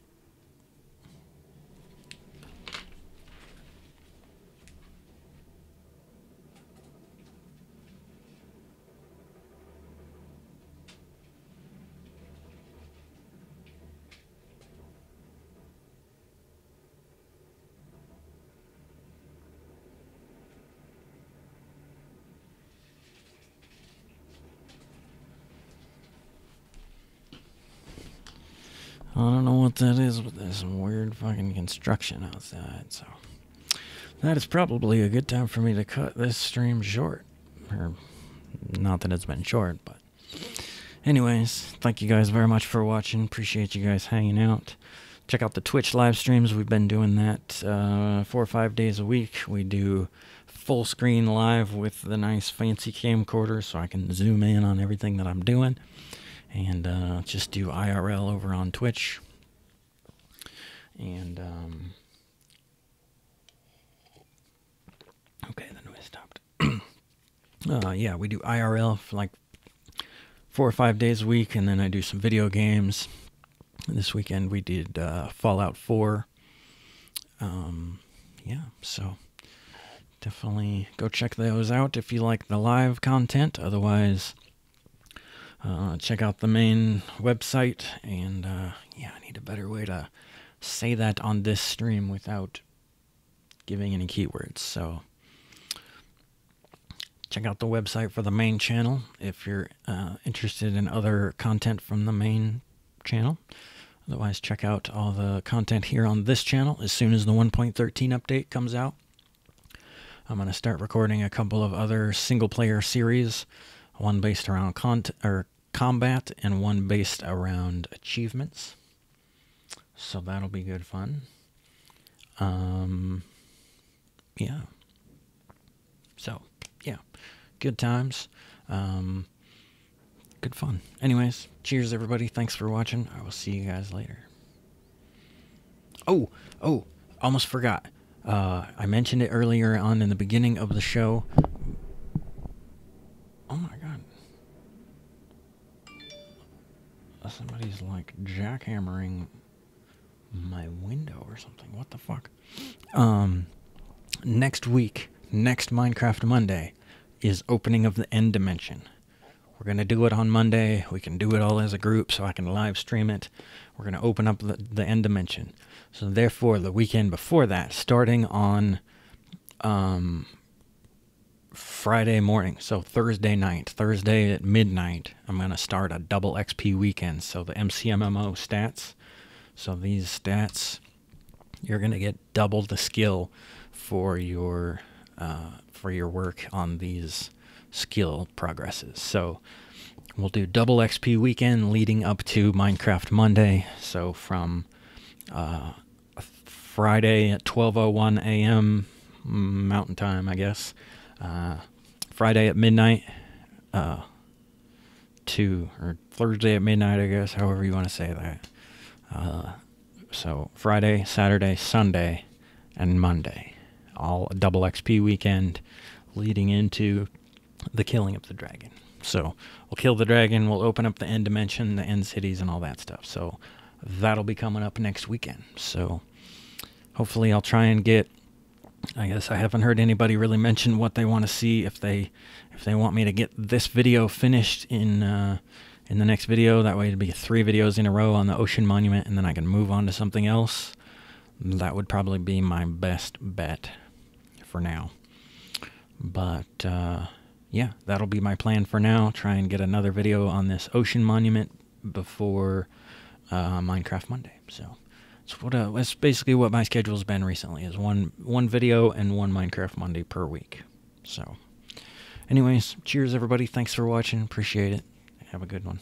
don't know what that is, but there's some weird fucking construction outside, so that is probably a good time for me to cut this stream short. Or, not that it's been short, but anyways, thank you guys very much for watching. Appreciate you guys hanging out. Check out the Twitch live streams. We've been doing that 4 or 5 days a week. We do full screen live with the nice fancy camcorder so I can zoom in on everything that I'm doing. And just do IRL over on Twitch. And, okay, the noise stopped. Yeah, we do IRL for like 4 or 5 days a week, and then I do some video games. This weekend we did Fallout 4. Yeah, so definitely go check those out if you like the live content. Otherwise, check out the main website. And yeah, I need a better way to say that on this stream without giving any keywords. So check out the website for the main channel if you're interested in other content from the main channel. Otherwise, check out all the content here on this channel as soon as the 1.13 update comes out. I'm going to start recording a couple of other single-player series, one based around combat and one based around achievements. So that'll be good fun. Yeah. So, yeah. Good times. Good fun. Anyways, cheers everybody. Thanks for watching. I will see you guys later. Oh, almost forgot. I mentioned it earlier on in the beginning of the show. Oh my god. Somebody's like jackhammering my window or something. What the fuck? Next week, next Minecraft Monday, is opening of the End Dimension. We're going to do it on Monday. We can do it all as a group so I can live stream it. We're going to open up the End Dimension. So therefore, the weekend before that, starting on Friday morning, so Thursday night, Thursday at midnight, I'm going to start a double XP weekend. So the MCMMO stats. So these stats, you're going to get double the skill for your work on these skill progresses. So we'll do double XP weekend leading up to Minecraft Monday. So from Friday at 12:01 a.m. Mountain Time, I guess. Friday at midnight or Thursday at midnight, I guess, however you want to say that. So Friday, Saturday, Sunday, and Monday. All a double XP weekend leading into the killing of the dragon. So we'll kill the dragon, we'll open up the End Dimension, the End Cities, and all that stuff. So that'll be coming up next weekend. So hopefully I'll try and get, I guess I haven't heard anybody really mention what they want to see. If they want me to get this video finished in the next video, that way it'll be 3 videos in a row on the Ocean Monument, and then I can move on to something else. That would probably be my best bet for now. But yeah, that'll be my plan for now. Try and get another video on this Ocean Monument before Minecraft Monday. So that's basically what my schedule's been recently, is one video and one Minecraft Monday per week. So anyways, cheers everybody. Thanks for watching. Appreciate it. Have a good one.